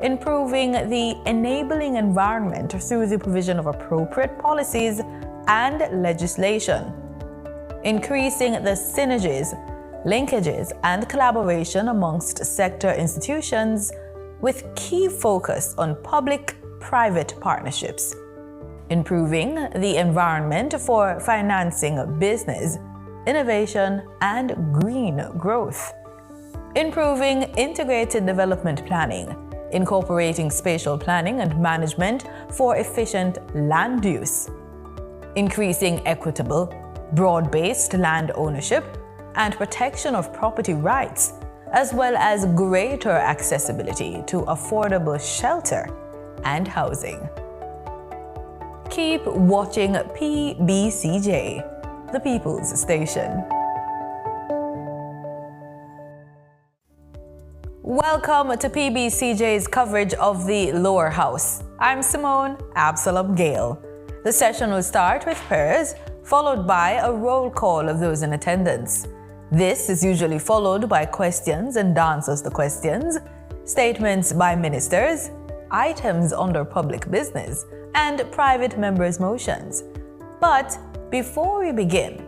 improving the enabling environment through the provision of appropriate policies and legislation, increasing the synergies, linkages, and collaboration amongst sector institutions with key focus on public-private partnerships, improving the environment for financing business, innovation, and green growth, improving integrated development planning, incorporating spatial planning and management for efficient land use, increasing equitable, broad-based land ownership and protection of property rights, as well as greater accessibility to affordable shelter and housing. Keep watching PBCJ, the People's Station. Welcome to PBCJ's coverage of the Lower House. I'm Simone Absalom Gale. The session will start with prayers, followed by a roll call of those in attendance. This is usually followed by questions and answers to questions, statements by ministers, items under public business, and private members' motions. But before we begin,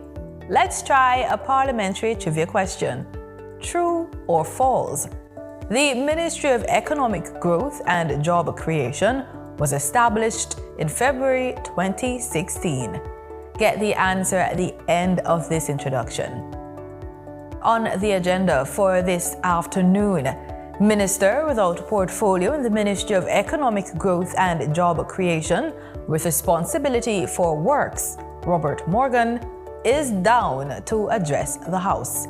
let's try a parliamentary trivia question. True or false? The Ministry of Economic Growth and Job Creation was established in February 2016. Get the answer at the end of this introduction. On the agenda for this afternoon, Minister without portfolio in the Ministry of Economic Growth and Job Creation with responsibility for works, Robert Morgan, is down to address the House.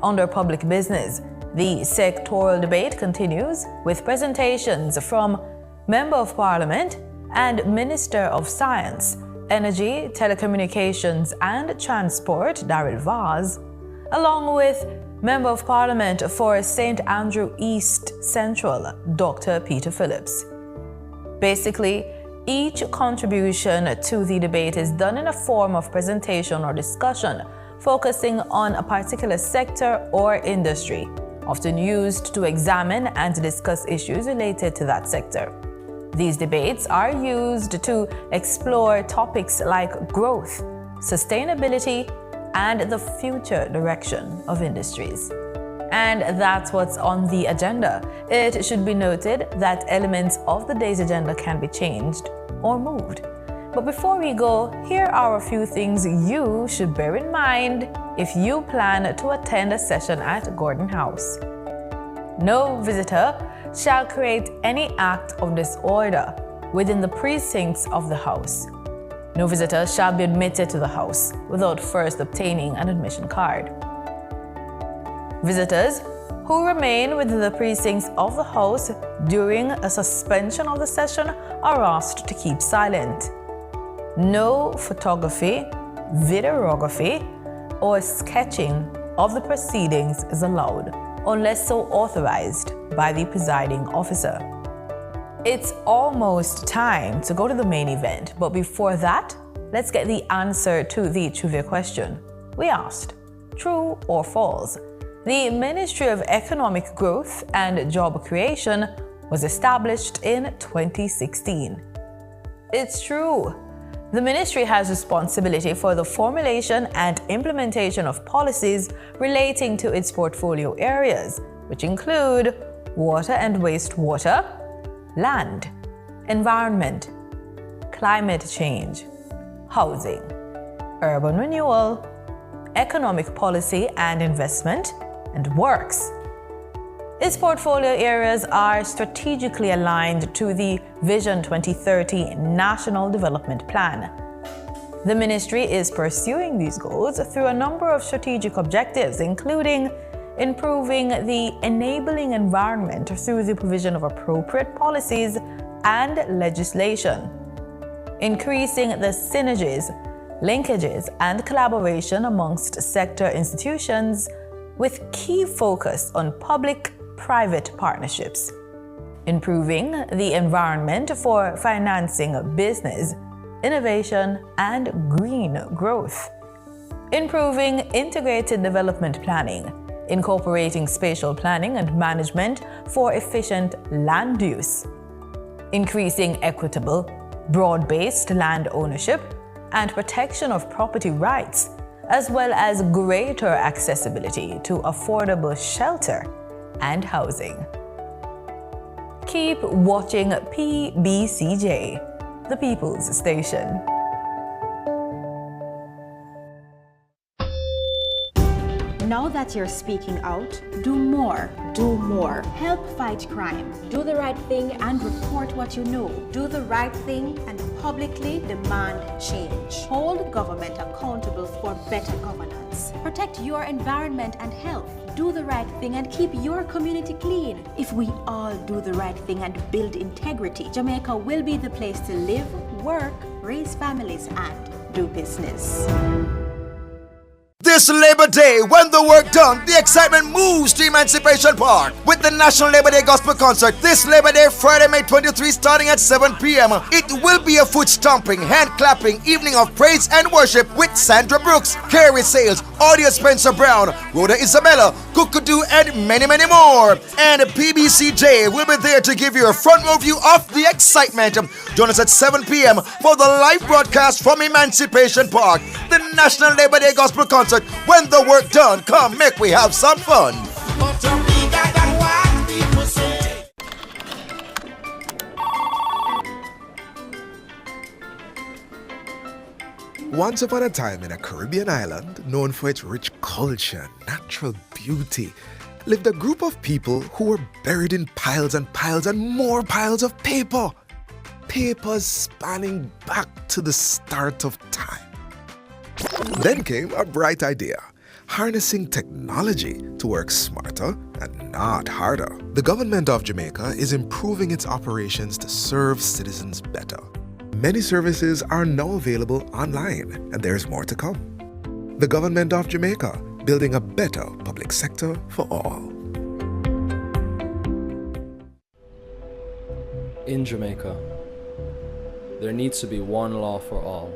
Under public business, the sectoral debate continues with presentations from Member of Parliament and Minister of Science, Energy, Telecommunications and Transport, Daryl Vaz, along with Member of Parliament for St. Andrew East Central, Dr. Peter Phillips. Basically, each contribution to the debate is done in a form of presentation or discussion, focusing on a particular sector or industry, often used to examine and discuss issues related to that sector. These debates are used to explore topics like growth, sustainability, and the future direction of industries. And that's what's on the agenda. It should be noted that elements of the day's agenda can be changed or moved. But before we go, here are a few things you should bear in mind if you plan to attend a session at Gordon House. No visitor shall create any act of disorder within the precincts of the House. No visitor shall be admitted to the House without first obtaining an admission card. Visitors who remain within the precincts of the House during a suspension of the session are asked to keep silent. No photography, videography, or sketching of the proceedings is allowed unless so authorized by the presiding officer. It's almost time to go to the main event, but before that, let's get the answer to the trivia question. We asked, true or false? The Ministry of Economic Growth and Job Creation was established in 2016. It's true. The ministry has responsibility for the formulation and implementation of policies relating to its portfolio areas, which include water and wastewater, land, environment, climate change, housing, urban renewal, economic policy and investment, and works. Its portfolio areas are strategically aligned to the Vision 2030 National Development Plan. The ministry is pursuing these goals through a number of strategic objectives, including improving the enabling environment through the provision of appropriate policies and legislation, increasing the synergies, linkages, and collaboration amongst sector institutions with key focus on public-private partnerships, improving the environment for financing business, innovation, and green growth, improving integrated development planning, incorporating spatial planning and management for efficient land use, increasing equitable, broad-based land ownership and protection of property rights, as well as greater accessibility to affordable shelter and housing. Keep watching PBCJ, the People's Station. Now that you're speaking out, do more. Do more. Help fight crime. Do the right thing and report what you know. Do the right thing and publicly demand change. Hold government accountable for better governance. Protect your environment and health. Do the right thing and keep your community clean. If we all do the right thing and build integrity, Jamaica will be the place to live, work, raise families, and do business. This Labor Day, when the work done, the excitement moves to Emancipation Park with the National Labor Day Gospel Concert this Labor Day, Friday, May 23, starting at 7 p.m. It will be a foot-stomping, hand-clapping evening of praise and worship with Sandra Brooks, Carrie Sales, Audio Spencer Brown, Rhoda Isabella, Kukudu, and many, many more. And PBCJ will be there to give you a front-row view of the excitement. Join us at 7 p.m. for the live broadcast from Emancipation Park, the National Labor Day Gospel Concert. When the work done, come make we have some fun. Once upon a time in a Caribbean island known for its rich culture, natural beauty, lived a group of people who were buried in piles and piles and more piles of paper. Papers spanning back to the start of time. Then came a bright idea, harnessing technology to work smarter and not harder. The government of Jamaica is improving its operations to serve citizens better. Many services are now available online, and there's more to come. The government of Jamaica, building a better public sector for all. In Jamaica, there needs to be one law for all.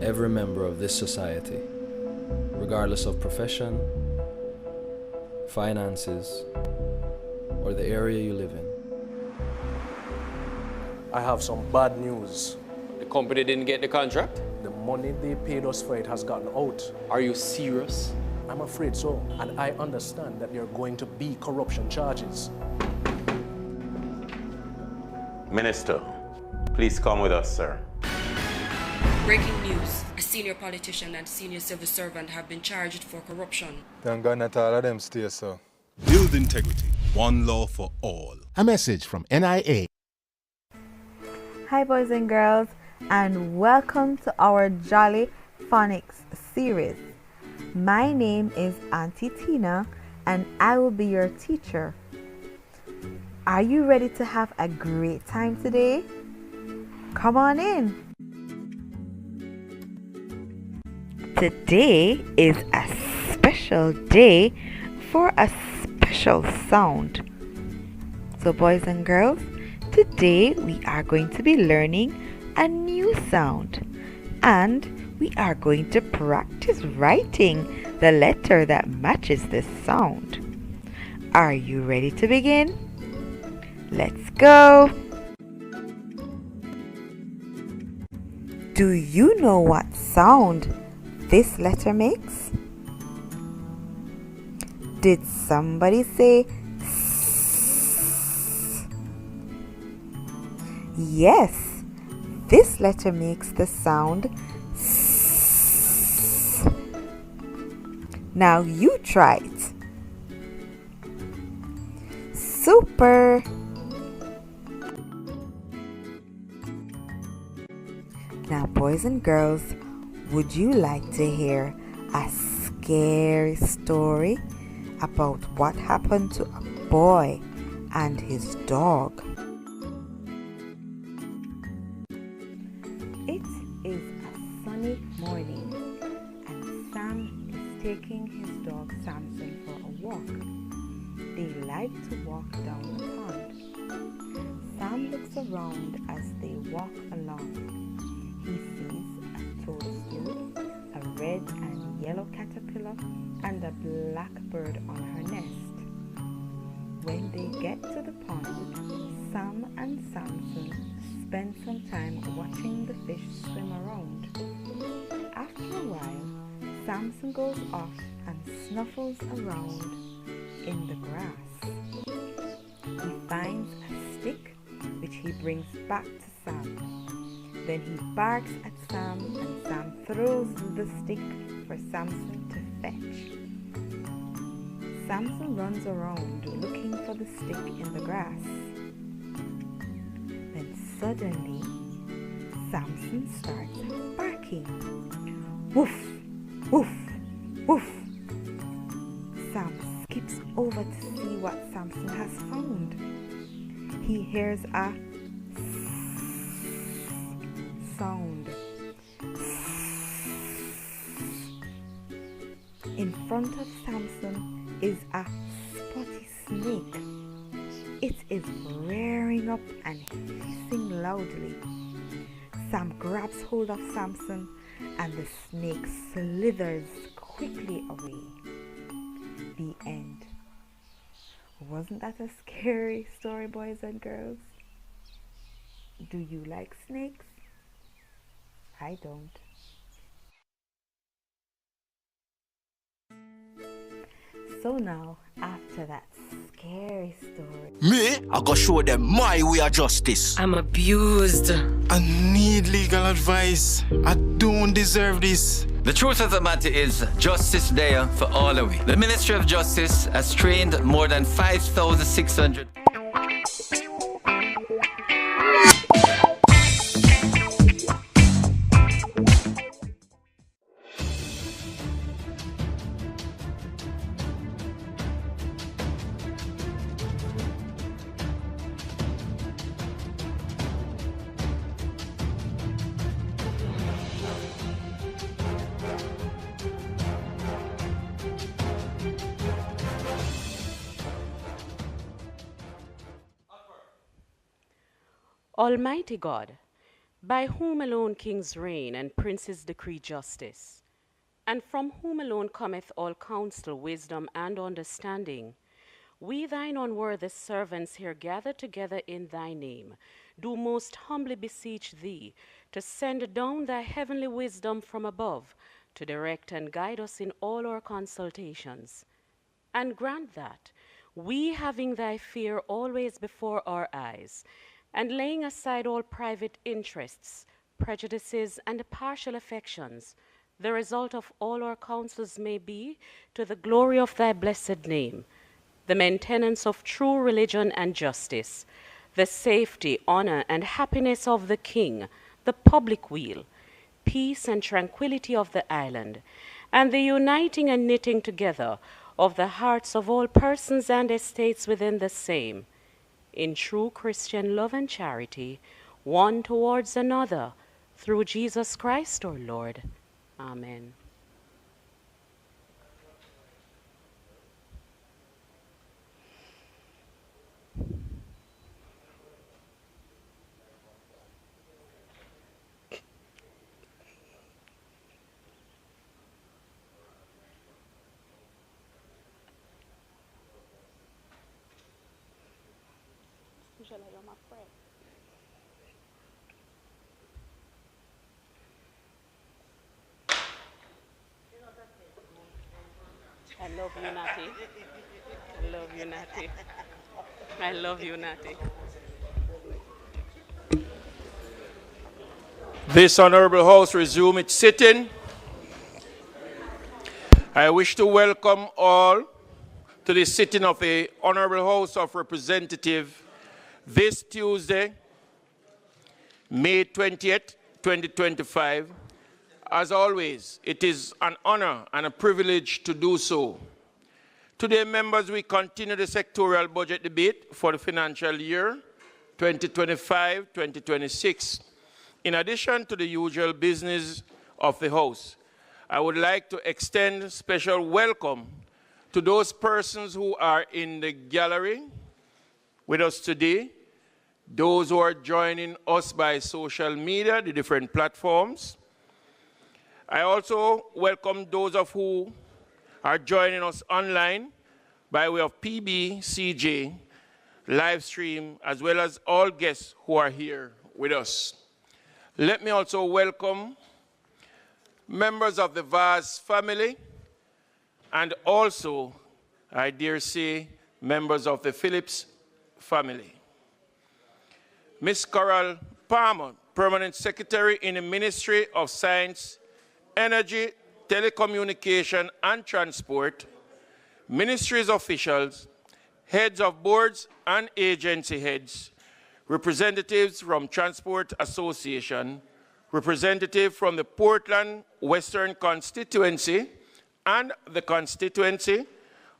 Every member of this society, regardless of profession, finances, or the area you live in. I have some bad news. The company didn't get the contract? The money they paid us for it has gotten out. Are you serious? I'm afraid so, and I understand that there are going to be corruption charges. Minister, please come with us, sir. Breaking news. A senior politician and senior civil servant have been charged for corruption. Thank God not all of them stay so. Build integrity. One law for all. A message from NIA. Hi boys and girls, and welcome to our Jolly Phonics series. My name is Auntie Tina and I will be your teacher. Are you ready to have a great time today? Come on in. Today is a special day for a special sound. So boys and girls, today we are going to be learning a new sound, and we are going to practice writing the letter that matches this sound. Are you ready to begin? Let's go! Do you know what sound this letter makes? Did somebody say S? Yes, this letter makes the sound S. Now you try it. Super! Now boys and girls, would you like to hear a scary story about what happened to a boy and his dog? It is a sunny morning and Sam is taking his dog Samson for a walk. They like to walk down the pond. Sam looks around as they walk along. He sees a toadstool, a red and yellow caterpillar and a black bird on her nest. When they get to the pond, Sam and Samson spend some time watching the fish swim around. After a while, Samson goes off and snuffles around in the grass. He finds a stick which he brings back to Sam. Then he barks at Sam and Sam throws the stick for Samson to fetch. Samson runs around looking for the stick in the grass. Then suddenly, Samson starts barking. Woof, woof, woof. Sam skips over to see what Samson has found. He hears a sound. In front of Samson is a spotty snake. It is rearing up and hissing loudly. Sam grabs hold of Samson and the snake slithers quickly away. The end. Wasn't that a scary story, boys and girls? Do you like snakes? I don't. So now, after that scary story, me, I go show them my way of justice. I'm abused. I need legal advice. I don't deserve this. The truth of the matter is, justice there for all of we. The Ministry of Justice has trained more than 5,600. Almighty God, by whom alone kings reign and princes decree justice, and from whom alone cometh all counsel, wisdom, and understanding, we thine unworthy servants here gathered together in thy name, do most humbly beseech thee to send down thy heavenly wisdom from above to direct and guide us in all our consultations. And grant that, we having thy fear always before our eyes, and laying aside all private interests, prejudices, and partial affections, the result of all our counsels may be to the glory of thy blessed name, the maintenance of true religion and justice, the safety, honor, and happiness of the king, the public weal, peace and tranquility of the island, and the uniting and knitting together of the hearts of all persons and estates within the same, in true Christian love and charity, one towards another, through Jesus Christ our Lord. Amen. I love you, Natty. I love you, Natty. I love you, Natty. This honorable house resume its sitting. I wish to welcome all to the sitting of the Honorable House of Representatives this Tuesday, May 20th, 2025. As always, it is an honor and a privilege to do so. Today, members, we continue the sectoral budget debate for the financial year 2025-2026. In addition to the usual business of the House, I would like to extend a special welcome to those persons who are in the gallery with us today, those who are joining us by social media, the different platforms, I also welcome those of who are joining us online by way of PBCJ live stream, as well as all guests who are here with us. Let me also welcome members of the Vaz family and also, I dare say, members of the Phillips family. Ms. Coral Palmer, Permanent Secretary in the Ministry of Science, Energy, Telecommunication and Transport, Ministries officials, heads of boards and agency heads, representatives from Transport Association, representative from the Portland Western Constituency and the constituency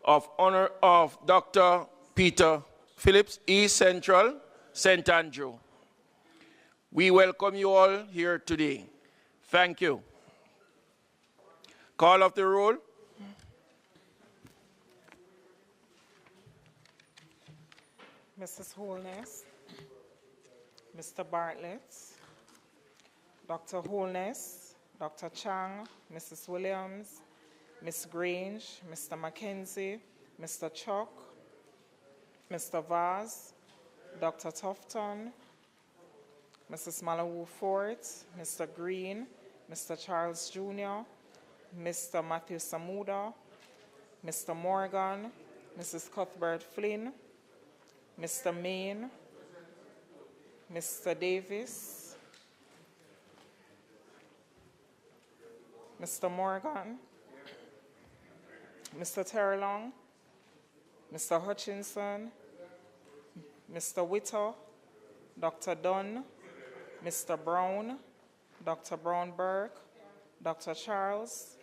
of honor of Dr. Peter Phillips, East Central, St. Andrew. We welcome you all here today. Thank you. Call of the roll. Mrs. Holness, Mr. Bartlett, Dr. Holness, Dr. Chang, Mrs. Williams, Ms. Grange, Mr. Mackenzie, Mr. Chuck, Mr. Vaz, Dr. Tufton, Mrs. Malawu Fort, Mr. Green, Mr. Charles Jr., Mr. Matthew Samuda, Mr. Morgan, Mrs. Cuthbert Flynn, Mr. Main, Mr. Davis, Mr. Morgan, Mr. Terrelong, Mr. Hutchinson, Mr. Witter, Dr. Dunn, Mr. Brown, Dr. Brown-Burke, Dr. Charles,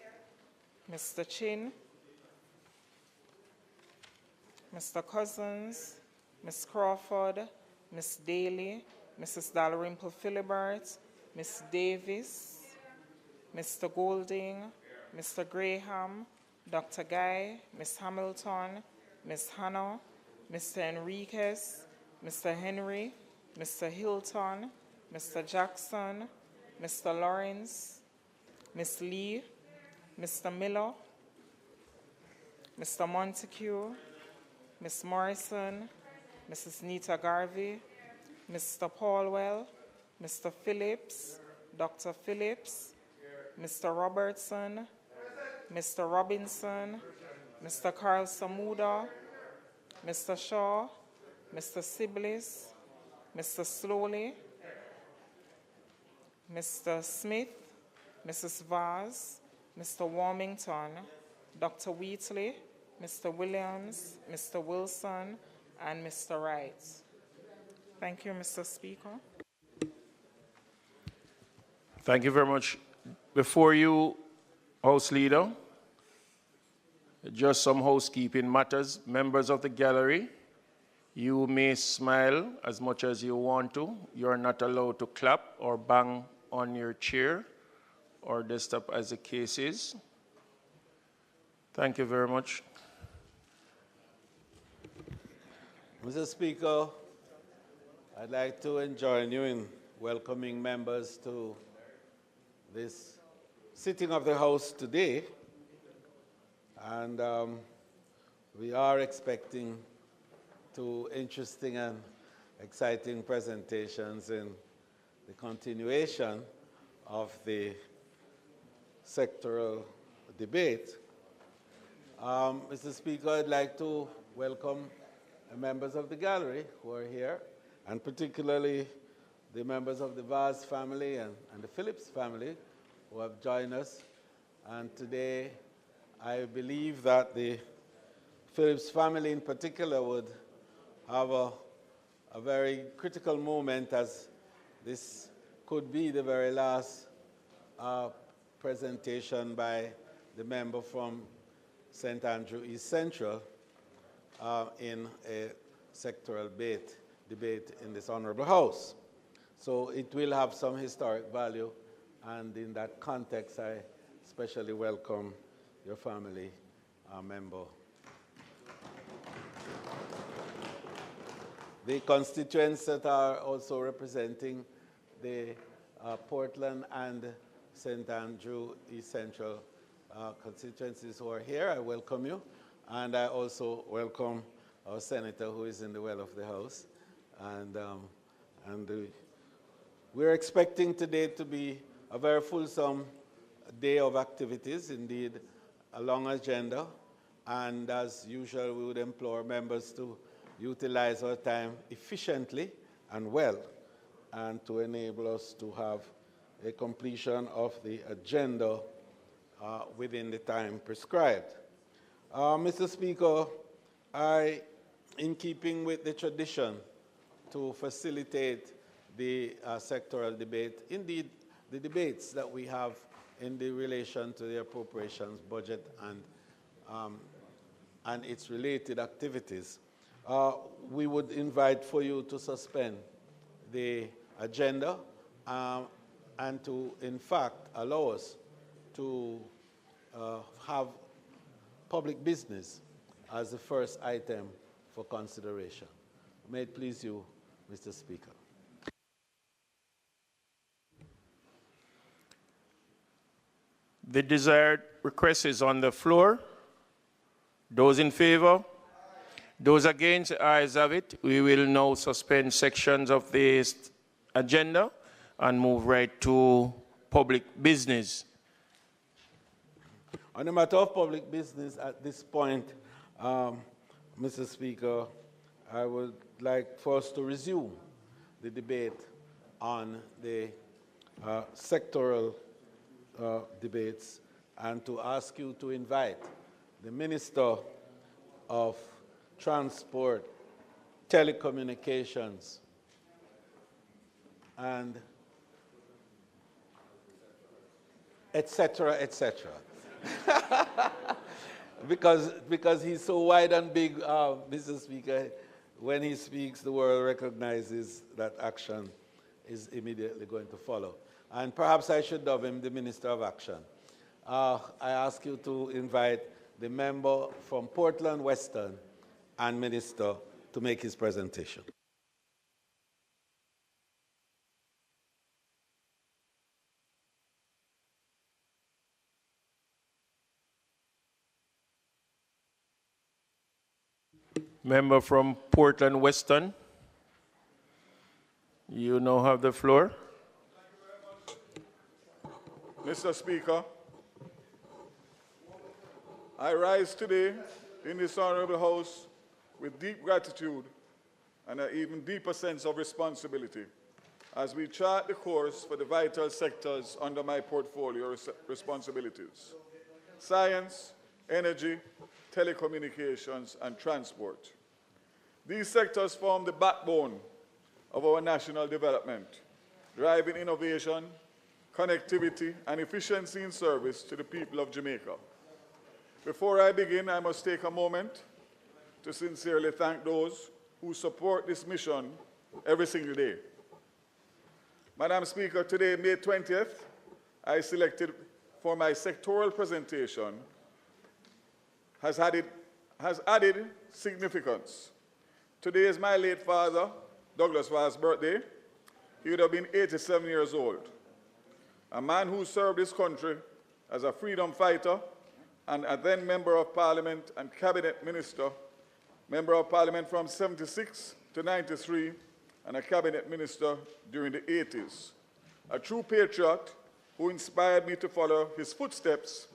Mr. Chin, Mr. Cousins, Ms. Crawford, Ms. Daly, Mrs. Dalrymple Philibert, Ms. Davis, Mr. Golding, Mr. Graham, Dr. Guy, Ms. Hamilton, Ms. Hannah, Mr. Enriquez, Mr. Henry, Mr. Hilton, Mr. Jackson, Mr. Lawrence, Ms. Lee, Mr. Miller, Mr. Montague, Ms. Morrison, Mrs. Nita Garvey, Mr. Paulwell, Mr. Phillips, Dr. Phillips, Mr. Robertson, Mr. Robinson, Mr. Carl Samuda, Mr. Shaw, Mr. Siblis, Mr. Slowly, Mr. Smith, Mrs. Vaz, Mr. Warmington, Dr. Wheatley, Mr. Williams, Mr. Wilson, and Mr. Wright. Thank you, Mr. Speaker. Thank you very much. Before you, House Leader, just some housekeeping matters. Members of the gallery, you may smile as much as you want to. You're not allowed to clap or bang on your chair or desktop as the case is. Thank you very much. Mr. Speaker, I'd like to join you in welcoming members to this sitting of the House today. And we are expecting two interesting and exciting presentations in the continuation of the sectoral debate. Mr. Speaker, I'd like to welcome the members of the gallery who are here, and particularly the members of the Vaz family and the Phillips family who have joined us. And today, I believe that the Phillips family in particular would have a very critical moment, as this could be the very last presentation by the member from St. Andrew East Central in a sectoral debate in this honorable House. So it will have some historic value, and in that context, I especially welcome your family member. The constituents that are also representing the Portland and St. Andrew, East Central constituencies who are here. I welcome you. And I also welcome our senator who is in the well of the House. We're expecting today to be a very fulsome day of activities, indeed a long agenda. And as usual, we would implore members to utilize our time efficiently and well, and to enable us to have a completion of the agenda within the time prescribed. Mr. Speaker, in keeping with the tradition to facilitate the sectoral debate, indeed the debates that we have in the relation to the appropriations budget and its related activities, we would invite for you to suspend the agenda and to, in fact, allow us to have public business as the first item for consideration. May it please you, Mr. Speaker. The desired request is on the floor. Those in favor? Those against, the ayes have it. We will now suspend sections of this agenda and move right to public business. On the matter of public business at this point, Mr. Speaker, I would like for us to resume the debate on the sectoral debates and to ask you to invite the Minister of Transport, Telecommunications, and etc., etc. because he's so wide and big, Mr. Speaker, when he speaks, the world recognizes that action is immediately going to follow. And perhaps I should dub him the Minister of Action. I ask you to invite the member from Portland Western and Minister to make his presentation. Member from Portland Western, you now have the floor. Mr. Speaker, I rise today in this honorable House with deep gratitude and an even deeper sense of responsibility as we chart the course for the vital sectors under my portfolio responsibilities: science, energy, telecommunications, and transport. These sectors form the backbone of our national development, driving innovation, connectivity, and efficiency in service to the people of Jamaica. Before I begin, I must take a moment to sincerely thank those who support this mission every single day. Madam Speaker, today, May 20th, I selected for my sectoral presentation has added significance. Today is my late father, Douglas Vaz's birthday. He would have been 87 years old. A man who served his country as a freedom fighter and a then Member of Parliament and Cabinet Minister, Member of Parliament from 76 to 93, and a Cabinet Minister during the 80s. A true patriot who inspired me to follow his footsteps.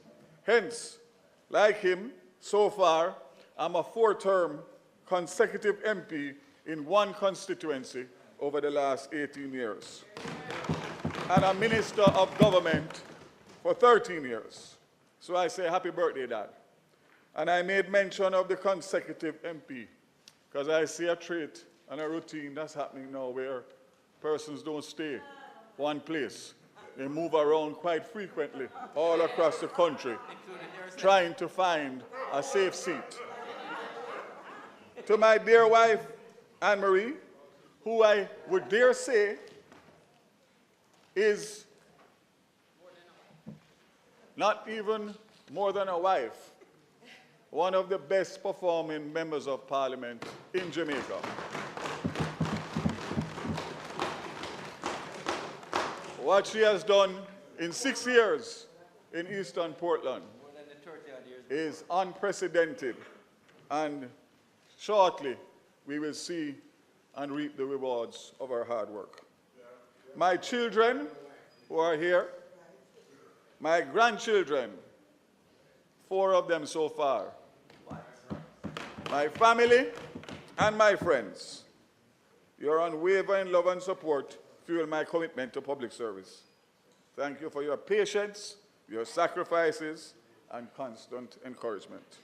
Hence, like him, so far, I'm a 4-term consecutive MP in one constituency over the last 18 years, and a Minister of Government for 13 years. So I say happy birthday, Dad. And I made mention of the consecutive MP because I see a trait and a routine that's happening now where persons don't stay one place. They move around quite frequently all across the country, trying to find a safe seat. To my dear wife, Anne-Marie, who I would dare say is not even more than a wife, one of the best performing members of Parliament in Jamaica. What she has done in 6 years in Eastern Portland is unprecedented, and shortly we will see and reap the rewards of our hard work. My children who are here, my grandchildren, 4 of them so far, my family and my friends, your unwavering love and support fuel my commitment to public service. Thank you for your patience, your sacrifices, and constant encouragement.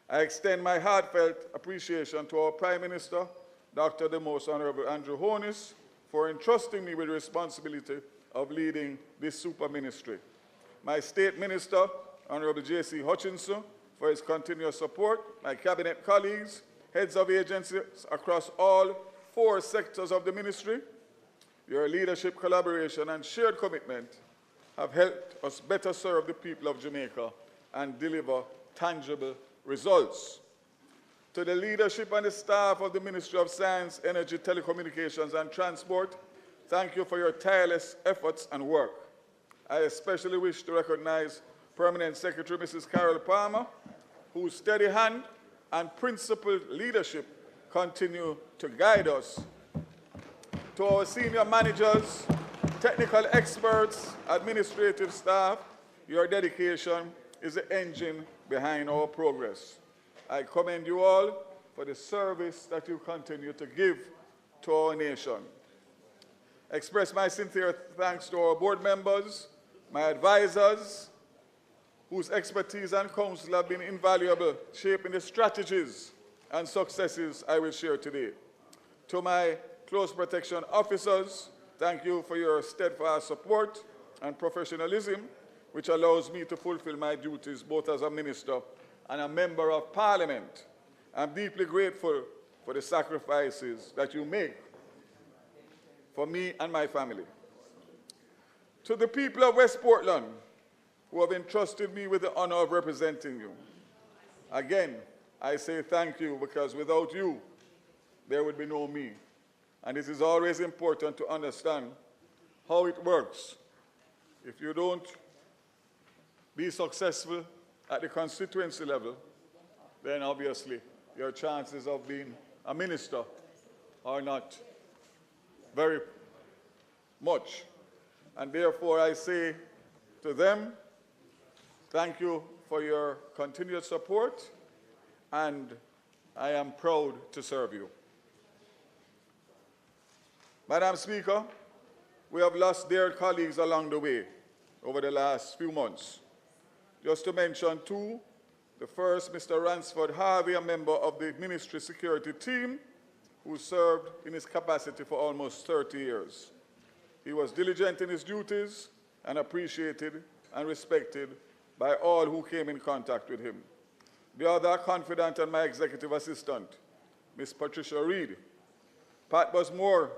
I extend my heartfelt appreciation to our Prime Minister, Dr. the Most Honorable Andrew Holness, for entrusting me with the responsibility of leading this super ministry. My State Minister, Honorable J.C. Hutchinson, for his continuous support, my Cabinet colleagues, heads of agencies across all 4 sectors of the ministry. Your leadership, collaboration, and shared commitment have helped us better serve the people of Jamaica and deliver tangible results. To the leadership and the staff of the Ministry of Science, Energy, Telecommunications, and Transport, thank you for your tireless efforts and work. I especially wish to recognize Permanent Secretary Mrs. Carol Palmer, whose steady hand and principled leadership continue to guide us. To our senior managers, technical experts, administrative staff, your dedication is the engine behind our progress. I commend you all for the service that you continue to give to our nation. Express my sincere thanks to our board members, my advisors, whose expertise and counsel have been invaluable, shaping the strategies and successes I will share today. To my close protection officers, thank you for your steadfast support and professionalism, which allows me to fulfill my duties both as a minister and a member of Parliament. I'm deeply grateful for the sacrifices that you make for me and my family. To the people of West Portland who have entrusted me with the honor of representing you, again, I say thank you, because without you, there would be no me. And it is always important to understand how it works. If you don't be successful at the constituency level, then obviously your chances of being a minister are not very much. And therefore I say to them, thank you for your continued support, and I am proud to serve you. Madam Speaker, we have lost dear colleagues along the way over the last few months. Just to mention 2, the first, Mr. Ransford Harvey, a member of the Ministry Security Team, who served in his capacity for almost 30 years. He was diligent in his duties and appreciated and respected by all who came in contact with him. The other confidant and my executive assistant, Ms. Patricia Reed. Pat was more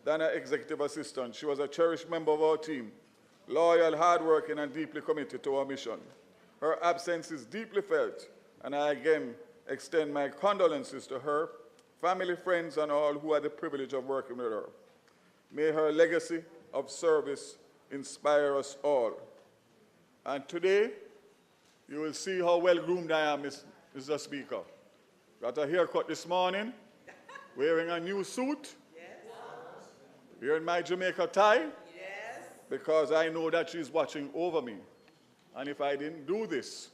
than an executive assistant. She was a cherished member of our team, loyal, hardworking, and deeply committed to our mission. Her absence is deeply felt, and I again extend my condolences to her, family, friends, and all who had the privilege of working with her. May her legacy of service inspire us all. And today, you will see how well-groomed I am, Mr. Speaker. Got a haircut this morning, wearing a new suit, wearing my Jamaica tie, because I know that she's watching over me. And if I didn't do this,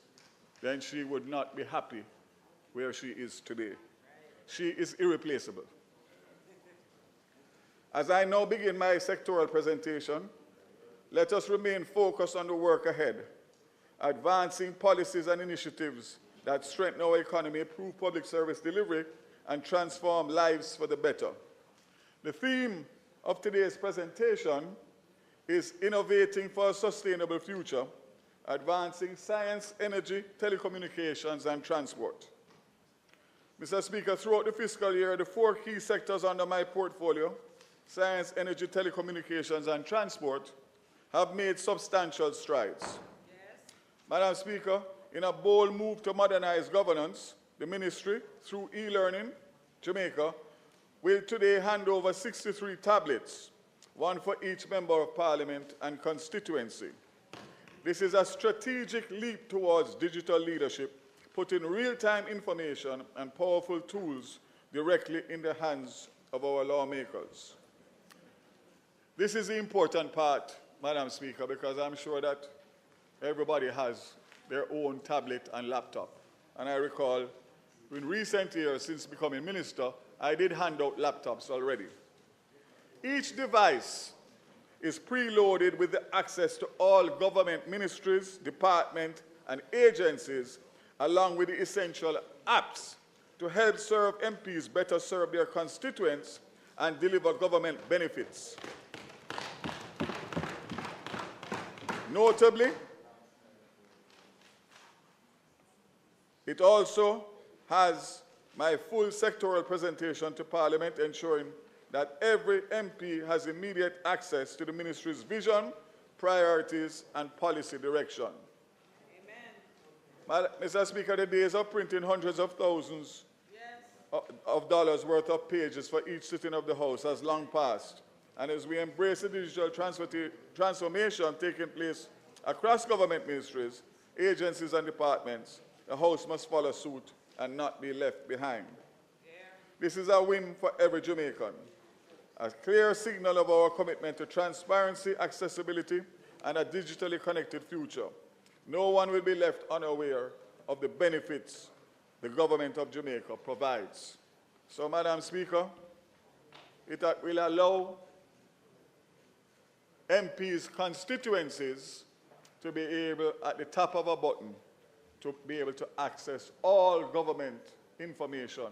then she would not be happy where she is today. She is irreplaceable. As I now begin my sectoral presentation, let us remain focused on the work ahead, advancing policies and initiatives that strengthen our economy, improve public service delivery, and transform lives for the better. The theme of today's presentation is Innovating for a Sustainable Future, Advancing Science, Energy, Telecommunications, and Transport. Mr. Speaker, throughout the fiscal year, the 4 key sectors under my portfolio, science, energy, telecommunications, and transport, have made substantial strides. Madam Speaker, in a bold move to modernize governance, the ministry, through e-learning, Jamaica, will today hand over 63 tablets one for each member of parliament and constituency. This is a strategic leap towards digital leadership, putting real-time information and powerful tools directly in the hands of our lawmakers. This is the important part, Madam Speaker, because I'm sure that everybody has their own tablet and laptop. And I recall in recent years, since becoming minister, I did hand out laptops already. Each device is preloaded with the access to all government ministries, departments, and agencies, along with the essential apps to help serve MPs better serve their constituents and deliver government benefits. Notably, it also has my full sectoral presentation to Parliament, ensuring that every MP has immediate access to the Ministry's vision, priorities, and policy direction. Amen. Mr. Speaker, the days of printing hundreds of thousands of dollars worth of pages for each sitting of the House has long passed. And as we embrace the digital transformation taking place across government ministries, agencies, and departments, the House must follow suit and not be left behind. This is a win for every Jamaican, a clear signal of our commitment to transparency, accessibility, and a digitally connected future. No one will be left unaware of the benefits the government of Jamaica provides. So, Madam Speaker, it will allow MPs' constituencies to be able, at the tap of a button, to be able to access all government information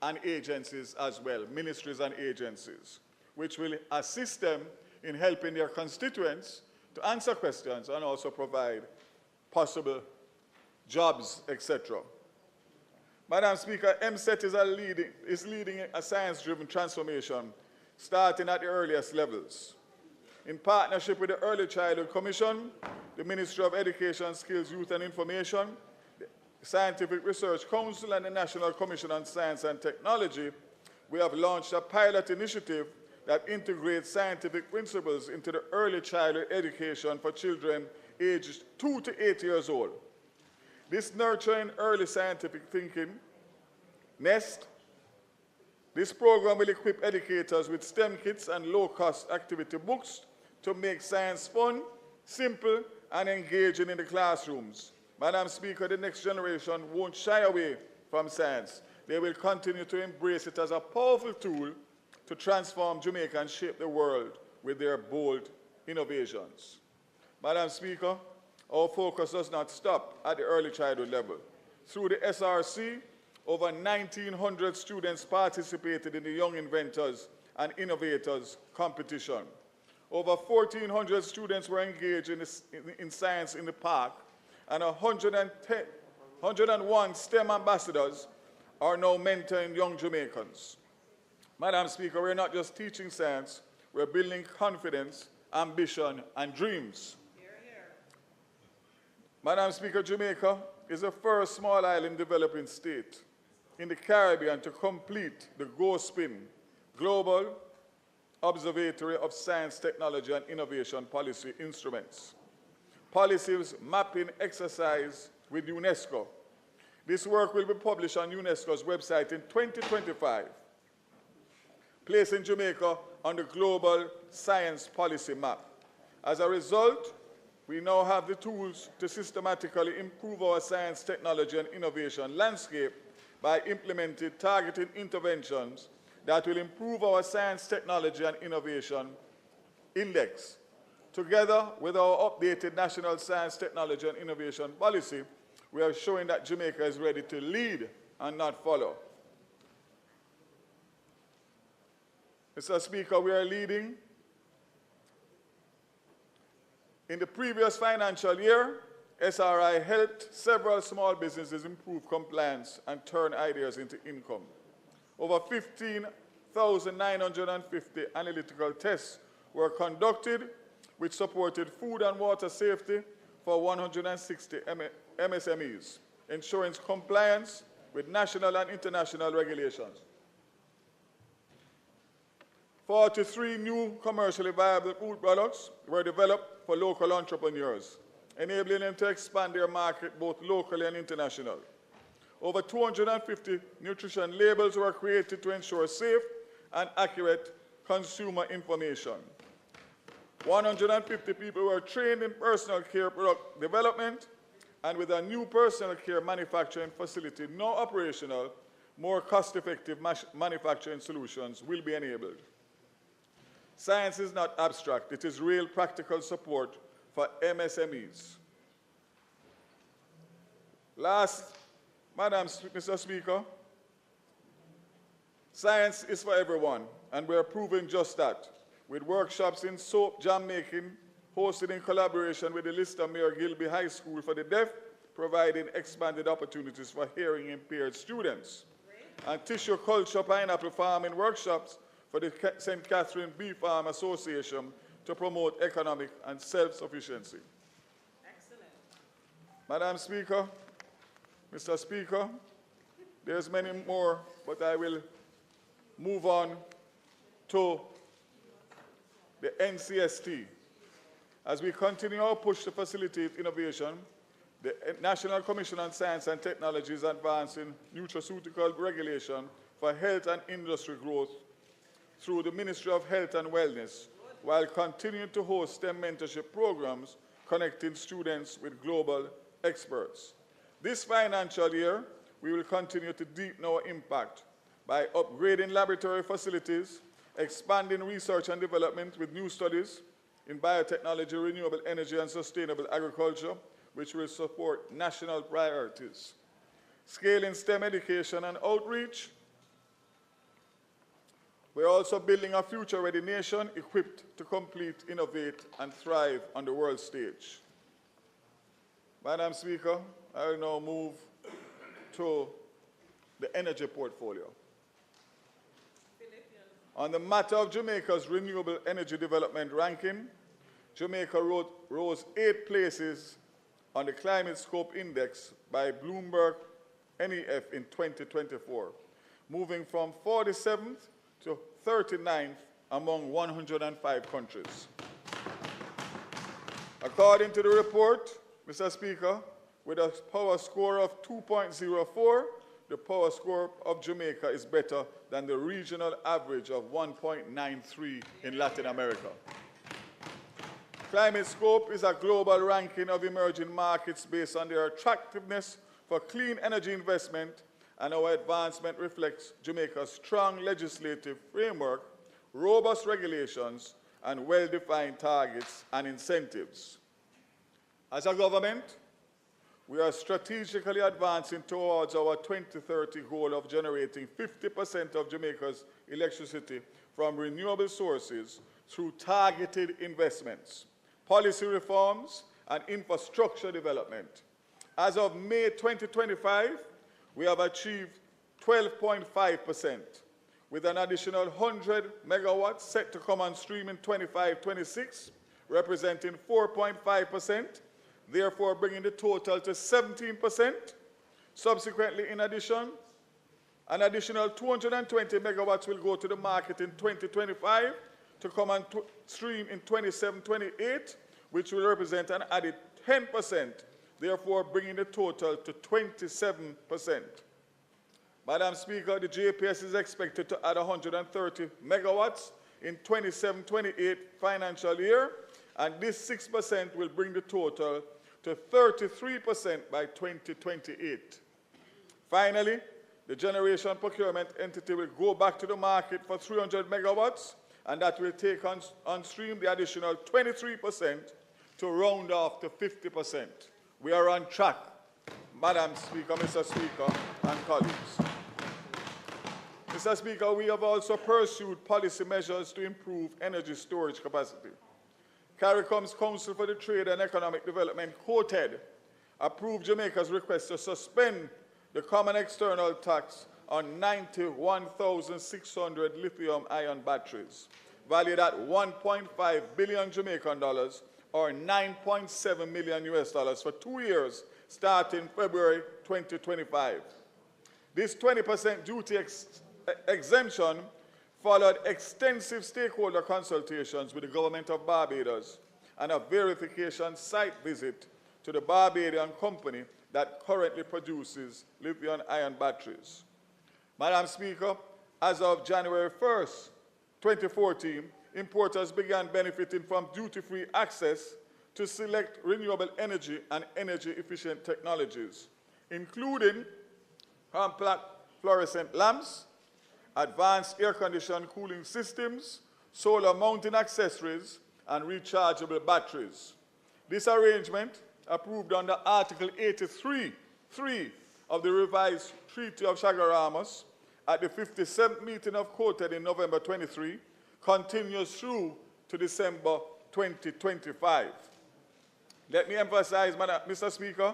and agencies as well, ministries and agencies, which will assist them in helping their constituents to answer questions and also provide possible jobs, etc. Madam Speaker, MSET is leading a science-driven transformation starting at the earliest levels. In partnership with the Early Childhood Commission, the Ministry of Education, Skills, Youth and Information, the Scientific Research Council, and the National Commission on Science and Technology, we have launched a pilot initiative that integrates scientific principles into the early childhood education for children aged 2 to 8 years old. This nurturing early scientific thinking nest. This program will equip educators with STEM kits and low-cost activity books to make science fun, simple, and engaging in the classrooms. Madam Speaker, the next generation won't shy away from science. They will continue to embrace it as a powerful tool to transform Jamaica and shape the world with their bold innovations. Madam Speaker, our focus does not stop at the early childhood level. Through the SRC, over 1,900 students participated in the Young Inventors and Innovators competition. Over 1,400 students were engaged in science in the park, and 101 STEM ambassadors are now mentoring young Jamaicans. Madam Speaker, we're not just teaching science, we're building confidence, ambition, and dreams. Hear, hear. Madam Speaker, Jamaica is the first small island developing state in the Caribbean to complete the GoSpin Global Observatory of Science, Technology, and Innovation Policy Instruments. Policies mapping exercise with UNESCO. This work will be published on UNESCO's website in 2025, placing Jamaica on the global science policy map. As a result, we now have the tools to systematically improve our science, technology, and innovation landscape by implementing targeted interventions that will improve our science, technology, and innovation index. Together with our updated National Science, Technology, and Innovation Policy, we are showing that Jamaica is ready to lead and not follow. Mr. Speaker, we are leading. In the previous financial year, SRI helped several small businesses improve compliance and turn ideas into income. Over 15,950 analytical tests were conducted, which supported food and water safety for 160 MSMEs, ensuring compliance with national and international regulations. 43 new commercially viable food products were developed for local entrepreneurs, enabling them to expand their market both locally and internationally. Over 250 nutrition labels were created to ensure safe and accurate consumer information. 150 people were trained in personal care product development, and with a new personal care manufacturing facility now operational, more cost-effective manufacturing solutions will be enabled. Science is not abstract, it is real practical support for MSMEs. Last, Mr. Speaker, science is for everyone, and we are proving just that, with workshops in soap jam making hosted in collaboration with the Lister Mayor Gilby High School for the Deaf, providing expanded opportunities for hearing impaired students, and tissue culture pineapple farming workshops for the St. Catherine Bee Farm Association to promote economic and self-sufficiency. Excellent. Madam Speaker, Mr. Speaker, there's many more, but I will move on to the NCST. As we continue our push to facilitate innovation, the National Commission on Science and Technology is advancing nutraceutical regulation for health and industry growth through the Ministry of Health and Wellness, while continuing to host STEM mentorship programs connecting students with global experts. This financial year, we will continue to deepen our impact by upgrading laboratory facilities, expanding research and development with new studies in biotechnology, renewable energy, and sustainable agriculture, which will support national priorities. Scaling STEM education and outreach. We're also building a future-ready nation equipped to compete, innovate, and thrive on the world stage. Madam Speaker, I will now move to the energy portfolio. On the matter of Jamaica's renewable energy development ranking, Jamaica rose 8 places on the Climate Scope Index by Bloomberg NEF in 2024, moving from 47th to 39th among 105 countries. According to the report, Mr. Speaker, with a power score of 2.04, the power score of Jamaica is better than the regional average of 1.93 in Latin America. Climate Scope is a global ranking of emerging markets based on their attractiveness for clean energy investment, and our advancement reflects Jamaica's strong legislative framework, robust regulations, and well-defined targets and incentives. As a government, we are strategically advancing towards our 2030 goal of generating 50% of Jamaica's electricity from renewable sources through targeted investments, policy reforms, and infrastructure development. As of May 2025, we have achieved 12.5%, with an additional 100 megawatts set to come on stream in 25-26, representing 4.5%, therefore bringing the total to 17%. Subsequently, in addition, an additional 220 megawatts will go to the market in 2025 to come on stream in 27-28, which will represent an added 10%, therefore bringing the total to 27%. Madam Speaker, the JPS is expected to add 130 megawatts in 27-28 financial year, and this 6% will bring the total to 33% by 2028. Finally, the generation procurement entity will go back to the market for 300 megawatts, and that will take on stream the additional 23% to round off to 50%. We are on track, Madam Speaker, Mr. Speaker, and colleagues. Mr. Speaker, we have also pursued policy measures to improve energy storage capacity. CARICOM's Council for the Trade and Economic Development, COTED, approved Jamaica's request to suspend the common external tax on 91,600 lithium-ion batteries, valued at 1.5 billion Jamaican dollars, or $9.7 million for 2 years, starting February 2025. This 20% duty exemption followed extensive stakeholder consultations with the government of Barbados and a verification site visit to the Barbadian company that currently produces lithium-ion batteries. Madam Speaker, as of January 1st, 2014, importers began benefiting from duty-free access to select renewable energy and energy-efficient technologies, including compact fluorescent lamps, advanced air-conditioned cooling systems, solar mounting accessories, and rechargeable batteries. This arrangement, approved under Article 83(3) of the revised Treaty of Chaguaramas at the 57th meeting of Quoted in November 23, continues through to December 2025. Let me emphasize, Mr. Speaker,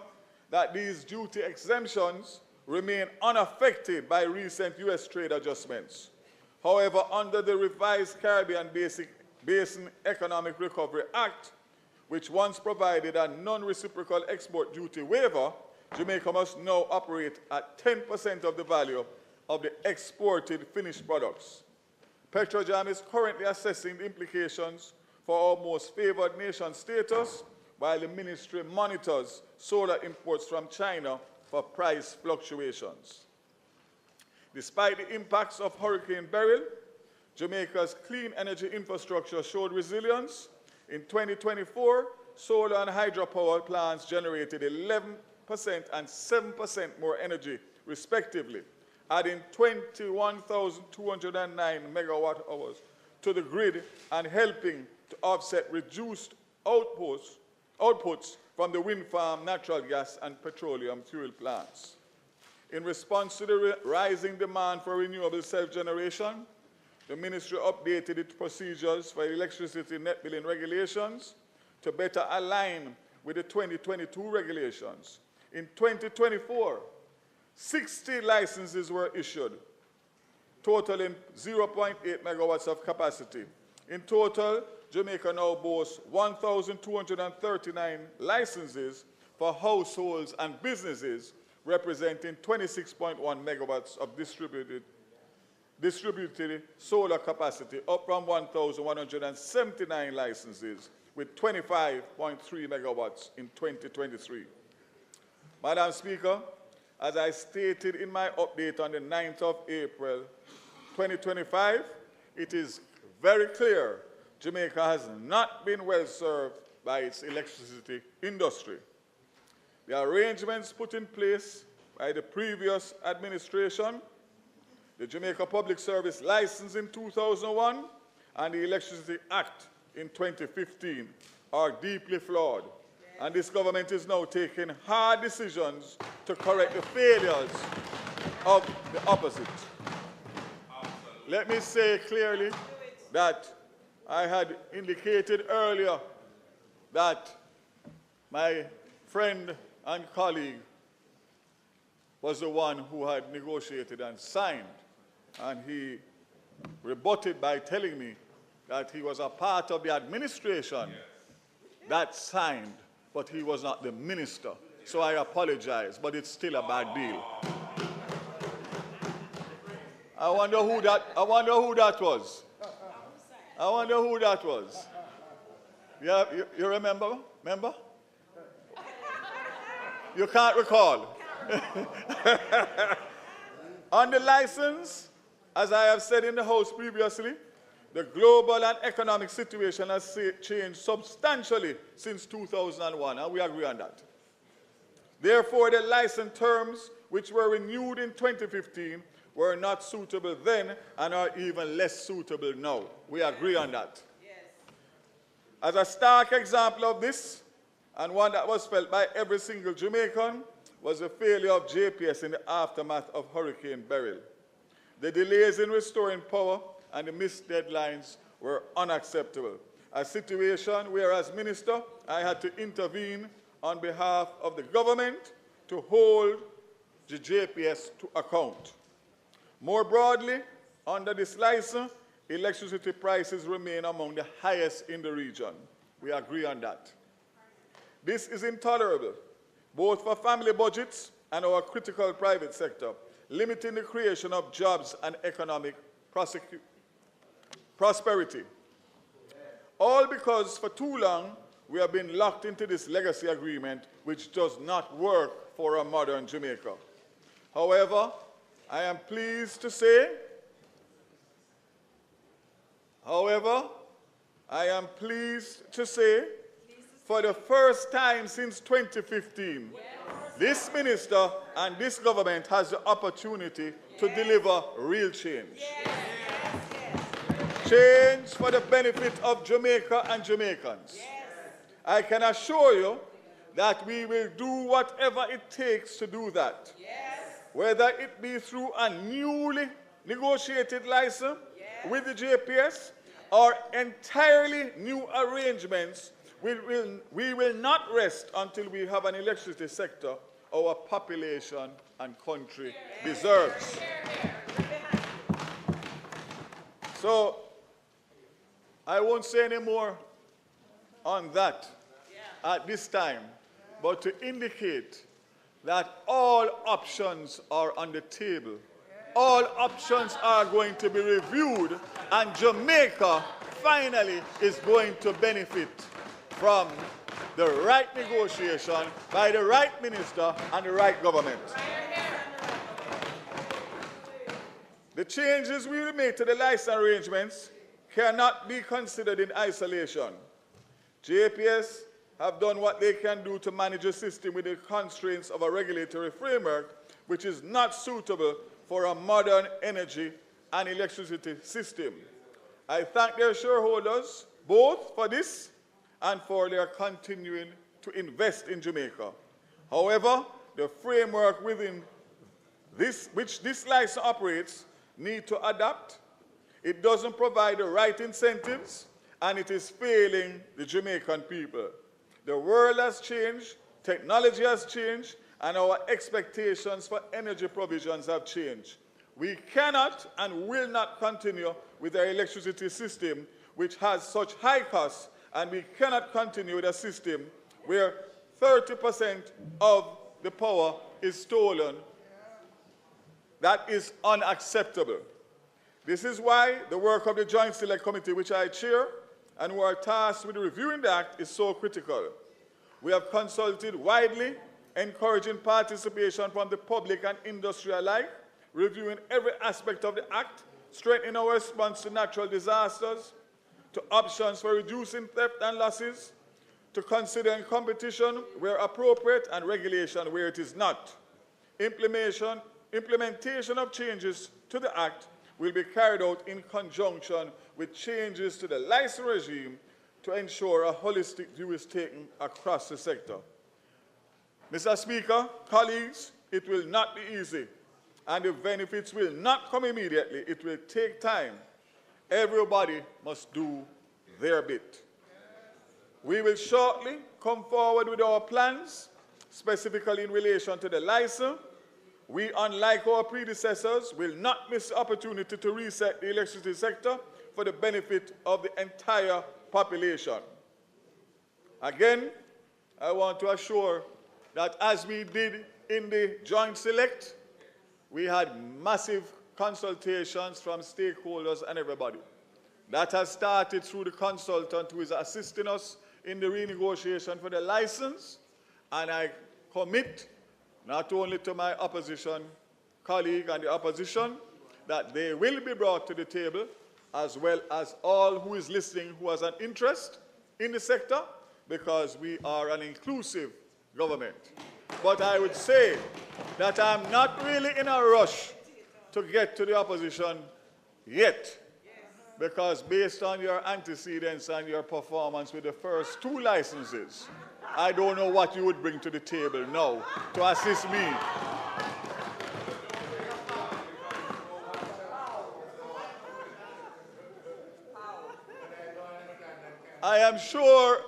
that these duty exemptions remain unaffected by recent U.S. trade adjustments. However, under the revised Caribbean Basin Economic Recovery Act, which once provided a non-reciprocal export duty waiver, Jamaica must now operate at 10% of the value of the exported finished products. Petrojam is currently assessing the implications for our most favored nation status, while the ministry monitors solar imports from China for price fluctuations. Despite the impacts of Hurricane Beryl, Jamaica's clean energy infrastructure showed resilience. In 2024, solar and hydropower plants generated 11% and 7% more energy, respectively, adding 21,209 megawatt hours to the grid and helping to offset reduced outputs from the wind farm, natural gas, and petroleum fuel plants. In response to the rising demand for renewable self-generation, the ministry updated its procedures for electricity net billing regulations to better align with the 2022 regulations. In 2024, 60 licenses were issued, totaling 0.8 megawatts of capacity. In total, Jamaica now boasts 1,239 licenses for households and businesses, representing 26.1 megawatts of distributed solar capacity, up from 1,179 licenses, with 25.3 megawatts in 2023. Madam Speaker, as I stated in my update on the 9th of April 2025, it is very clear Jamaica has not been well served by its electricity industry. The arrangements put in place by the previous administration, the Jamaica Public Service License in 2001, and the Electricity Act in 2015 are deeply flawed. And this government is now taking hard decisions to correct the failures of the opposite. Let me say clearly that I had indicated earlier that my friend and colleague was the one who had negotiated and signed, and he rebutted by telling me that he was a part of the administration that signed, but he was not the minister. So I apologize, but it's still a bad deal. I wonder who that was. I wonder who that was. Yeah, you remember? Remember? You can't recall. On the license, as I have said in the House previously, the global and economic situation has changed substantially since 2001, and we agree on that. Therefore, the license terms, which were renewed in 2015, were not suitable then and are even less suitable now. We agree on that. Yes. As a stark example of this, and one that was felt by every single Jamaican, was the failure of JPS in the aftermath of Hurricane Beryl. The delays in restoring power and the missed deadlines were unacceptable. A situation where, as minister, I had to intervene on behalf of the government to hold the JPS to account. More broadly, under this license, electricity prices remain among the highest in the region. We agree on that. This is intolerable, both for family budgets and our critical private sector, limiting the creation of jobs and economic prosperity. All because for too long we have been locked into this legacy agreement which does not work for a modern Jamaica. However, I am pleased to say, for the first time since 2015, this minister and this government has the opportunity to deliver real change. Change for the benefit of Jamaica and Jamaicans. I can assure you that we will do whatever it takes to do that. Whether it be through a newly negotiated license with the JPS or entirely new arrangements, we will not rest until we have an electricity sector our population and country deserves. So, I won't say any more on that at this time, but to indicate that all options are on the table. All options are going to be reviewed, and Jamaica finally is going to benefit from the right negotiation by the right minister and the right government. The changes we will make to the license arrangements cannot be considered in isolation. JPS have done what they can do to manage a system with the constraints of a regulatory framework which is not suitable for a modern energy and electricity system. I thank their shareholders both for this and for their continuing to invest in Jamaica. However, the framework within which this license operates need to adapt. It doesn't provide the right incentives, and it is failing the Jamaican people. The world has changed, technology has changed, and our expectations for energy provisions have changed. We cannot and will not continue with our electricity system which has such high costs, and we cannot continue with a system where 30% of the power is stolen. That is unacceptable. This is why the work of the Joint Select Committee, which I chair, and who are tasked with reviewing the Act, is so critical. We have consulted widely, encouraging participation from the public and industry alike, reviewing every aspect of the Act, strengthening our response to natural disasters, to options for reducing theft and losses, to considering competition where appropriate and regulation where it is not. Implementation of changes to the Act will be carried out in conjunction with changes to the license regime to ensure a holistic view is taken across the sector. Mr. Speaker, colleagues, it will not be easy, and the benefits will not come immediately. It will take time. Everybody must do their bit. We will shortly come forward with our plans, specifically in relation to the license. We, unlike our predecessors, will not miss the opportunity to reset the electricity sector for the benefit of the entire population. Again, I want to assure that as we did in the Joint Select, we had massive consultations from stakeholders and everybody. That has started through the consultant who is assisting us in the renegotiation for the license, and I commit not only to my opposition colleague and the opposition, that they will be brought to the table, as well as all who is listening who has an interest in the sector, because we are an inclusive government. But I would say that I'm not really in a rush to get to the opposition yet, because based on your antecedents and your performance with the first two licenses, I don't know what you would bring to the table now to assist me. I am sure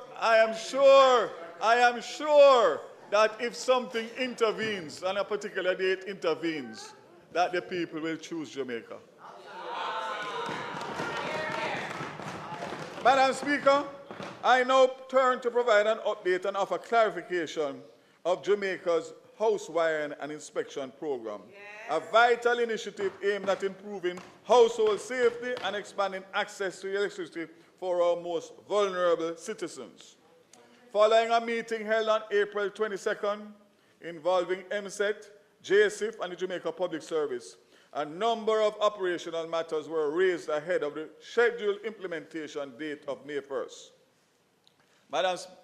that if something intervenes, on a particular date intervenes, that the people will choose Jamaica. Madam Speaker, I now turn to provide an update and offer clarification of Jamaica's house wiring and inspection program, a vital initiative aimed at improving household safety and expanding access to electricity for our most vulnerable citizens. Following a meeting held on April 22nd involving MSET, JISTV, and the Jamaica Public Service, a number of operational matters were raised ahead of the scheduled implementation date of May 1st.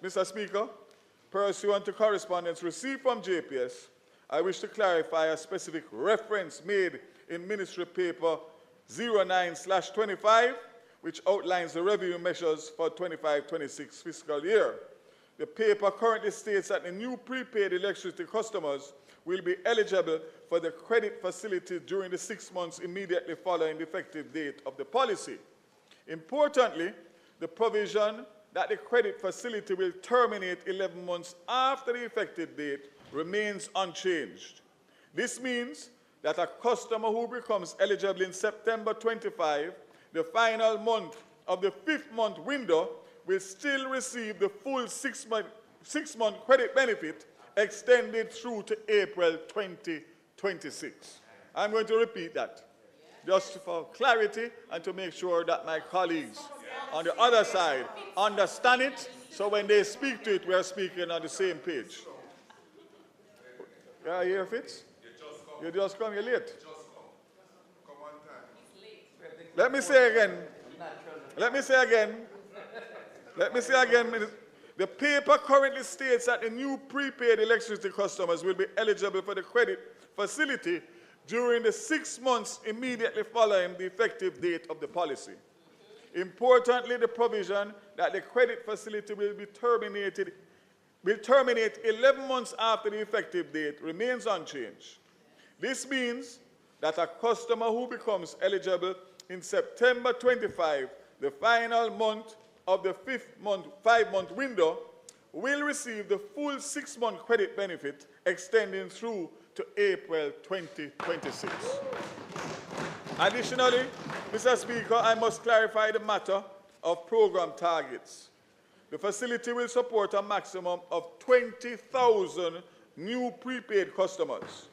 Mr. Speaker, pursuant to correspondence received from JPS, I wish to clarify a specific reference made in Ministry Paper 09/25, which outlines the revenue measures for 25-26 fiscal year. The paper currently states that the new prepaid electricity customers will be eligible for the credit facility during the 6 months immediately following the effective date of the policy. Importantly, the provision that the credit facility will terminate 11 months after the effective date remains unchanged. This means that a customer who becomes eligible in September 25, the final month of the 5th month window, will still receive the full 6-month credit benefit extended through to April 2026. I'm going to repeat that, just for clarity and to make sure that my colleagues on the other side understand it, so when they speak to it, we are speaking on the same page. Yeah, you hear, Fitz? You just come, you're late. Let me say again. The paper currently states that the new prepaid electricity customers will be eligible for the credit facility during the 6 months immediately following the effective date of the policy. Importantly, the provision that the credit facility will terminate 11 months after the effective date remains unchanged. This means that a customer who becomes eligible in September 25, the final month of the 5-month window, will receive the full 6-month credit benefit extending through to April 2026. Additionally, Mr. Speaker, I must clarify the matter of program targets. The facility will support a maximum of 20,000 new prepaid customers.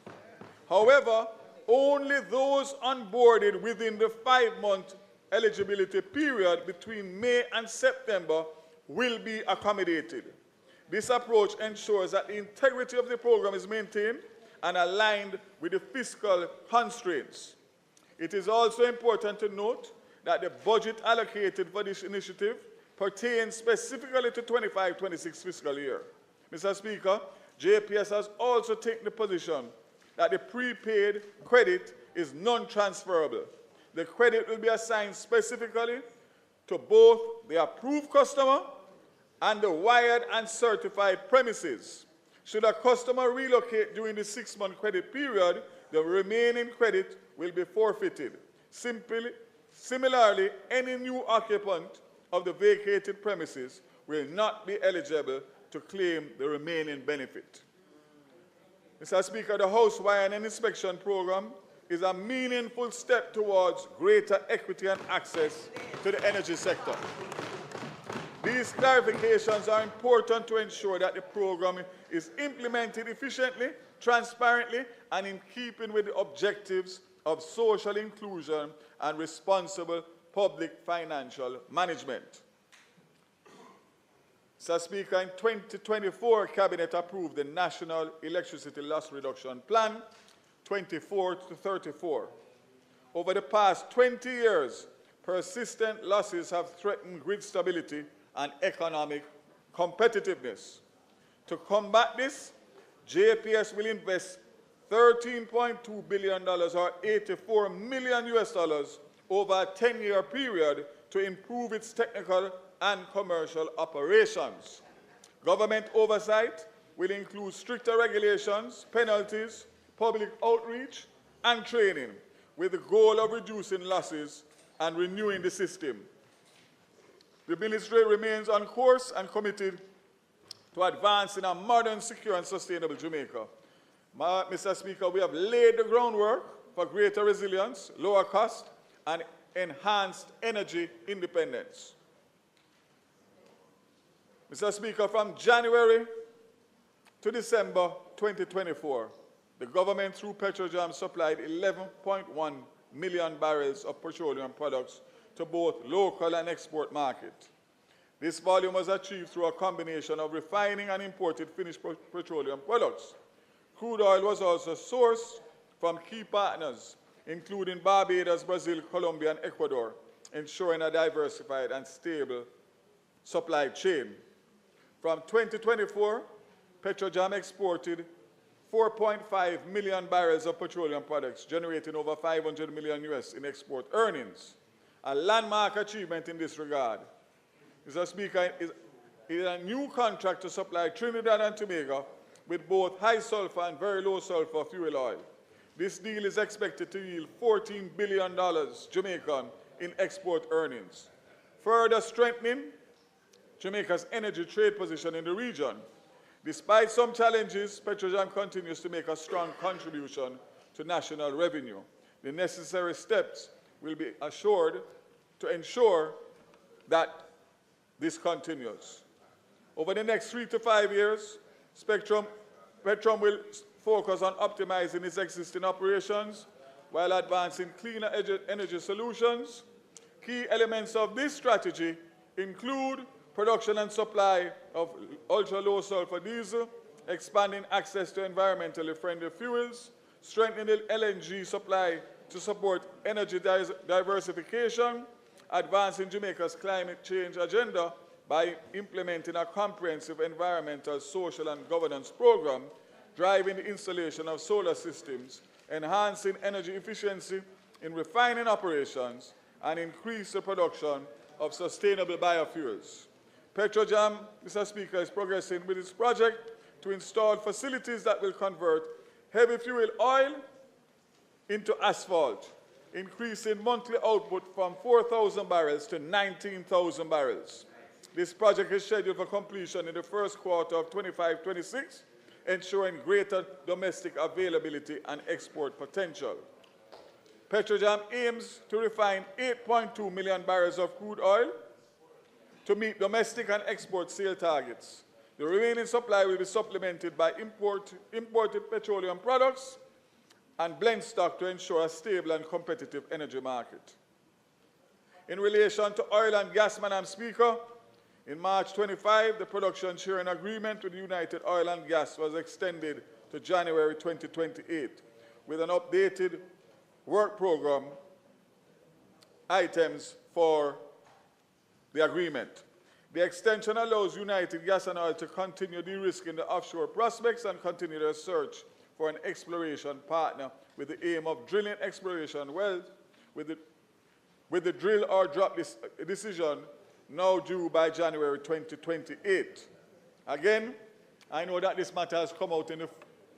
However, only those onboarded within the 5-month eligibility period between May and September will be accommodated. This approach ensures that the integrity of the program is maintained and aligned with the fiscal constraints. It is also important to note that the budget allocated for this initiative pertains specifically to 25-26 fiscal year. Mr. Speaker, JPS has also taken the position that the prepaid credit is non-transferable. The credit will be assigned specifically to both the approved customer and the wired and certified premises. Should a customer relocate during the 6-month credit period, the remaining credit will be forfeited. Similarly, any new occupant of the vacated premises will not be eligible to claim the remaining benefit. Mr. Speaker, the House Wiring and Inspection Program is a meaningful step towards greater equity and access to the energy sector. These clarifications are important to ensure that the program is implemented efficiently, transparently, and in keeping with the objectives of social inclusion and responsible public financial management. Mr. Speaker, in 2024, Cabinet approved the National Electricity Loss Reduction Plan 24 to 34. Over the past 20 years, persistent losses have threatened grid stability and economic competitiveness. To combat this, JPS will invest $13.2 billion or $84 million over a 10-year period to improve its technical and commercial operations. Government oversight will include stricter regulations, penalties, public outreach, and training, with the goal of reducing losses and renewing the system. The Ministry remains on course and committed to advancing a modern, secure, and sustainable Jamaica. Mr. Speaker, we have laid the groundwork for greater resilience, lower cost, and enhanced energy independence. Mr. Speaker, from January to to December 2024, the government through Petrojam supplied 11.1 million barrels of petroleum products to both local and export market. This volume was achieved through a combination of refining and imported finished petroleum products. Crude oil was also sourced from key partners, including Barbados, Brazil, Colombia, and Ecuador, ensuring a diversified and stable supply chain. From 2024, Petrojam exported 4.5 million barrels of petroleum products, generating over $500 million US in export earnings, a landmark achievement in this regard. Mr. Speaker, is a new contract to supply Trinidad and Tobago with both high sulfur and very low sulfur fuel oil. This deal is expected to yield $14 billion Jamaican in export earnings, further strengthening Jamaica's energy trade position in the region. Despite some challenges, Petrojam continues to make a strong contribution to national revenue. The necessary steps will be assured to ensure that this continues. Over the next 3 to 5 years, Petrom will focus on optimizing its existing operations while advancing cleaner energy solutions. Key elements of this strategy include production and supply of ultra-low sulfur diesel, expanding access to environmentally friendly fuels, strengthening the LNG supply to support energy diversification, advancing Jamaica's climate change agenda by implementing a comprehensive environmental, social, and governance program, driving the installation of solar systems, enhancing energy efficiency in refining operations, and increase the production of sustainable biofuels. Petrojam, Mr. Speaker, is progressing with its project to install facilities that will convert heavy fuel oil into asphalt, increasing monthly output from 4,000 barrels to 19,000 barrels. This project is scheduled for completion in the first quarter of 25-26, ensuring greater domestic availability and export potential. Petrojam aims to refine 8.2 million barrels of crude oil to meet domestic and export sale targets. The remaining supply will be supplemented by imported petroleum products and blend stock to ensure a stable and competitive energy market. In relation to oil and gas, Madam Speaker, in March 25, the production sharing agreement with United Oil and Gas was extended to January 2028 with an updated work program items for the agreement. The extension allows United Gas and Oil to continue de-risking the offshore prospects and continue their search for an exploration partner with the aim of drilling exploration wells with the drill or drop decision now due by January 2028. Again, I know that this matter has come out in the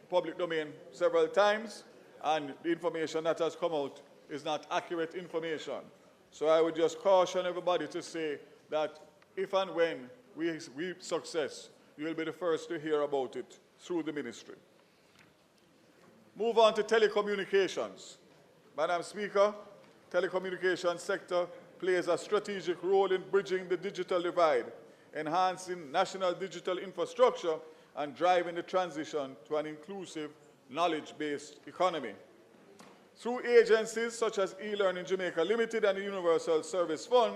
public domain several times, and the information that has come out is not accurate information. So I would just caution everybody to say that if and when we reap success, you will be the first to hear about it through the ministry. Move on to telecommunications. Madam Speaker, telecommunications sector plays a strategic role in bridging the digital divide, enhancing national digital infrastructure, and driving the transition to an inclusive, knowledge-based economy. Through agencies such as eLearning Jamaica Limited and the Universal Service Fund,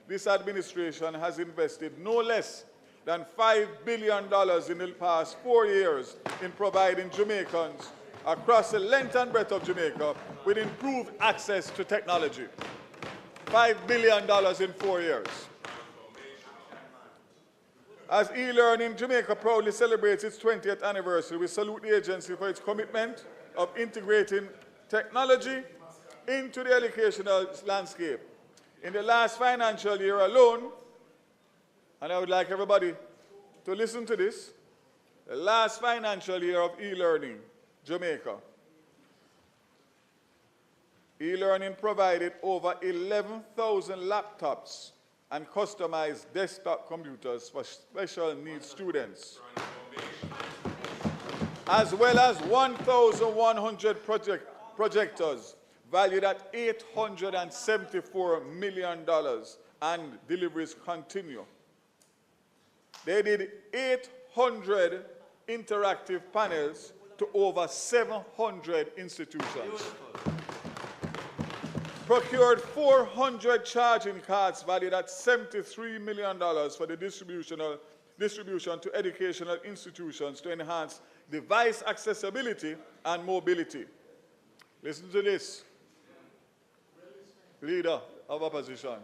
this administration has invested no less than $5 billion in the past 4 years in providing Jamaicans across the length and breadth of Jamaica with improved access to technology. $5 billion in 4 years. As eLearning Jamaica proudly celebrates its 20th anniversary, we salute the agency for its commitment of integrating technology into the educational landscape. In the last financial year alone, and I would like everybody to listen to this, the last financial year of eLearning Jamaica, eLearning provided over 11,000 laptops and customized desktop computers for special needs students, as well as 1,100 projectors valued at $874 million, and deliveries continue. They did 800 interactive panels to over 700 institutions. Procured 400 charging cards valued at $73 million for the distribution to educational institutions to enhance device accessibility and mobility. Listen to this, Leader of Opposition.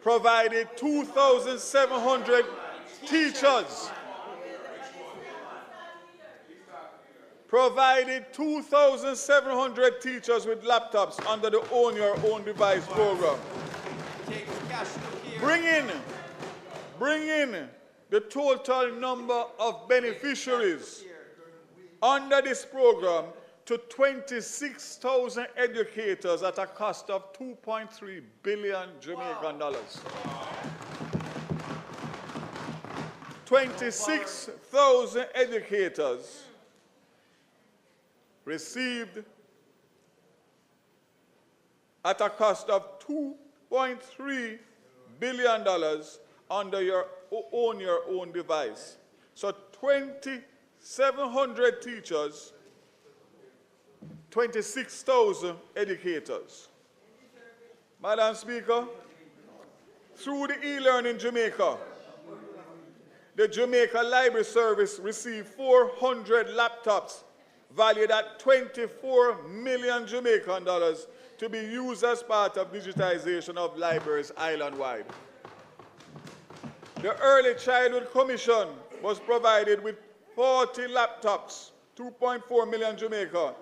Provided 2,700 teachers. Provided 2,700 teachers with laptops under the Own Your Own Device program. Bring in the total number of beneficiaries under this program to 26,000 educators at a cost of 2.3 billion Jamaican dollars. 26,000 educators received at a cost of $2.3 billion under your own device. So 2,700 teachers, 26,000 educators. Madam Speaker, through the e-learning Jamaica, the Jamaica Library Service received 400 laptops valued at 24 million Jamaican dollars to be used as part of digitization of libraries island-wide. The Early Childhood Commission was provided with 40 laptops, 2.4 million Jamaican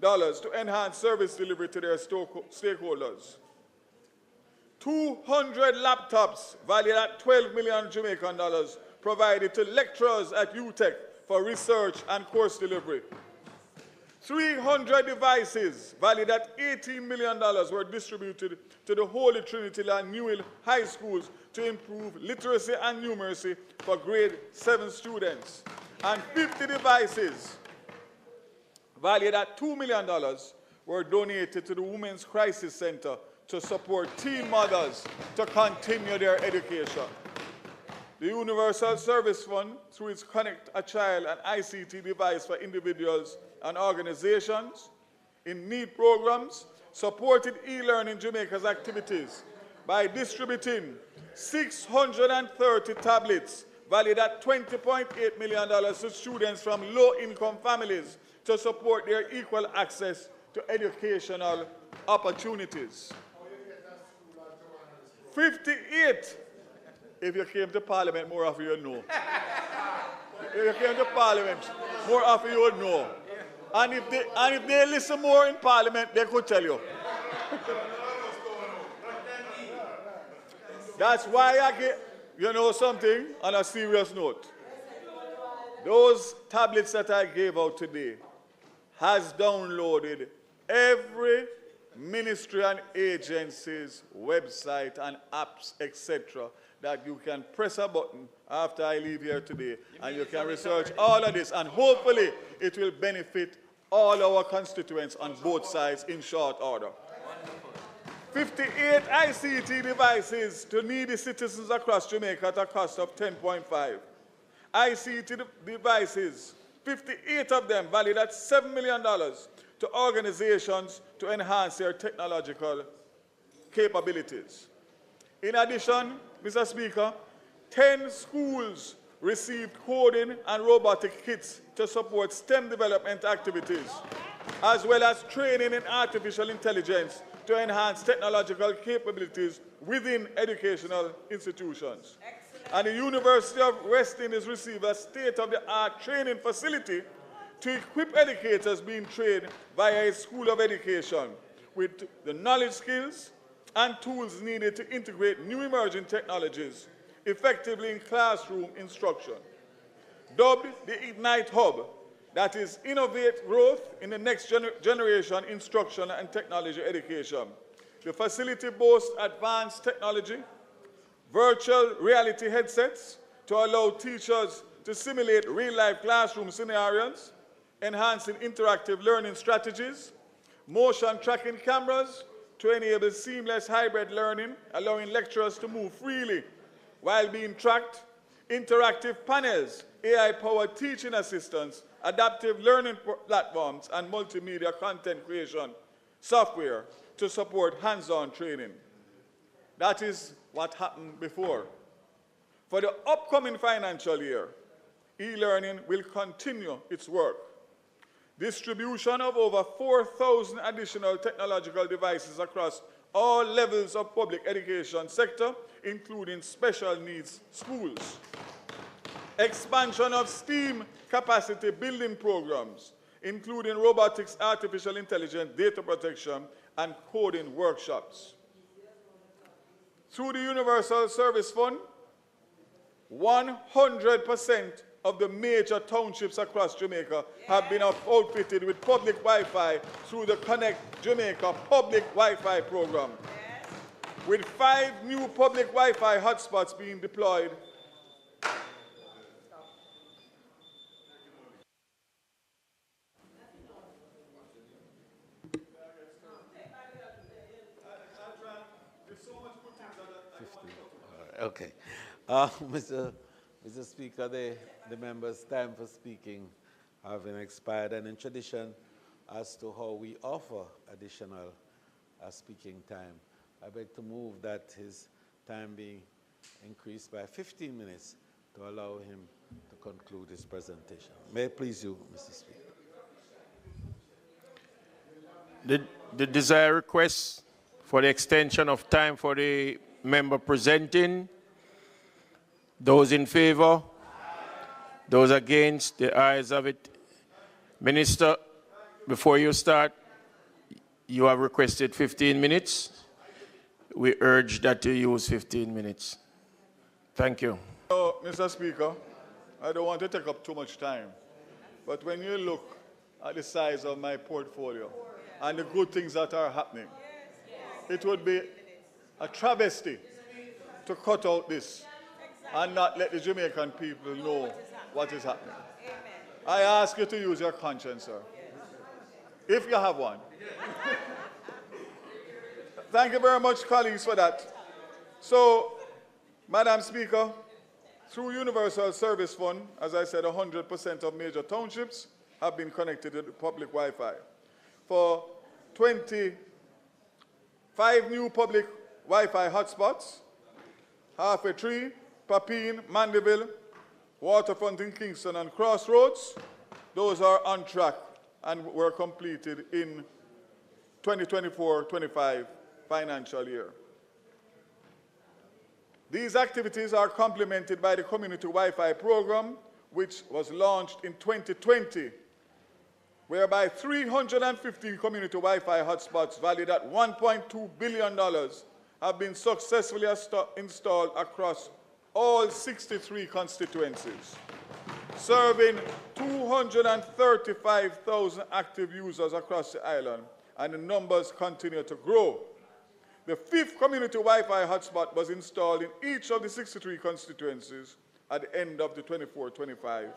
dollars to enhance service delivery to their stakeholders. 200 laptops valued at 12 million Jamaican dollars provided to lecturers at UTEC for research and course delivery. 300 devices valued at $18 million were distributed to the Holy Trinity and Newell High Schools to improve literacy and numeracy for grade 7 students. And 50 devices valued at $2 million were donated to the Women's Crisis Center to support teen mothers to continue their education. The Universal Service Fund, through its Connect a Child and ICT device for individuals and organizations in need programs, supported e-learning Jamaica's activities by distributing 630 tablets valued at $20.8 million to students from low-income families to support their equal access to educational opportunities. 58. If you came to Parliament, more of you would know. If you came to Parliament, more of you would know. And if they listen more in Parliament, they could tell you. That's why I get, you know something, on a serious note. Those tablets that I gave out today has downloaded every ministry and agency's website and apps, etc., that you can press a button after I leave here today, and you can research all of this, and hopefully it will benefit all our constituents on both sides in short order. 58 ICT devices to needy citizens across Jamaica at a cost of $10.5. ICT devices, 58 of them valued at $7 million to organizations to enhance their technological capabilities. In addition, Mr. Speaker, 10 schools received coding and robotic kits to support STEM development activities, as well as training in artificial intelligence to enhance technological capabilities within educational institutions. Excellent. And the University of West Indies received a state-of-the-art training facility to equip educators being trained via a school of education with the knowledge, skills, and tools needed to integrate new emerging technologies effectively in classroom instruction. Dubbed the Ignite Hub, that is innovate growth in the next generation instruction and technology education. The facility boasts advanced technology, virtual reality headsets to allow teachers to simulate real-life classroom scenarios, enhancing interactive learning strategies, motion tracking cameras to enable seamless hybrid learning, allowing lecturers to move freely while being tracked, interactive panels AI-powered teaching assistants, adaptive learning platforms, and multimedia content creation software to support hands-on training. That is what happened before. For the upcoming financial year, e-learning will continue its work. Distribution of over 4,000 additional technological devices across all levels of public education sector, including special needs schools. Expansion of STEAM capacity building programs, including robotics, artificial intelligence, data protection, and coding workshops. Through the Universal Service Fund, 100% of the major townships across Jamaica have been outfitted with public Wi-Fi through the Connect Jamaica public Wi-Fi program, with 5 new public Wi-Fi hotspots being deployed. Okay. Mr. Speaker, the members' time for speaking having expired, and in tradition as to how we offer additional speaking time, I beg to move that his time be increased by 15 minutes to allow him to conclude his presentation. May it please you, Mr. Speaker. The desired request for the extension of time for the member presenting. Those in favor? Those against? The ayes have it. Minister, before you start, you have requested 15 minutes. We urge that you use 15 minutes. Thank you. Mr. Speaker, I don't want to take up too much time, but when you look at the size of my portfolio and the good things that are happening, it would be a travesty to cut out this and not let the Jamaican people know what is happening. I ask you to use your conscience, sir, if you have one. Thank you very much, colleagues, for that. So, Madam Speaker, through Universal Service Fund, as I said, 100% of major townships have been connected to the public Wi-Fi. For 25 new public Wi-Fi hotspots, Halfway Tree, Papine, Mandeville, Waterfront in Kingston, and Crossroads. Those are on track and were completed in 2024-25 financial year. These activities are complemented by the Community Wi-Fi program, which was launched in 2020, whereby 315 community Wi-Fi hotspots valued at $1.2 billion have been successfully installed across all 63 constituencies, serving 235,000 active users across the island, and the numbers continue to grow. The 5th community Wi-Fi hotspot was installed in each of the 63 constituencies at the end of the 24-25.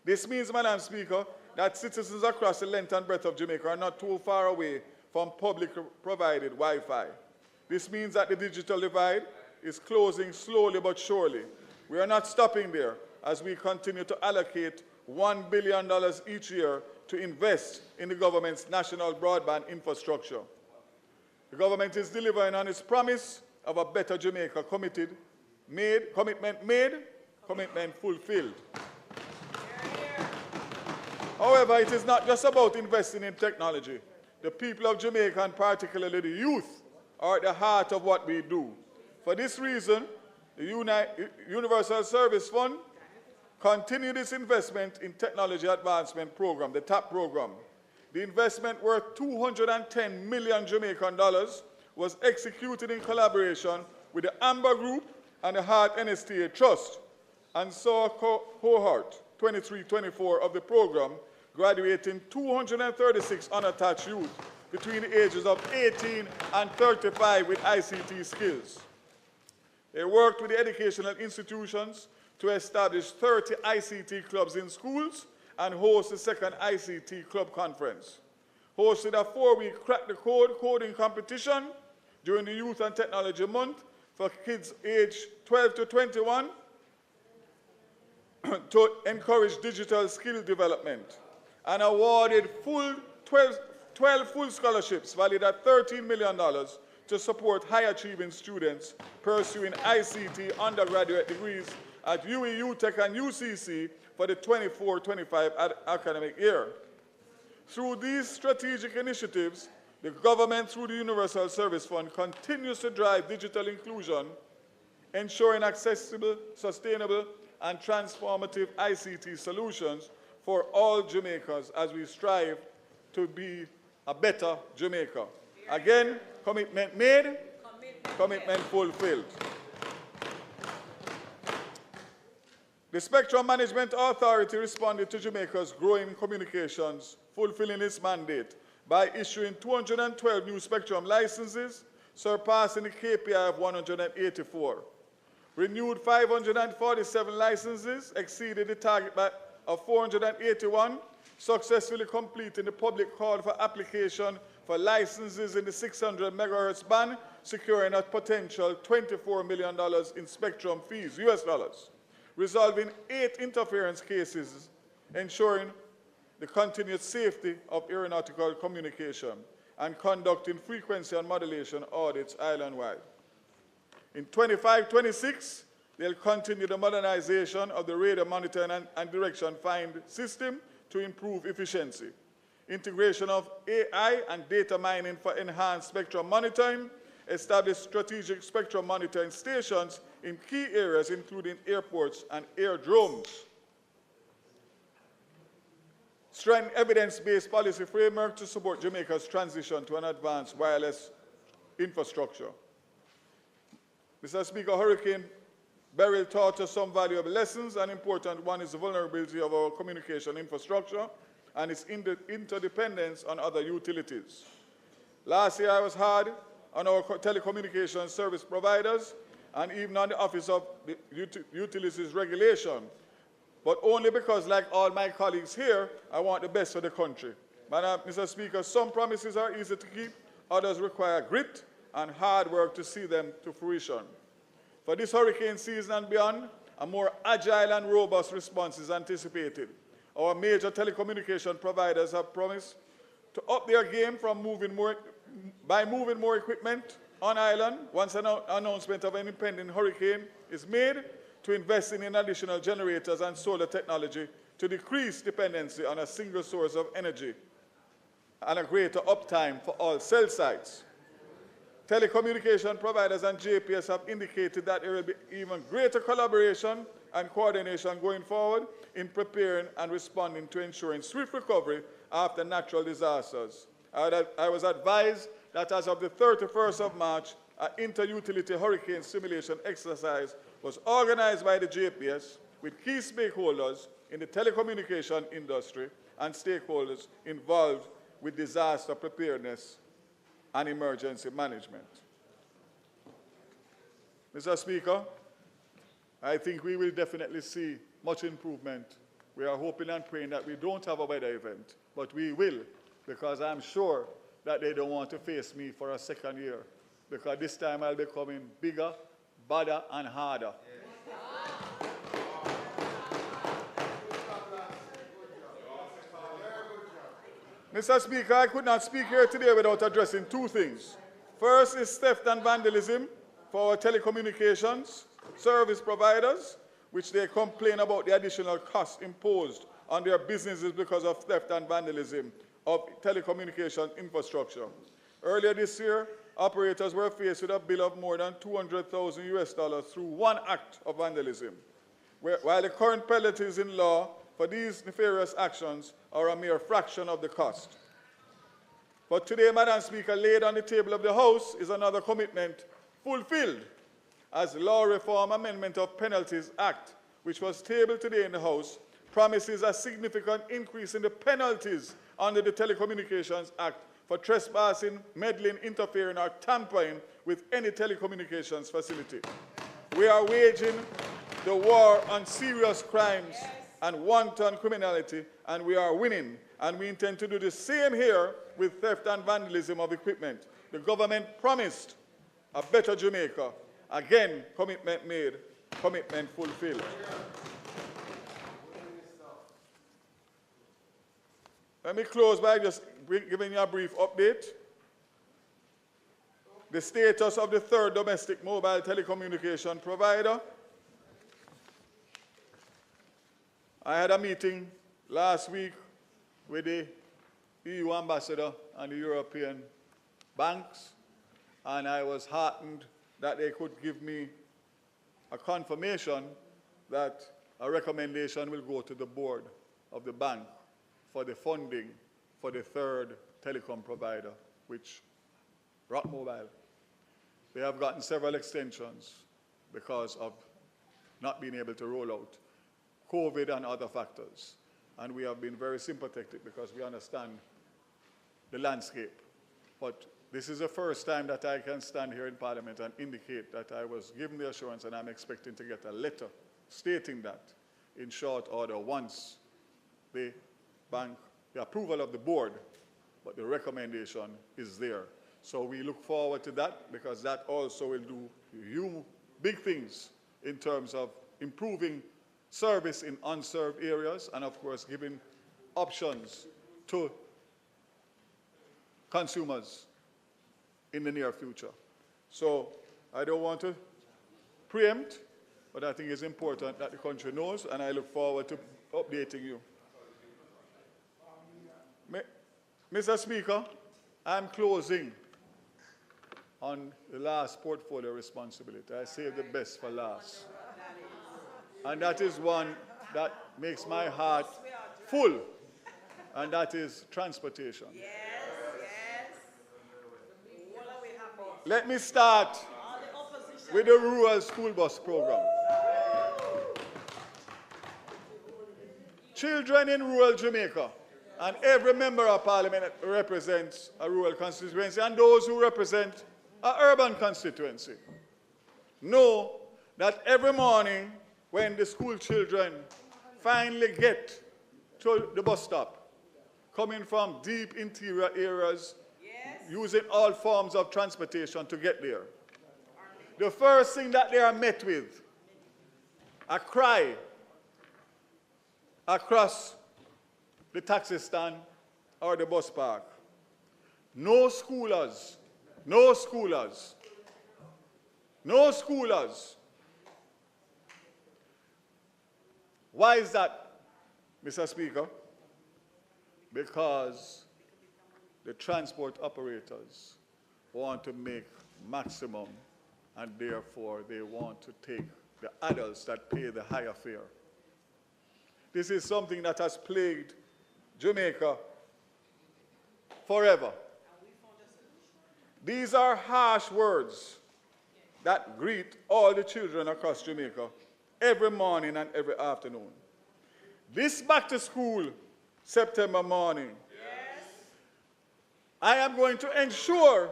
This means, Madam Speaker, that citizens across the length and breadth of Jamaica are not too far away from publicly provided Wi-Fi. This means that the digital divide is closing slowly but surely. We are not stopping there as we continue to allocate $1 billion each year to invest in the government's national broadband infrastructure. The government is delivering on its promise of a better Jamaica, commitment made, commitment fulfilled. However, it is not just about investing in technology. The people of Jamaica, and particularly the youth, are at the heart of what we do. For this reason, the Universal Service Fund continued its investment in Technology Advancement Program, the TAP program. The investment worth $210 million Jamaican dollars was executed in collaboration with the Amber Group and the Hart NSTA Trust, and saw a cohort 23-24 of the program graduating 236 unattached youth between the ages of 18 and 35 with ICT skills. They worked with the educational institutions to establish 30 ICT clubs in schools and host the second ICT club conference. Hosted a 4-week Crack the Code coding competition during the Youth and Technology Month for kids aged 12 to 21. to encourage digital skill development and awarded 12 full scholarships valued at $13 million to support high-achieving students pursuing ICT undergraduate degrees at UE, UTech, and UCC for the 24-25 academic year. Through these strategic initiatives, the government, through the Universal Service Fund, continues to drive digital inclusion, ensuring accessible, sustainable, and transformative ICT solutions for all Jamaicans as we strive to be a better Jamaica. Again, commitment made, commitment fulfilled. The Spectrum Management Authority responded to Jamaica's growing communications, fulfilling its mandate by issuing 212 new spectrum licenses, surpassing the KPI of 184. Renewed 547 licenses, exceeded the target of 481, successfully completing the public call for application for licenses in the 600 megahertz band, securing a potential $24 million in spectrum fees, US dollars, resolving 8 interference cases, ensuring the continued safety of aeronautical communication, and conducting frequency and modulation audits island-wide. In 25-26, they'll continue the modernization of the radar monitoring and direction find system to improve efficiency, integration of AI and data mining for enhanced spectrum monitoring, establish strategic spectrum monitoring stations in key areas, including airports and airdromes, strengthen evidence-based policy framework to support Jamaica's transition to an advanced wireless infrastructure. Mr. Speaker, Hurricane Beryl taught us some valuable lessons. An important one is the vulnerability of our communication infrastructure and its interdependence on other utilities. Last year, I was hard on our telecommunications service providers and even on the Office of the Utilities Regulation, but only because, like all my colleagues here, I want the best for the country. Mr. Speaker, some promises are easy to keep, others require grit and hard work to see them to fruition. For this hurricane season and beyond, a more agile and robust response is anticipated. Our major telecommunication providers have promised to up their game by moving more equipment on island once an announcement of an impending hurricane is made, to invest in additional generators and solar technology to decrease dependency on a single source of energy and a greater uptime for all cell sites. Telecommunication providers and JPS have indicated that there will be even greater collaboration and coordination going forward in preparing and responding to ensuring swift recovery after natural disasters. I was advised that as of the 31st of March, an inter-utility hurricane simulation exercise was organized by the JPS with key stakeholders in the telecommunication industry and stakeholders involved with disaster preparedness and emergency management. Mr. Speaker, I think we will definitely see much improvement. We are hoping and praying that we don't have a weather event, but we will, because I'm sure that they don't want to face me for a second year, because this time I'll be coming bigger, badder, and harder. Mr. Speaker, I could not speak here today without addressing two things. First is theft and vandalism for our telecommunications service providers, which they complain about the additional costs imposed on their businesses because of theft and vandalism of telecommunication infrastructure. Earlier this year, operators were faced with a bill of more than $200,000 US through one act of vandalism, while the current penalties in law for these nefarious actions are a mere fraction of the cost. But today, Madam Speaker, laid on the table of the House is another commitment fulfilled, as the Law Reform Amendment of Penalties Act, which was tabled today in the House, promises a significant increase in the penalties under the Telecommunications Act for trespassing, meddling, interfering, or tampering with any telecommunications facility. We are waging the war on serious crimes and wanton criminality, and we are winning. And we intend to do the same here with theft and vandalism of equipment. The government promised a better Jamaica. Again, commitment made, commitment fulfilled. Let me close by just giving you a brief update. The status of the third domestic mobile telecommunication provider. I had a meeting last week with the EU ambassador and the European banks, and I was heartened that they could give me a confirmation that a recommendation will go to the board of the bank for the funding for the third telecom provider, which Rock Mobile. They have gotten several extensions because of not being able to roll out COVID and other factors. And we have been very sympathetic because we understand the landscape. But this is the first time that I can stand here in Parliament and indicate that I was given the assurance, and I'm expecting to get a letter stating that in short order once the approval of the board, but the recommendation is there. So we look forward to that, because that also will do big things in terms of improving service in unserved areas and, of course, giving options to consumers in the near future. So I don't want to preempt, but I think it's important that the country knows, and I look forward to updating you. Mr. Speaker, I'm closing on the last portfolio responsibility. I saved the best for last. And that is one that makes my heart full, and that is transportation. Yes, yes. Let me start with the rural school bus program. Children in rural Jamaica, and every member of Parliament represents a rural constituency, and those who represent an urban constituency, know that every morning when the school children finally get to the bus stop, coming from deep interior areas, using all forms of transportation to get there, the first thing that they are met with, a cry across the taxi stand or the bus park: no schoolers, no schoolers, no schoolers. Why is that, Mr. Speaker? Because the transport operators want to make maximum, and therefore they want to take the adults that pay the higher fare. This is something that has plagued Jamaica forever. These are harsh words that greet all the children across Jamaica every morning and every afternoon. This back to school September morning, I am going to ensure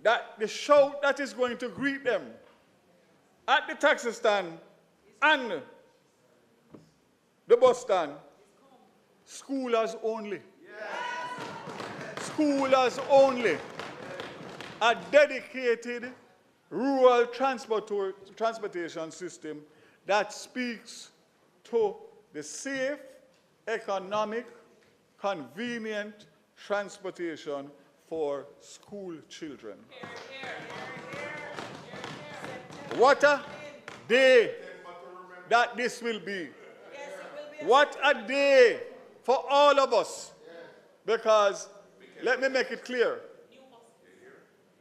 that the shout that is going to greet them at the taxi stand and the bus stand: schoolers only. Schoolers only. A dedicated rural transportation system that speaks to the safe, economic, convenient transportation for school children. What a day that this will be. What a day for all of us. Because, let me make it clear,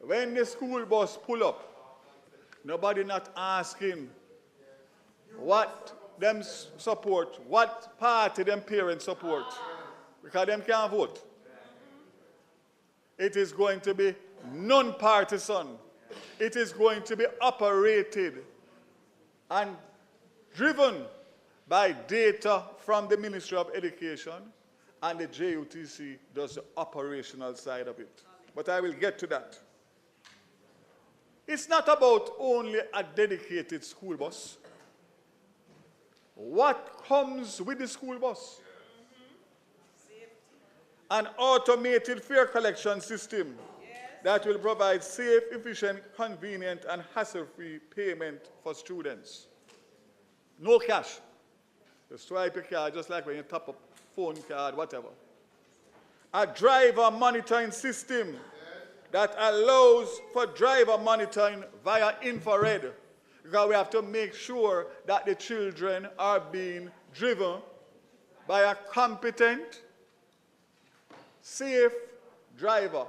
when the school bus pull up, nobody not asking what them support, what party them parents support, because them can't vote. It is going to be non-partisan. It is going to be operated and driven by data from the Ministry of Education, and the JUTC does the operational side of it. But I will get to that. It's not about only a dedicated school bus. What comes with the school bus? An automated fare collection system that will provide safe, efficient, convenient, and hassle-free payment for students. No cash. You swipe your card just like when you tap a phone card, whatever. a driver monitoring system that allows for driver monitoring via infrared, because we have to make sure that the children are being driven by a competent, safe driver.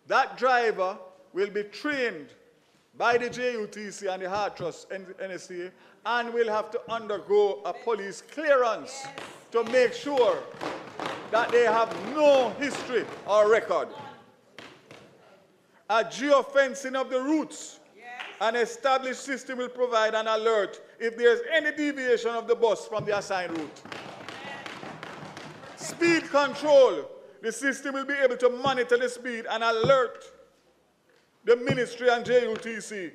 That driver will be trained by the JUTC and the Hard Trust NSA and will have to undergo a police clearance to make sure that they have no history or record. A geofencing of the routes. An established system will provide an alert if there is any deviation of the bus from the assigned route. Speed control. The system will be able to monitor the speed and alert the ministry and JUTC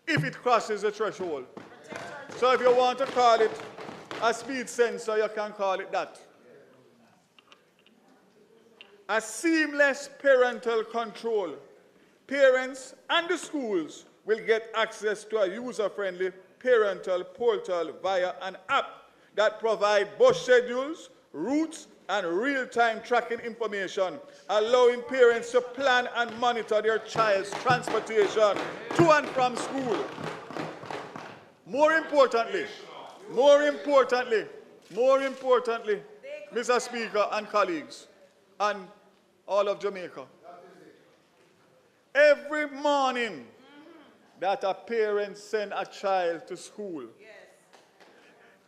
if it crosses the threshold. So if you want to call it a speed sensor, you can call it that. A seamless parental control. Parents and the schools will get access to a user-friendly parental portal via an app that provides bus schedules, routes, and real-time tracking information, allowing parents to plan and monitor their child's transportation to and from school. More importantly, Mr. Speaker and colleagues, and all of Jamaica, every morning that a parent sends a child to school,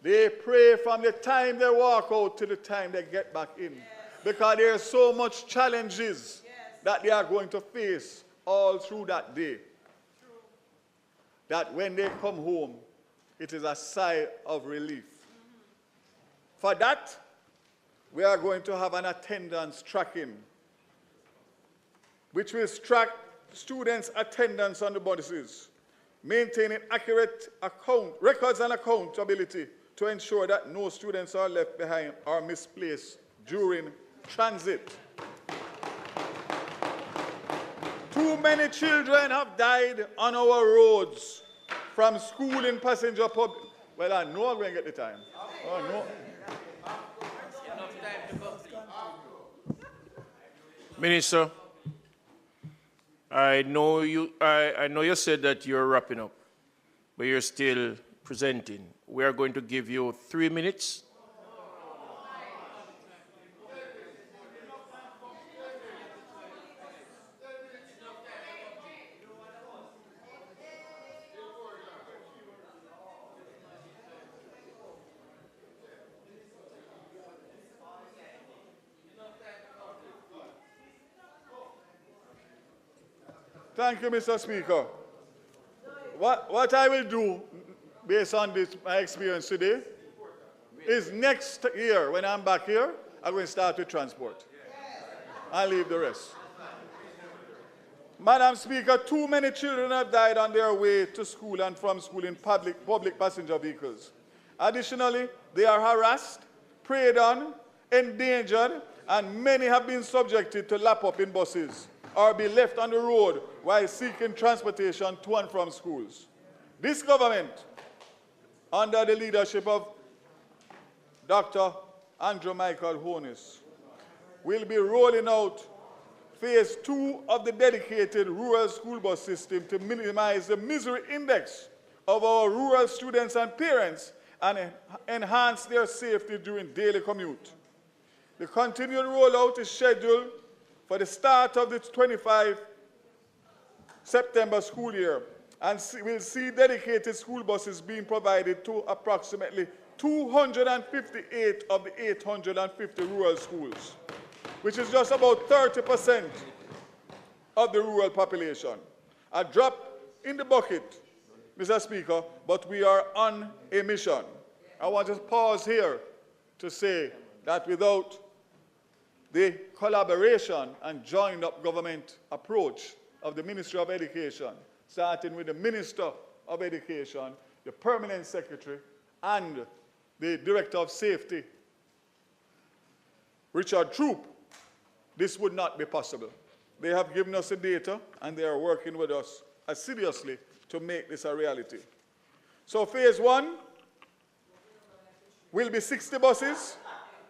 they pray from the time they walk out to the time they get back in. Because there are so much challenges that they are going to face all through that day. That when they come home, it is a sigh of relief. For that, we are going to have an attendance tracking, which will track students' attendance on the buses, maintaining accurate records and accountability to ensure that no students are left behind or misplaced during transit. Too many children have died on our roads from school in passenger public. Well, I know I'm going to get the time. Oh, no. Minister, I know you said that you're wrapping up, but you're still presenting. We are going to give you 3 minutes. Thank you, Mr. Speaker. What I will do, based on my experience today, is next year, when I'm back here, I'm going to start with transport. I'll leave the rest. Madam Speaker, too many children have died on their way to school and from school in public passenger vehicles. Additionally, they are harassed, preyed on, endangered, and many have been subjected to lap up in buses or be left on the road while seeking transportation to and from schools. This government, under the leadership of Dr. Andrew Michael Honis, will be rolling out phase 2 of the dedicated rural school bus system to minimize the misery index of our rural students and parents and enhance their safety during daily commute. The continued rollout is scheduled for the start of the 25 September school year, and will see dedicated school buses being provided to approximately 258 of the 850 rural schools, which is just about 30% of the rural population. A drop in the bucket, Mr. Speaker, but we are on a mission. I want to pause here to say that without the collaboration and joined-up government approach of the Ministry of Education, starting with the Minister of Education, the Permanent Secretary, and the Director of Safety, Richard Troop, this would not be possible. They have given us the data, and they are working with us assiduously to make this a reality. So phase 1 will be 60 buses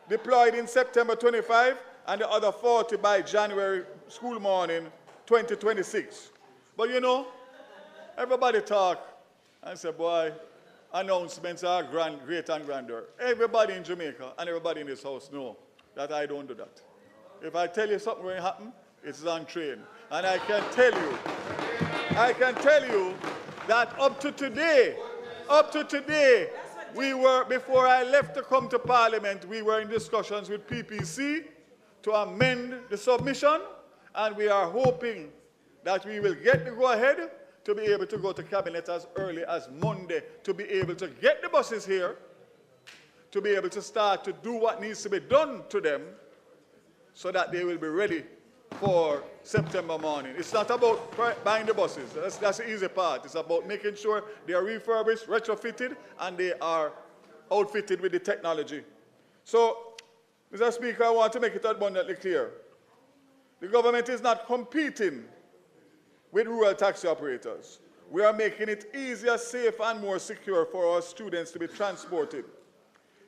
deployed in September 25, and the other 40 by January school morning 2026. But you know, everybody talk and say, boy, announcements are great and grandeur. Everybody in Jamaica and everybody in this house know that I don't do that. If I tell you something will happen, it's on train. And I can tell you that up to today, before I left to come to Parliament, we were in discussions with PPC to amend the submission, and we are hoping that we will get the go-ahead to be able to go to Cabinet as early as Monday, to be able to get the buses here, to be able to start to do what needs to be done to them so that they will be ready for September morning. It's not about buying the buses. That's the easy part. It's about making sure they are refurbished, retrofitted, and they are outfitted with the technology. So, Mr. Speaker, I want to make it abundantly clear. The government is not competing with rural taxi operators. We are making it easier, safe, and more secure for our students to be transported.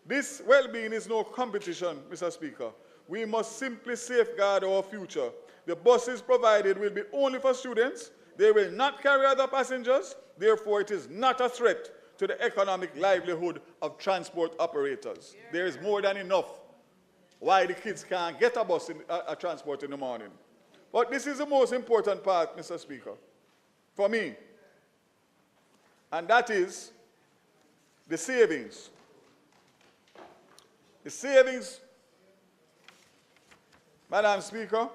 This well-being is no competition, Mr. Speaker. We must simply safeguard our future. The buses provided will be only for students. They will not carry other passengers. Therefore, it is not a threat to the economic livelihood of transport operators. There is more than enough why the kids can't get a bus a transport in the morning. But this is the most important part, Mr. Speaker, for me. And that is the savings. The savings, Madam Speaker,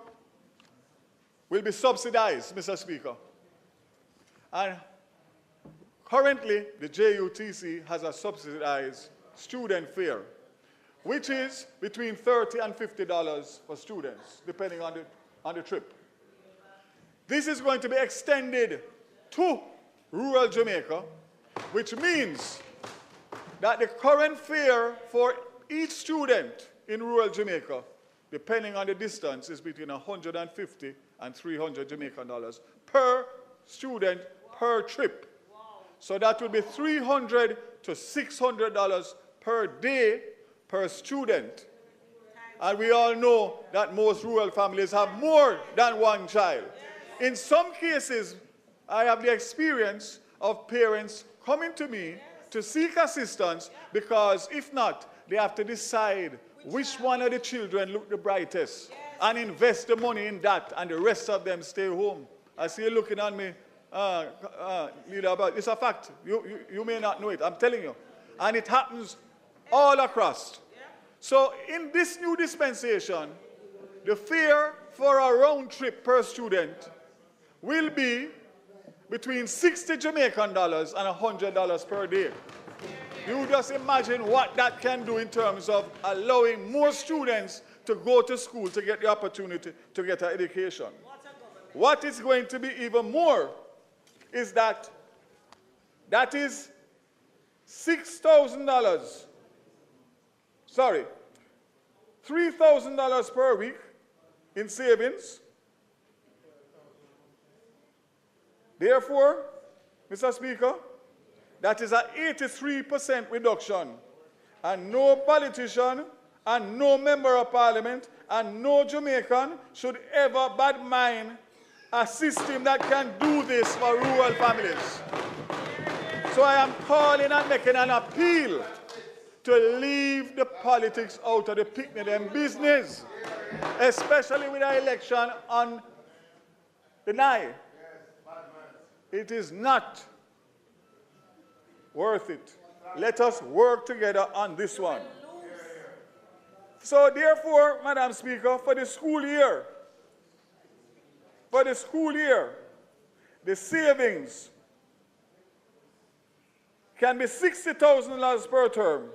will be subsidized, Mr. Speaker. And currently, the JUTC has a subsidized student fare, which is between $30 and $50 for students, depending on the trip. This is going to be extended to rural Jamaica, which means that the current fare for each student in rural Jamaica, depending on the distance, is between $150 and $300 Jamaican dollars per student per trip. So that will be $300 to $600 per day per student. And we all know that most rural families have more than one child. In some cases, I have the experience of parents coming to me to seek assistance because if not, they have to decide which one of the children look the brightest and invest the money in that, and the rest of them stay home. I see you looking at me, leader, but it's a fact. You may not know it, I'm telling you. And it happens all across. So in this new dispensation, the fare for a round trip per student will be between 60 Jamaican dollars and $100 per day. You just imagine what that can do in terms of allowing more students to go to school to get the opportunity to get an education. What is going to be even more is that is $6,000, sorry, $3,000 per week in savings. Therefore, Mr. Speaker, that is an 83% reduction. And no politician and no member of parliament and no Jamaican should ever bad mind a system that can do this for rural families. So I am calling and making an appeal to leave the politics out of the picnic and business, especially with the election on the night. It is not worth it. Let us work together on this one. So therefore, Madam Speaker, for the school year, the savings can be $60,000 per term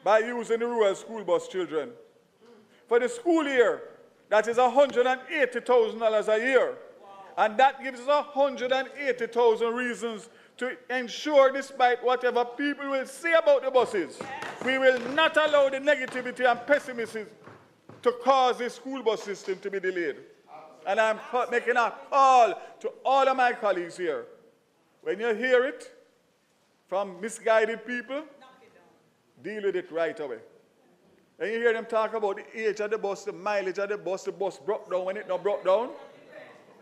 by using the rural school bus children. For the school year, that is $180,000 a year. And that gives us 180,000 reasons to ensure, despite whatever people will say about the buses, we will not allow the negativity and pessimism to cause the school bus system to be delayed. And I'm making a call to all of my colleagues here. When you hear it from misguided people, deal with it right away. And you hear them talk about the age of the bus, the mileage of the bus broke down when it not broke down.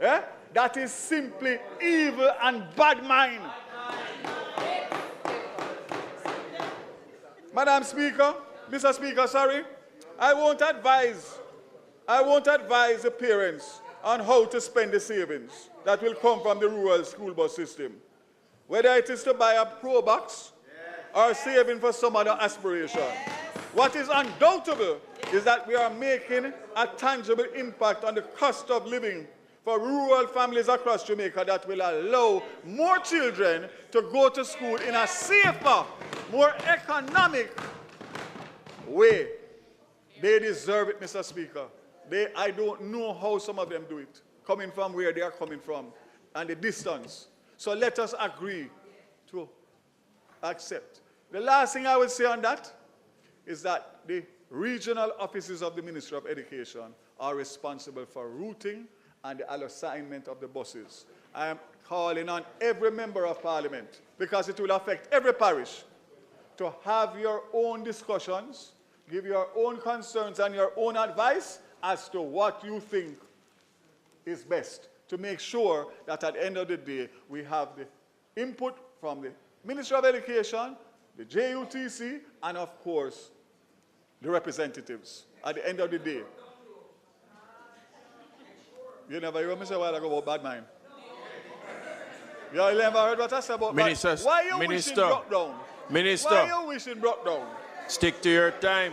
Eh? That is simply evil and bad mind. Madam Speaker, Mr. Speaker, sorry, I won't advise the parents on how to spend the savings that will come from the rural school bus system. Whether it is to buy a Pro Box or saving for some other aspiration. What is undoubtable is that we are making a tangible impact on the cost of living for rural families across Jamaica that will allow more children to go to school in a safer, more economic way. They deserve it, Mr. Speaker. I don't know how some of them do it, coming from where they are coming from and the distance. So let us agree to accept. The last thing I will say on that is that the regional offices of the Ministry of Education are responsible for routing and the assignment of the buses. I am calling on every member of Parliament, because it will affect every parish, to have your own discussions, give your own concerns and your own advice as to what you think is best, to make sure that at the end of the day, we have the input from the Ministry of Education, the JUTC, and of course, the representatives at the end of the day. You never heard me say a while ago about bad mind. You never heard what I said about bad mind. Why you wishing broke down? Minister. Why you wishing broke down? Stick to your time.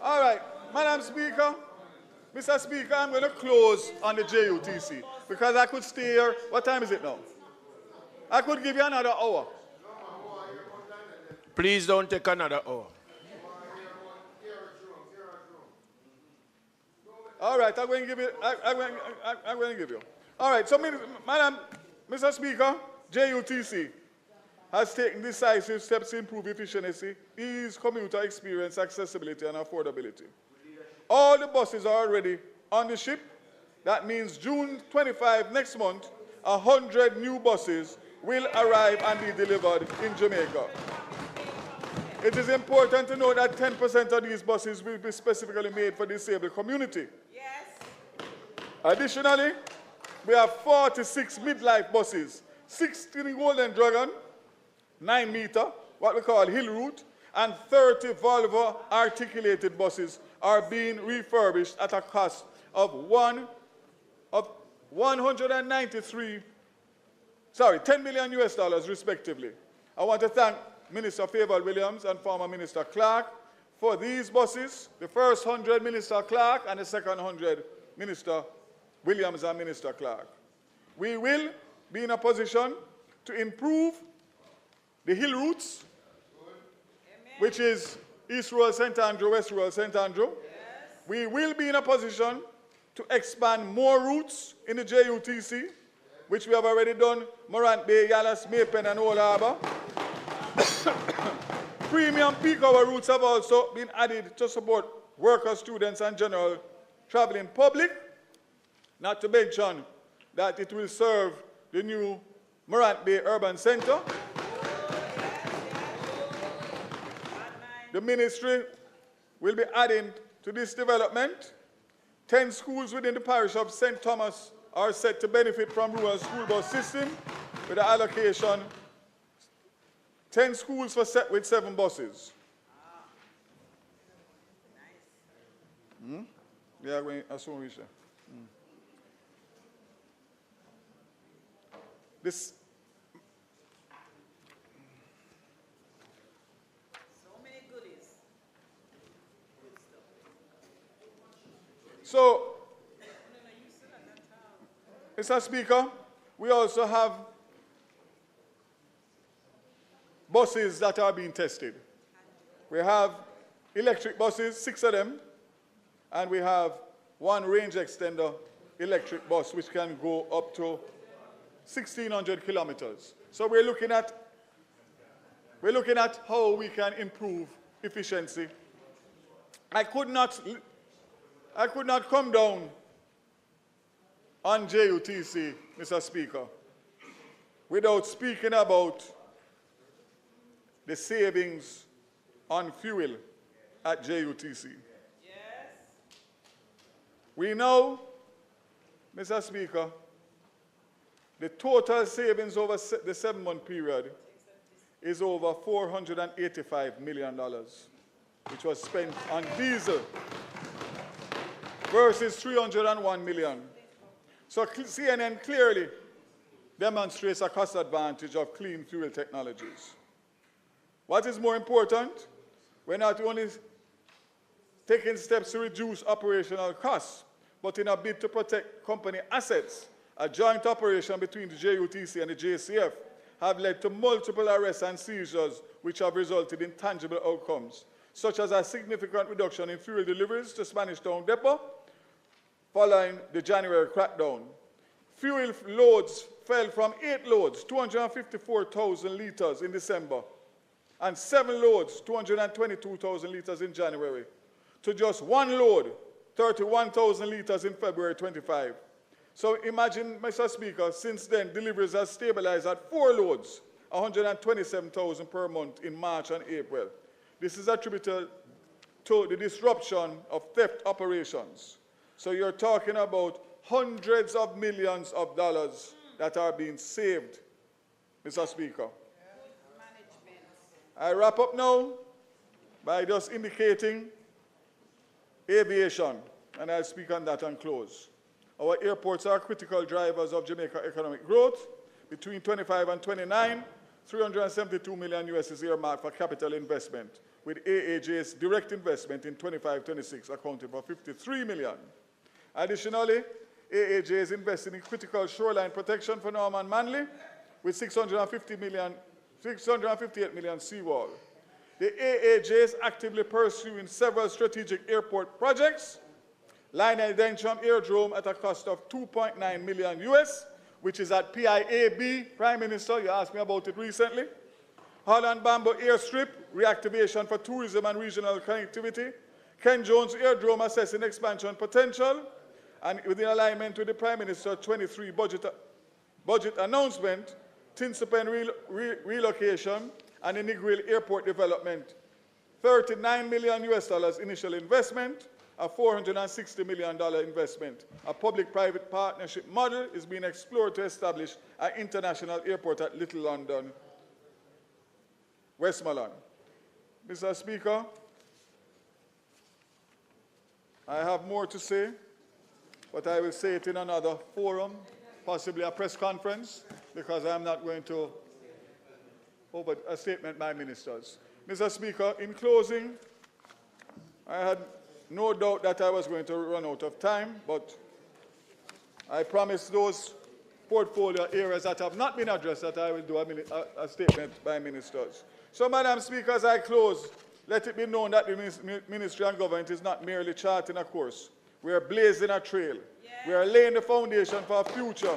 All right, Madam Speaker, Mr. Speaker, I'm going to close on the JUTC because I could stay here. What time is it now? I could give you another hour. Please don't take another hour. All right, I'm going to give you. I'm going to give you. All right, so, Madam, Mr. Speaker, JUTC has taken decisive steps to improve efficiency, ease commuter experience, accessibility, and affordability. All the buses are already on the ship. That means June 25 next month, 100 new buses will arrive and be delivered in Jamaica. It is important to know that 10% of these buses will be specifically made for the disabled community. Yes. Additionally, we have 46 midlife buses, 16 Golden Dragon, 9 meter, what we call hill route, and 30 Volvo articulated buses are being refurbished at a cost of 10 million US dollars respectively. I want to thank Minister Favour Williams and former Minister Clark for these buses. The first 100, Minister Clark, and the second 100, Minister Williams and Minister Clark. We will be in a position to improve the hill routes, which is East Rural St. Andrew, West Rural St. Andrew. Yes. We will be in a position to expand more routes in the JUTC, which we have already done, Morant Bay, Yallas, Maypen, and Old Harbour. Premium peak hour routes have also been added to support workers, students, and general traveling public, not to mention that it will serve the new Morant Bay Urban Centre. The ministry will be adding to this development. 10 schools within the parish of St. Thomas are set to benefit from rural school bus system with the allocation 10 schools with 7 buses. Yeah, I saw reach there. This. So, Mr. Speaker, we also have buses that are being tested. We have electric buses, 6 of them, and we have 1 range extender electric bus which can go up to 1,600 kilometers. So we're looking at how we can improve efficiency. I could not come down on JUTC, Mr. Speaker, without speaking about the savings on fuel at JUTC. We know, Mr. Speaker, the total savings over the 7-month period is over $485 million, which was spent on diesel versus $301 million. So CNN clearly demonstrates a cost advantage of clean fuel technologies. What is more important, we're not only taking steps to reduce operational costs, but in a bid to protect company assets, a joint operation between the JUTC and the JCF have led to multiple arrests and seizures which have resulted in tangible outcomes, such as a significant reduction in fuel deliveries to Spanish Town Depot following the January crackdown. Fuel loads fell from 8 loads, 254,000 litres in December, and 7 loads, 222,000 litres in January, to just 1 load, 31,000 litres in February 25. So imagine, Mr. Speaker, since then, deliveries have stabilized at 4 loads, 127,000 per month in March and April. This is attributed to the disruption of theft operations. So you're talking about hundreds of millions of dollars that are being saved, Mr. Speaker. I wrap up now by just indicating aviation, and I'll speak on that and close. Our airports are critical drivers of Jamaica economic growth. Between 25 and 29, 372 million US is earmarked for capital investment, with AAJ's direct investment in 25-26 accounting for 53 million. Additionally, AAJ is investing in critical shoreline protection for Norman Manley with 658 million seawall. The AAJ is actively pursuing several strategic airport projects. Lionel Densham Airdrome at a cost of 2.9 million US, which is at PIAB, Prime Minister, you asked me about it recently. Holland Bamboo Airstrip, reactivation for tourism and regional connectivity. Ken Jones Airdrome assessing expansion potential. And within alignment with the Prime Minister's 23 budget announcement, Tinsipen relocation and the Negril Airport development. $39 million US initial investment, a $460 million investment. A public-private partnership model is being explored to establish an international airport at Little London, Westmoreland. Mr. Speaker, I have more to say, but I will say it in another forum, possibly a press conference, because I'm not going to over a statement by ministers. Mr. Speaker, in closing, I had no doubt that I was going to run out of time, but I promise those portfolio areas that have not been addressed that I will do a statement by ministers. So, Madam Speaker, as I close, let it be known that the Ministry and Government is not merely charting a course. We are blazing a trail. We are laying the foundation for a future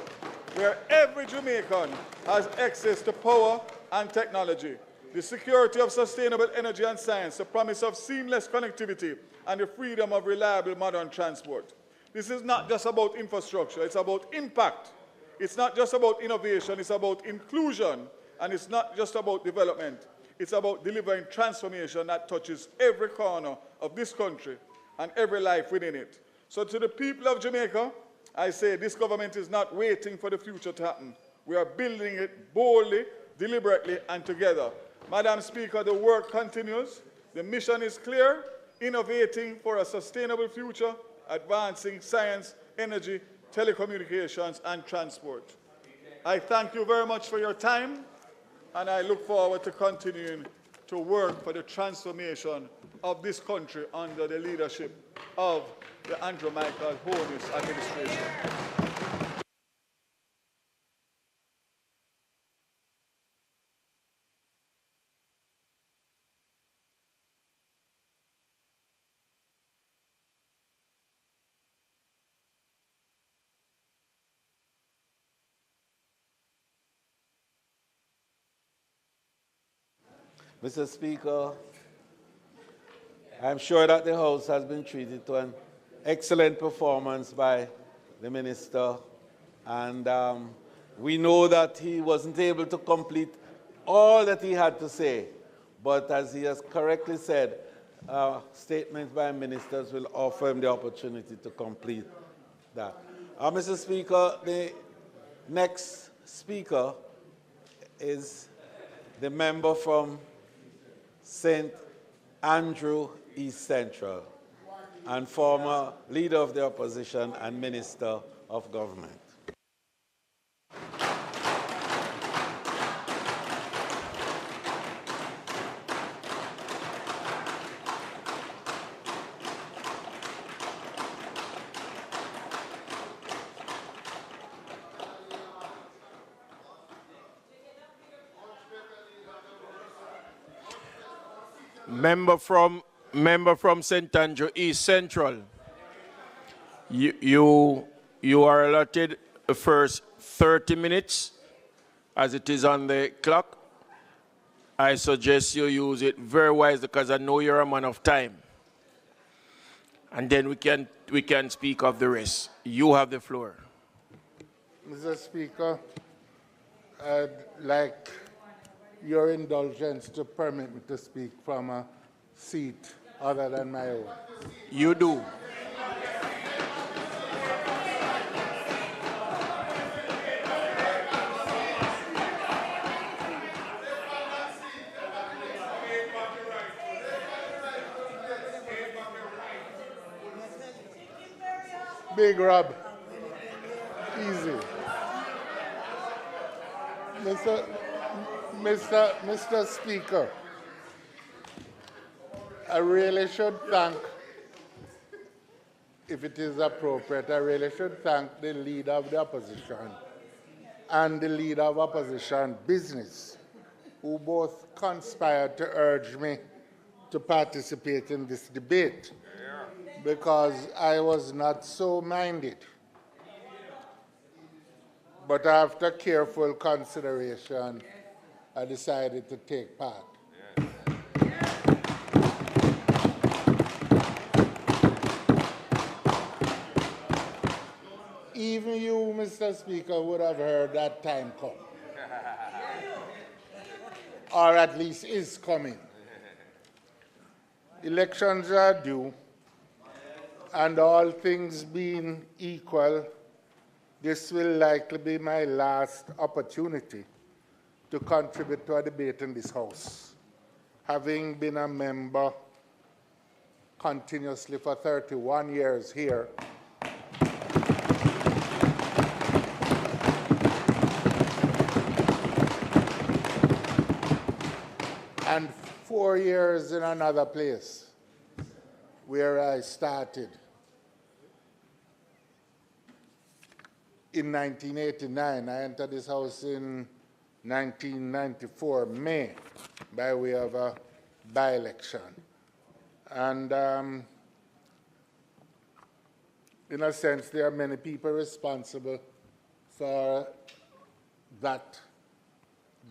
where every Jamaican has access to power and technology, the security of sustainable energy and science, the promise of seamless connectivity, and the freedom of reliable modern transport. This is not just about infrastructure, it's about impact. It's not just about innovation, it's about inclusion, and it's not just about development. It's about delivering transformation that touches every corner of this country and every life within it. So to the people of Jamaica, I say this government is not waiting for the future to happen. We are building it boldly, deliberately, and together. Madam Speaker, the work continues. The mission is clear: innovating for a sustainable future, advancing science, energy, telecommunications, and transport. I thank you very much for your time, and I look forward to continuing to work for the transformation of this country under the leadership of the Andrew Michael Holness administration. Mr. Speaker, I'm sure that the House has been treated to an excellent performance by the Minister, and we know that he wasn't able to complete all that he had to say, But as he has correctly said, statements by ministers will offer him the opportunity to complete that. Mr. Speaker, the next speaker is the member from St. Andrew East Central and former leader of the opposition and minister of government. Member from St. Andrew East Central. You are allotted the first 30 minutes as it is on the clock. I suggest you use it very wisely because I know you're a man of time. And then we can speak of the rest. You have the floor. Mr. Speaker, I'd like your indulgence to permit me to speak from a seat other than my own. You do. Big Rob, easy. Mr. Speaker, I really should thank, if it is appropriate, I really should thank the leader of the opposition and the leader of opposition business, who both conspired to urge me to participate in this debate, because I was not so minded. But after careful consideration, I decided to take part. Even you, Mr. Speaker, would have heard that time come. Or at least is coming. Elections are due, and all things being equal, this will likely be my last opportunity to contribute to a debate in this House. Having been a member continuously for 31 years here, and 4 years in another place where I started in 1989. I entered this House in 1994, May, by way of a by-election. And in a sense, there are many people responsible for that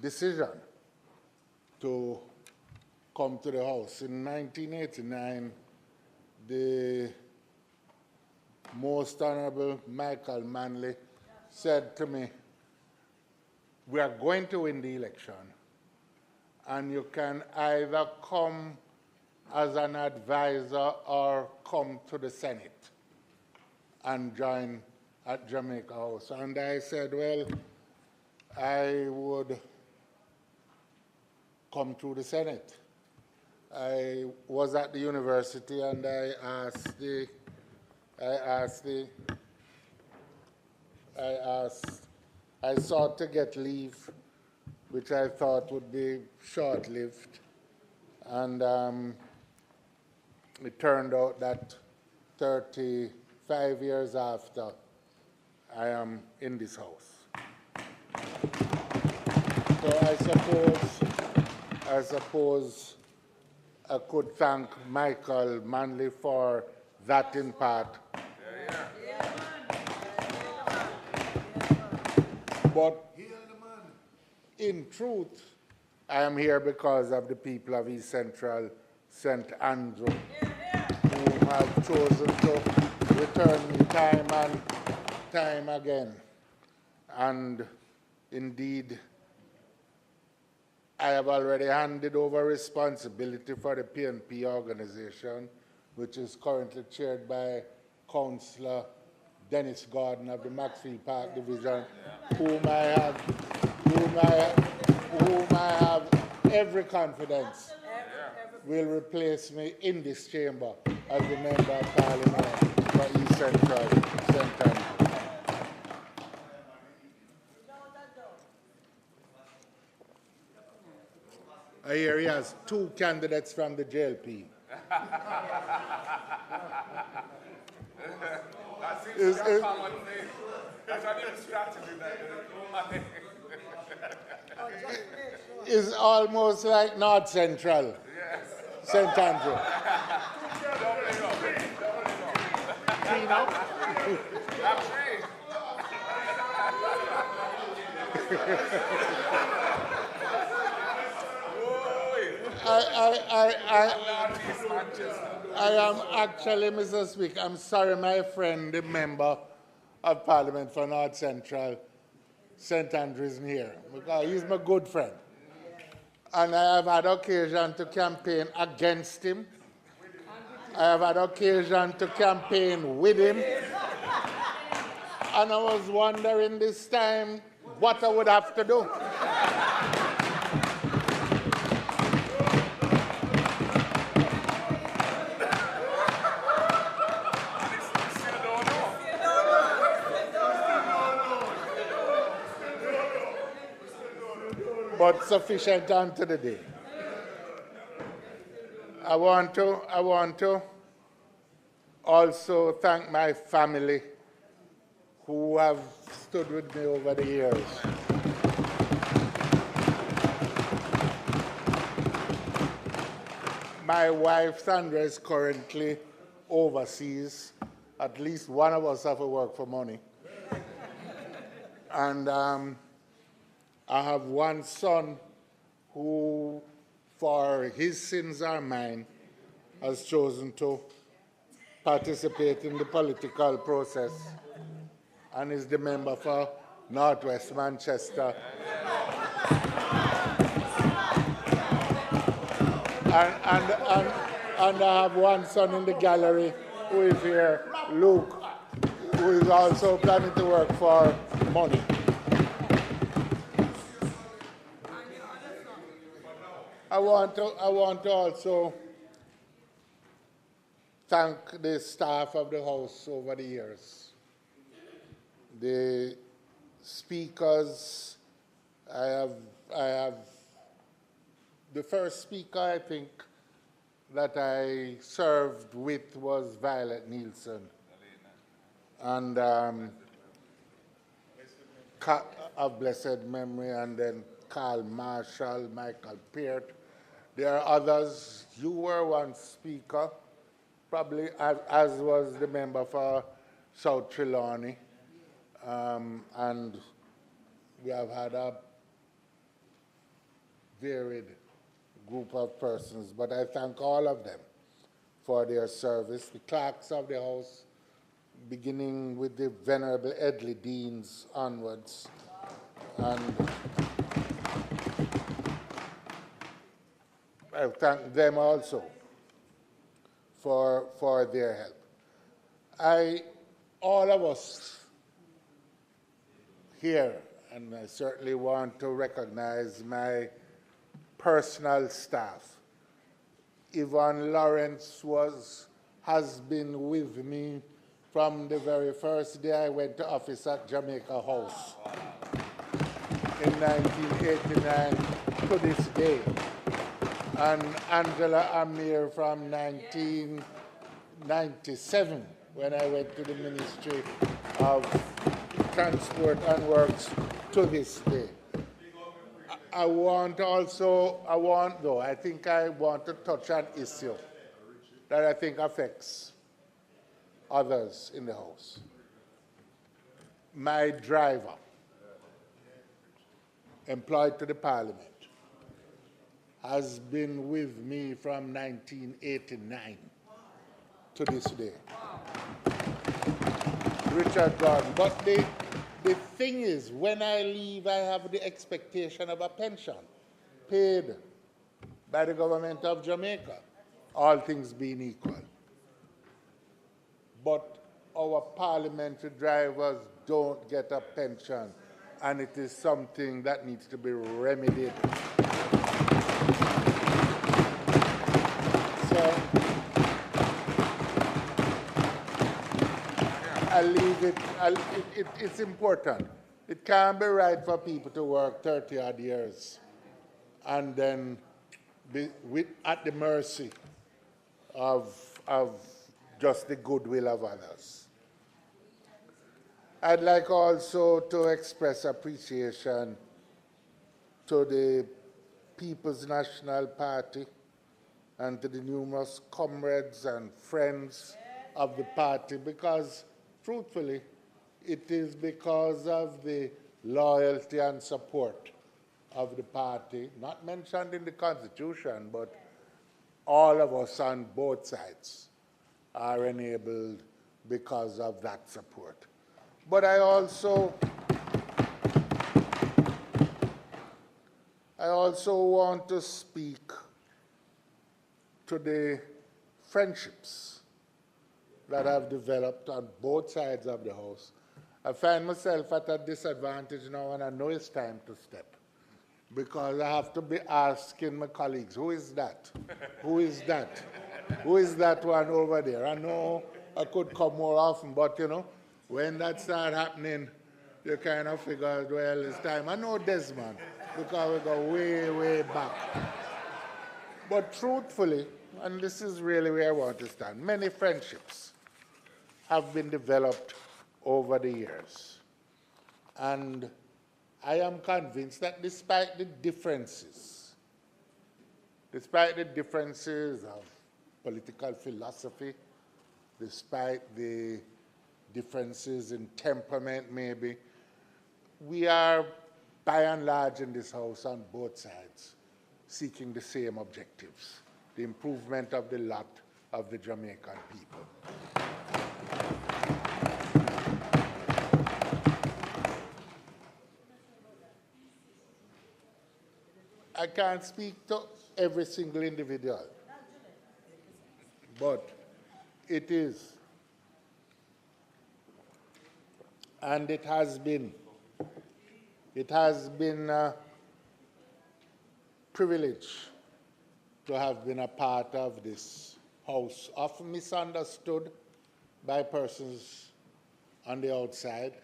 decision to come to the House. In 1989, the Most Honorable Michael Manley said to me, "We are going to win the election, and you can either come as an advisor or come to the Senate and join at Jamaica House." And I said, well, I would come to the Senate. I was at the university and I sought to get leave, which I thought would be short-lived. And it turned out that 35 years after, I am in this House. So I suppose I could thank Michael Manley for that in part. But in truth, I am here because of the people of East Central, St. Andrew, who have chosen to return me time and time again. And indeed, I have already handed over responsibility for the PNP organization, which is currently chaired by Councillor Dennis Gordon of the Maxfield Park Division, whom I have every confidence will replace me in this chamber as the Member of Parliament for East Central, St. Andrews. I hear he has 2 candidates from the JLP. That seems like a common thing. That's a new strategy. It's almost like North Central, St. Andrew. I am actually, Mr. Speaker, I'm sorry, my friend, the Member of Parliament for North Central, St. Andrews, isn't here, because he's my good friend. And I have had occasion to campaign against him. I have had occasion to campaign with him. And I was wondering this time what I would have to do. But sufficient unto the day. I want to also thank my family who have stood with me over the years. My wife Sandra is currently overseas. At least one of us have to work for money. And I have one son who, for his sins are mine, has chosen to participate in the political process and is the member for Northwest Manchester. And I have one son in the gallery who is here, Luke, who is also planning to work for money. I want to also thank the staff of the House over the years. The speakers, I have the first speaker I think that I served with was Violet Nielsen. And of blessed memory, and then Carl Marshall, Michael Peart. There are others. You were one speaker, probably as was the member for South Trelawney. And we have had a varied group of persons, but I thank all of them for their service, the clerks of the House, beginning with the Venerable Edley Deans onwards. And I thank them also for their help. All of us here, and I certainly want to recognize my personal staff. Yvonne Lawrence has been with me from the very first day I went to office at Jamaica House in 1989 to this day. And Angela Amir from 1997 when I went to the Ministry of Transport and Works to this day. I want to touch an issue that I think affects others in the House. My driver, employed to the Parliament, has been with me from 1989 to this day. Richard Gordon. But the thing is, when I leave, I have the expectation of a pension. paid by the government of Jamaica, all things being equal. But our parliamentary drivers don't get a pension, and it is something that needs to be remedied. So I leave it, it's important. It can't be right for people to work 30 odd years and then be at the mercy of just the goodwill of others. I'd like also to express appreciation to the People's National Party and to the numerous comrades and friends of the party, because truthfully, it is because of the loyalty and support of the party, not mentioned in the Constitution, but all of us on both sides are enabled because of that support. But I also want to speak to the friendships that have developed on both sides of the House. I find myself at a disadvantage now, and I know it's time to step, because I have to be asking my colleagues, who is that? Who is that? Who is that one over there? I know I could come more often, but you know, when that started happening, you kind of figured, well, it's time. I know Desmond, because we go way, way back. But truthfully, and this is really where I want to stand, many friendships have been developed over the years. And I am convinced that despite the differences of political philosophy, despite the differences in temperament maybe, we are by and large in this House on both sides seeking the same objectives, the improvement of the lot of the Jamaican people. I can't speak to every single individual, but it is, and it has been a privilege to have been a part of this House, often misunderstood by persons on the outside,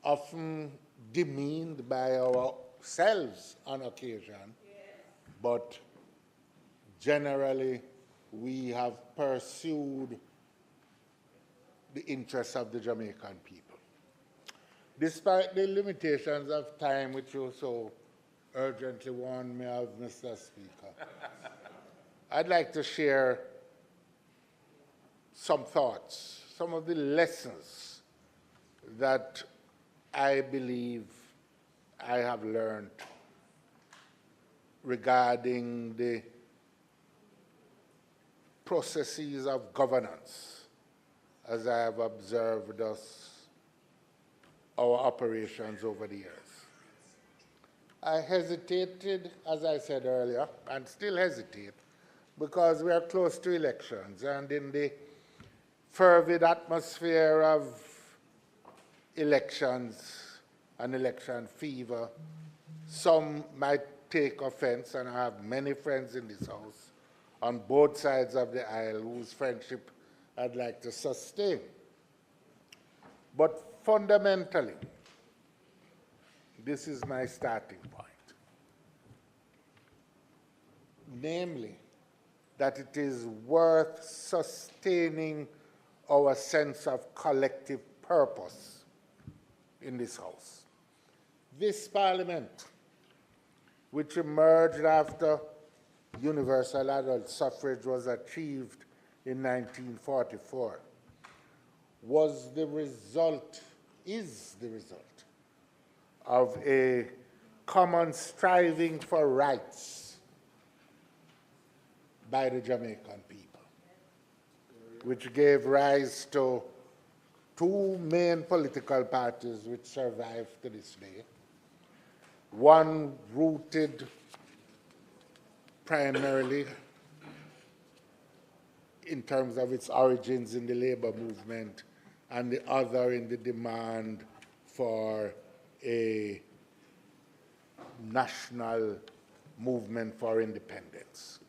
often demeaned by ourselves on occasion, but generally we have pursued the interests of the Jamaican people. Despite the limitations of time which you so urgently warned me of, Mr. Speaker, I'd like to share some thoughts, some of the lessons that I believe I have learned regarding the processes of governance as I have observed our operations over the years. I hesitated, as I said earlier, and still hesitate, because we are close to elections, and in the fervid atmosphere of elections and election fever, some might take offense, and I have many friends in this House on both sides of the aisle whose friendship I'd like to sustain. But fundamentally, this is my starting point. Namely, that it is worth sustaining our sense of collective purpose in this House. This Parliament, which emerged after universal adult suffrage was achieved in 1944, was the result, is the result of a common striving for rights by the Jamaican people, which gave rise to two main political parties which survive to this day. One rooted primarily in terms of its origins in the labor movement, and the other in the demand for a national movement for independence.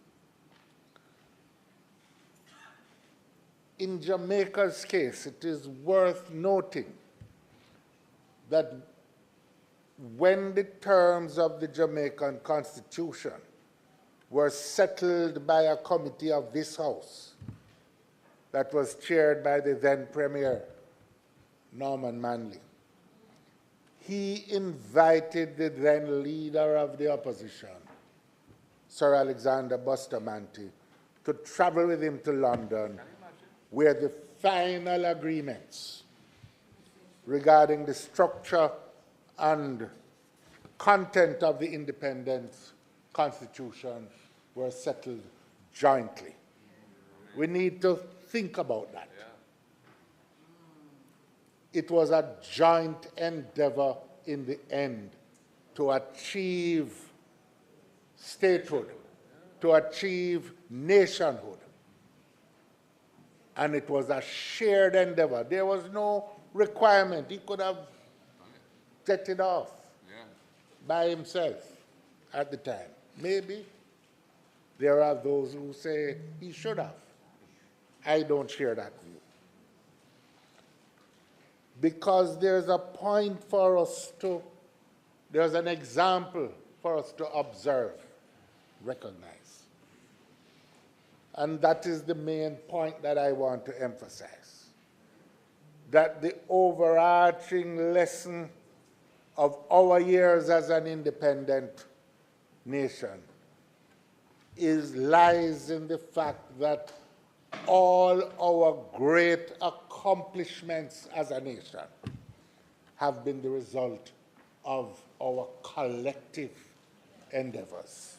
In Jamaica's case, it is worth noting that when the terms of the Jamaican Constitution were settled by a committee of this House that was chaired by the then Premier, Norman Manley, he invited the then leader of the opposition, Sir Alexander Bustamante, to travel with him to London, where the final agreements regarding the structure and content of the independence constitution were settled jointly. We need to think about that. It was a joint endeavor in the end to achieve statehood, to achieve nationhood. And it was a shared endeavor. There was no requirement. He could have set it off by himself at the time. Maybe there are those who say he should have. I don't share that view. Because there's a point for us to, there's an example for us to observe, recognize. And that is the main point that I want to emphasize. That the overarching lesson of our years as an independent nation lies in the fact that all our great accomplishments as a nation have been the result of our collective endeavors.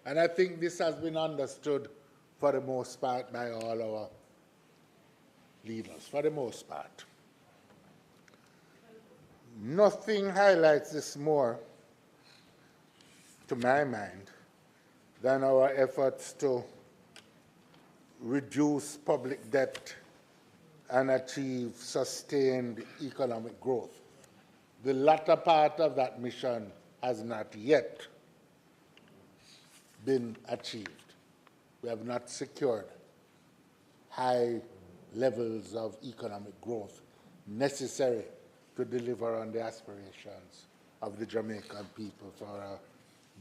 And I think this has been understood for the most part by all our leaders, for the most part. Nothing highlights this more, to my mind, than our efforts to reduce public debt and achieve sustained economic growth. The latter part of that mission has not yet been achieved. We have not secured high levels of economic growth necessary to deliver on the aspirations of the Jamaican people for a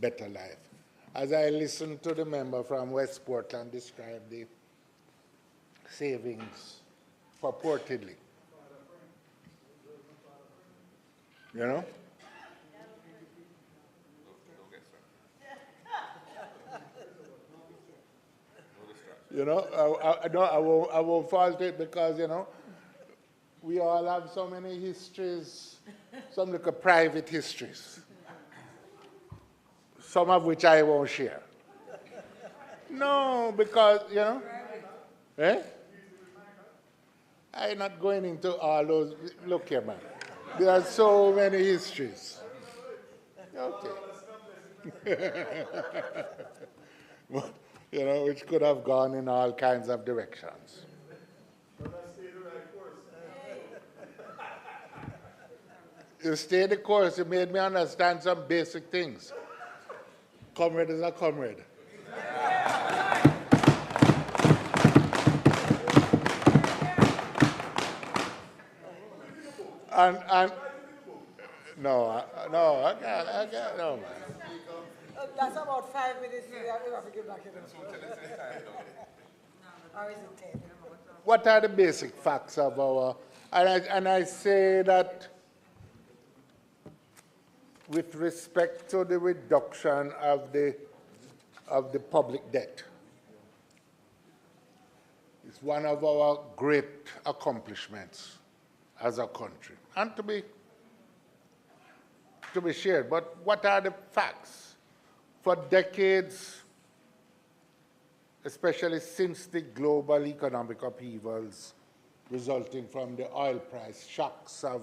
better life. As I listened to the member from West Portland describe the savings purportedly, you know? You know, I won't fault it because, you know, we all have so many histories, some little private histories, some of which I won't share. No, because, you know, I'm not going into all those. Look here, man. There are so many histories. Okay. You know, which could have gone in all kinds of directions. You stay the course. You made me understand some basic things. Comrade is a comrade. And no, I can't, no, man. That's about 5 minutes. We have to get back in. Or is it 10? What are the basic facts of our, and I say that with respect to the reduction of the public debt. It's one of our great accomplishments as a country, and to be shared. But what are the facts? For decades, especially since the global economic upheavals resulting from the oil price shocks of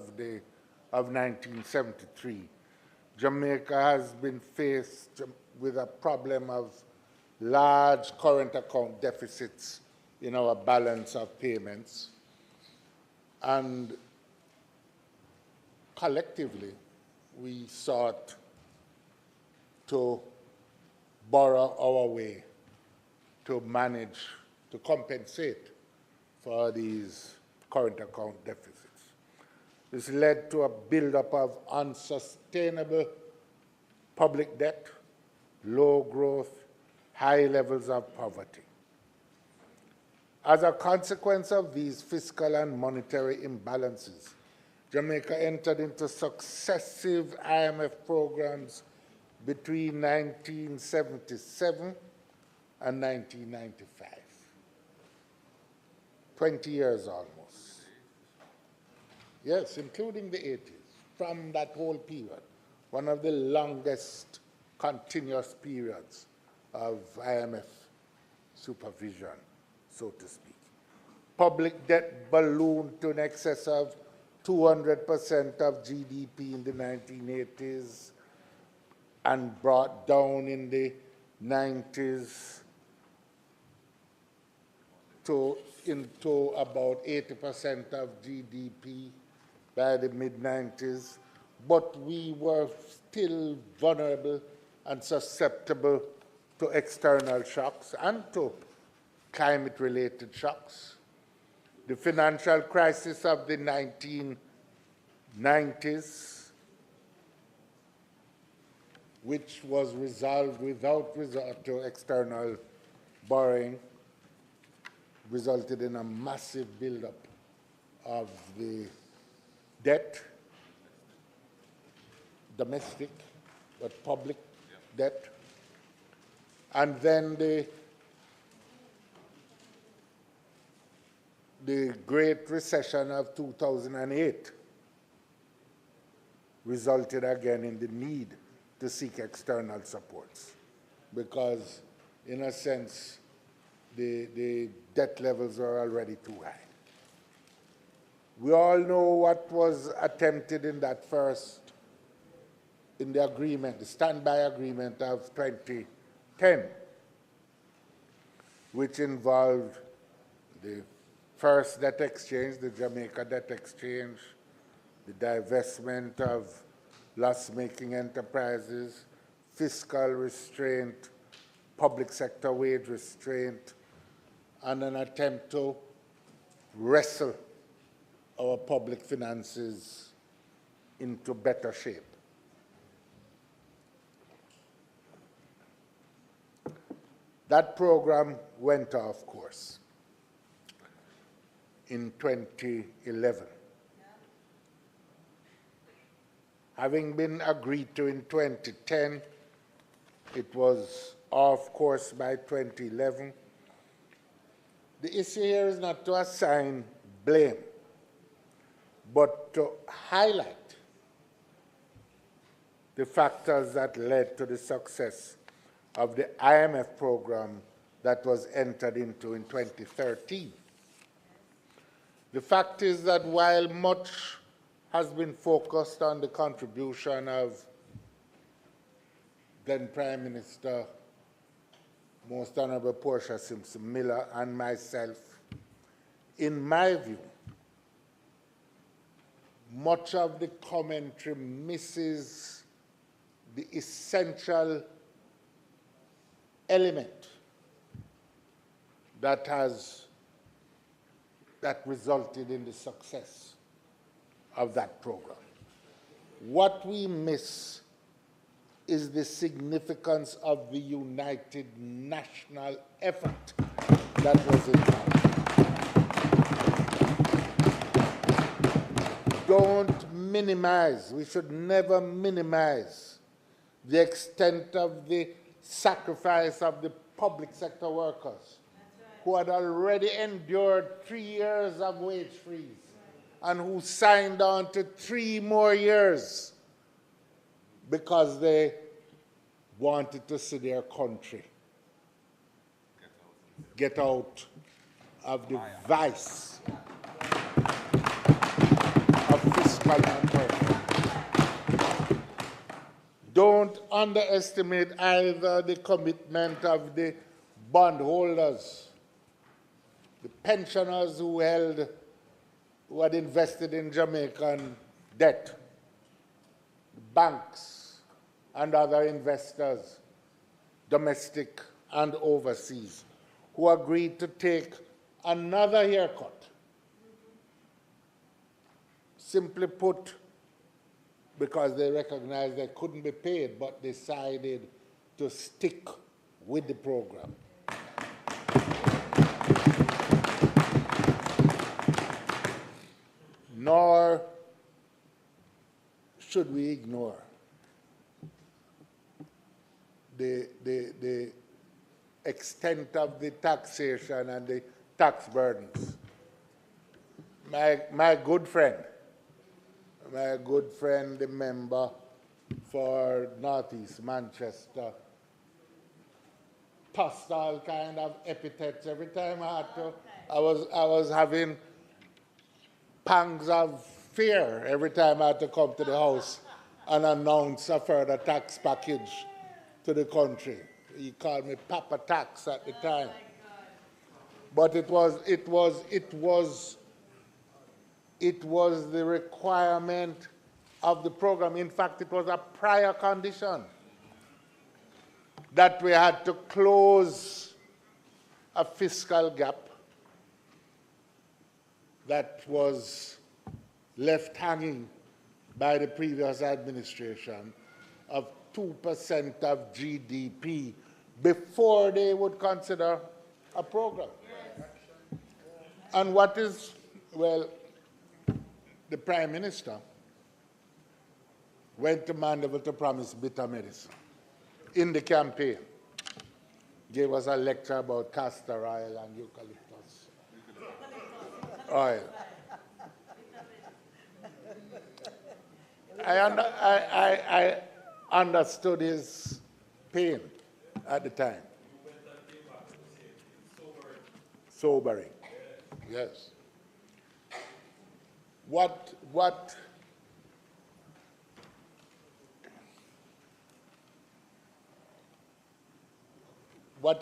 1973. Jamaica has been faced with a problem of large current account deficits in our balance of payments, and collectively we sought to borrow our way to manage, to compensate for these current account deficits. This led to a buildup of unsustainable public debt, low growth, high levels of poverty. As a consequence of these fiscal and monetary imbalances, Jamaica entered into successive IMF programs between 1977 and 1995. 20 years almost. Yes, including the 80s, from that whole period, one of the longest continuous periods of IMF supervision, so to speak. Public debt ballooned to in excess of 200% of GDP in the 1980s and brought down in the 90s into about 80% of GDP by the mid-90s, but we were still vulnerable and susceptible to external shocks and to climate-related shocks. The financial crisis of the 1990s, which was resolved without resort to external borrowing, resulted in a massive buildup of the debt, domestic, but public debt, and then the Great Recession of 2008 resulted again in the need to seek external supports because, in a sense, the debt levels are already too high. We all know what was attempted in that first, in the agreement, the standby agreement of 2010, which involved the first debt exchange, the Jamaica debt exchange, the divestment of loss-making enterprises, fiscal restraint, public sector wage restraint, and an attempt to wrestle our public finances into better shape. That program went off course in 2011. Having been agreed to in 2010, it was off course by 2011. The issue here is not to assign blame, but to highlight the factors that led to the success of the IMF program that was entered into in 2013. The fact is that while much has been focused on the contribution of then Prime Minister, Most Honorable Portia Simpson Miller, and myself, in my view, much of the commentary misses the essential element that resulted in the success of that program. What we miss is the significance of the united national effort that was involved. Don't minimize, we should never minimize the extent of the sacrifice of the public sector workers who had already endured 3 years of wage freeze and who signed on to 3 more years because they wanted to see their country get out of the vice Calman person. Don't underestimate either the commitment of the bondholders, the pensioners who had invested in Jamaican debt, banks and other investors, domestic and overseas, who agreed to take another haircut. Simply put, because they recognized they couldn't be paid, but decided to stick with the program. Nor should we ignore the extent of the taxation and the tax burdens. My good friend, the member for Northeast Manchester, tossed all kind of epithets every time I had to. I was having pangs of fear every time I had to come to the House and announce a further tax package to the country. He called me Papa Tax at the time. But it was the requirement of the program. In fact, it was a prior condition that we had to close a fiscal gap that was left hanging by the previous administration of 2% of GDP before they would consider a program. And what is, well, the Prime Minister went to Mandeville to promise bitter medicine in the campaign. Gave us a lecture about castor oil and eucalyptus oil. I understood his pain at the time. Sobering. Yes. What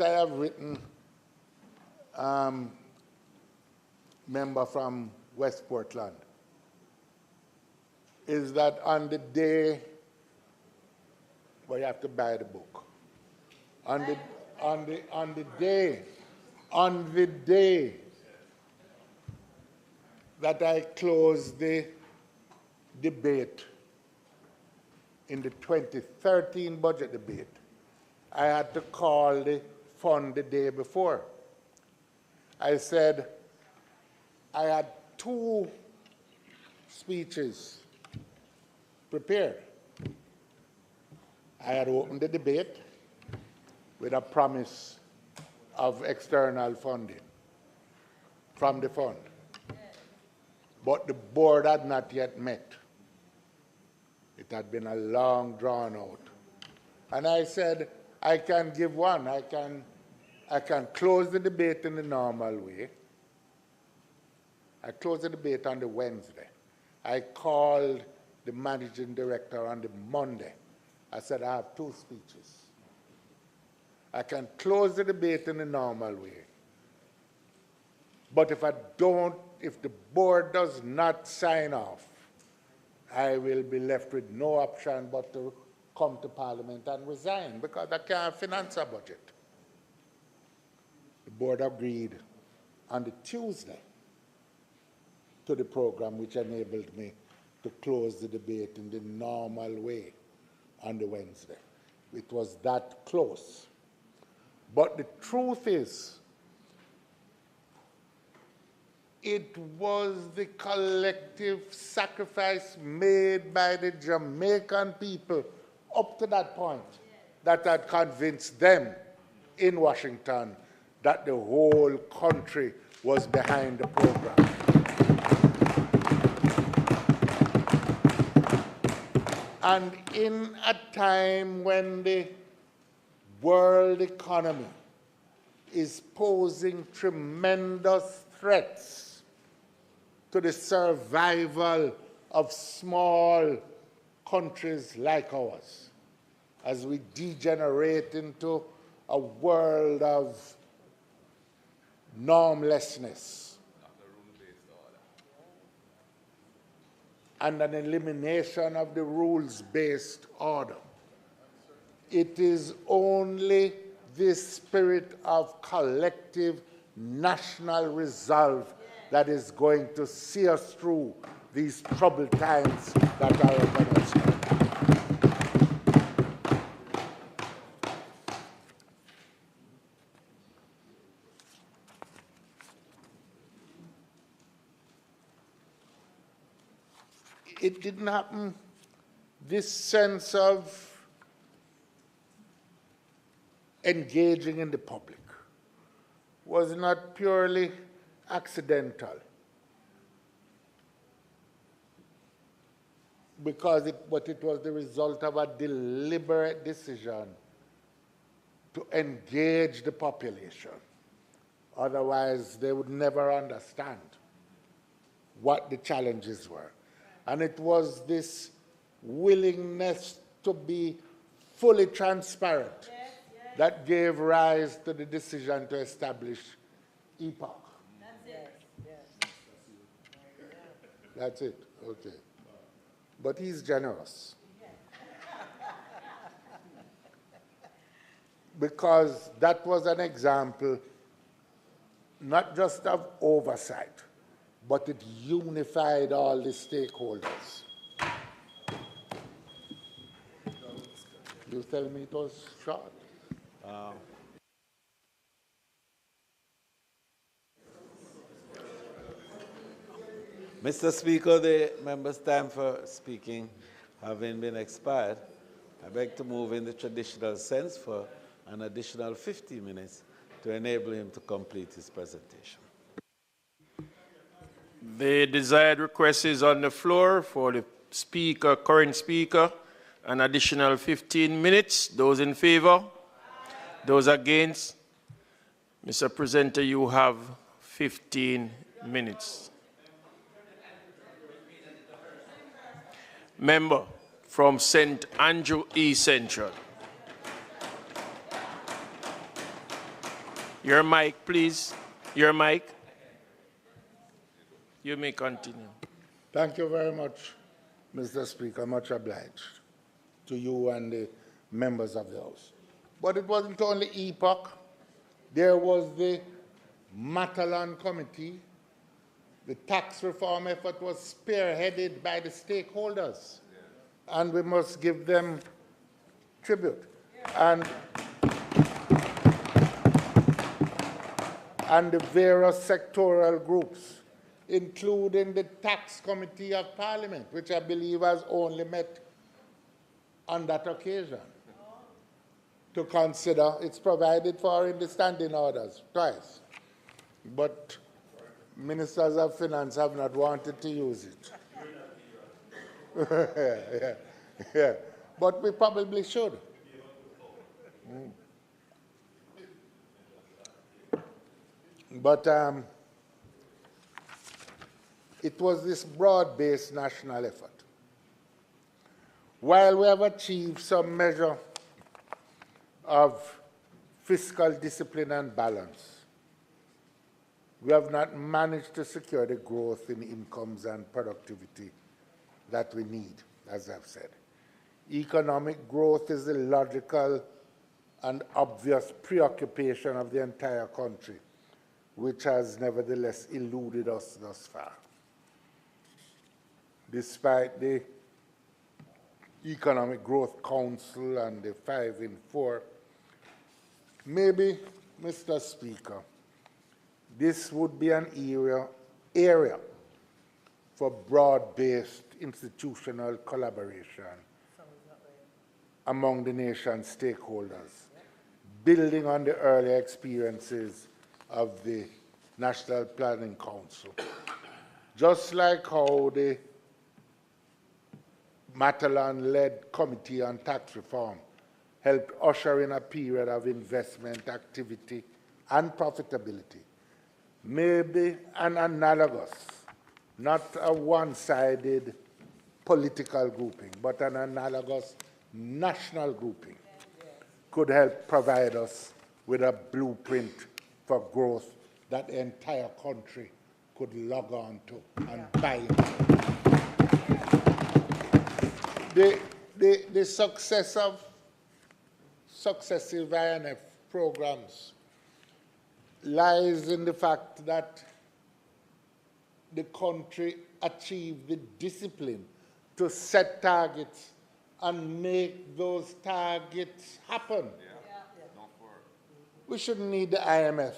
I have written, member from West Portland, is that on the day, well, you have to buy the book. On the day that I closed the debate in the 2013 budget debate, I had to call the fund the day before. I said I had 2 speeches prepared. I had opened the debate with a promise of external funding from the fund. But the board had not yet met. It had been a long drawn out. And I said, I can give one. I can close the debate in the normal way. I closed the debate on the Wednesday. I called the managing director on the Monday. I said, I have 2 speeches. I can close the debate in the normal way. But if the board does not sign off, I will be left with no option but to come to Parliament and resign because I can't finance a budget. The board agreed on the Tuesday to the program, which enabled me to close the debate in the normal way on the Wednesday. It was that close. But the truth is, it was the collective sacrifice made by the Jamaican people up to that point that had convinced them in Washington that the whole country was behind the program. And in a time when the world economy is posing tremendous threats to the survival of small countries like ours as we degenerate into a world of normlessness and an elimination of the rules-based order. It is only this spirit of collective national resolve that is going to see us through these troubled times that are upon us now. It didn't happen. This sense of engaging in the public was not purely accidental, but it was the result of a deliberate decision to engage the population. Otherwise, they would never understand what the challenges were. And it was this willingness to be fully transparent that gave rise to the decision to establish EPOC. That's it, okay. But he's generous. Because that was an example not just of oversight, but it unified all the stakeholders. You tell me it was short. Mr. Speaker, the member's time for speaking having been expired, I beg to move in the traditional sense for an additional 50 minutes to enable him to complete his presentation. The desired request is on the floor for the speaker, current speaker, an additional 15 minutes. Those in favor? Those against? Mr. Presenter, you have 15 minutes. Member from St. Andrew E. Central. Your mic, please. Your mic. You may continue. Thank you very much, Mr. Speaker. Much obliged to you and the members of the House. But it wasn't only EPOC. There was the Matalan Committee. The tax reform effort was spearheaded by the stakeholders, and we must give them tribute. And the various sectoral groups, including the Tax Committee of Parliament, which I believe has only met on that occasion to consider. It's provided for in the standing orders twice, but ministers of finance have not wanted to use it. yeah. But we probably should. But it was this broad-based national effort. While we have achieved some measure of fiscal discipline and balance, we have not managed to secure the growth in incomes and productivity that we need, as I've said. Economic growth is the logical and obvious preoccupation of the entire country, which has nevertheless eluded us thus far. Despite the Economic Growth Council and the 5 in 4, maybe, Mr. Speaker, this would be an area for broad-based institutional collaboration among the nation's stakeholders, building on the earlier experiences of the National Planning Council. Just like how the Matalan-led Committee on Tax Reform helped usher in a period of investment activity and profitability, maybe an analogous, not a one-sided political grouping, but an analogous national grouping could help provide us with a blueprint for growth that the entire country could log on to and buy into. The success of successive INF programs lies in the fact that the country achieved the discipline to set targets and make those targets happen. We shouldn't need the IMF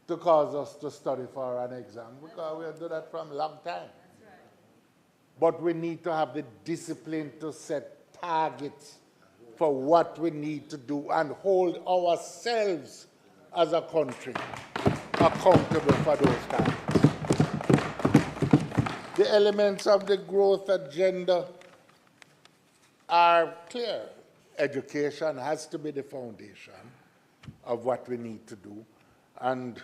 to cause us to study for an exam, because we'll do that from a long time. But we need to have the discipline to set targets for what we need to do and hold ourselves as a country accountable for those targets. The elements of the growth agenda are clear. Education has to be the foundation of what we need to do. And,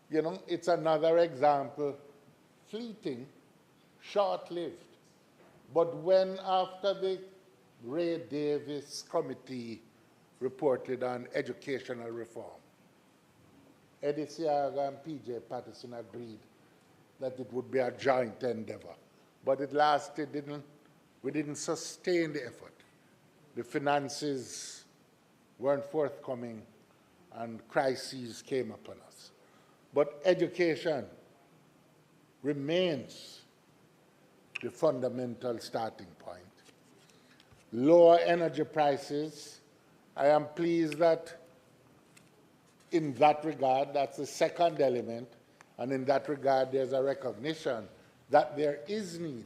you know, it's another example, fleeting, short-lived. But when after the Ray Davis Committee reported on educational reform, Eddie Siaga and P.J. Patterson agreed that it would be a joint endeavor. But it lasted, we didn't sustain the effort. The finances weren't forthcoming and crises came upon us. But education remains the fundamental starting point. Lower energy prices, I am pleased that in that regard, that's the second element, and in that regard, there's a recognition that there is need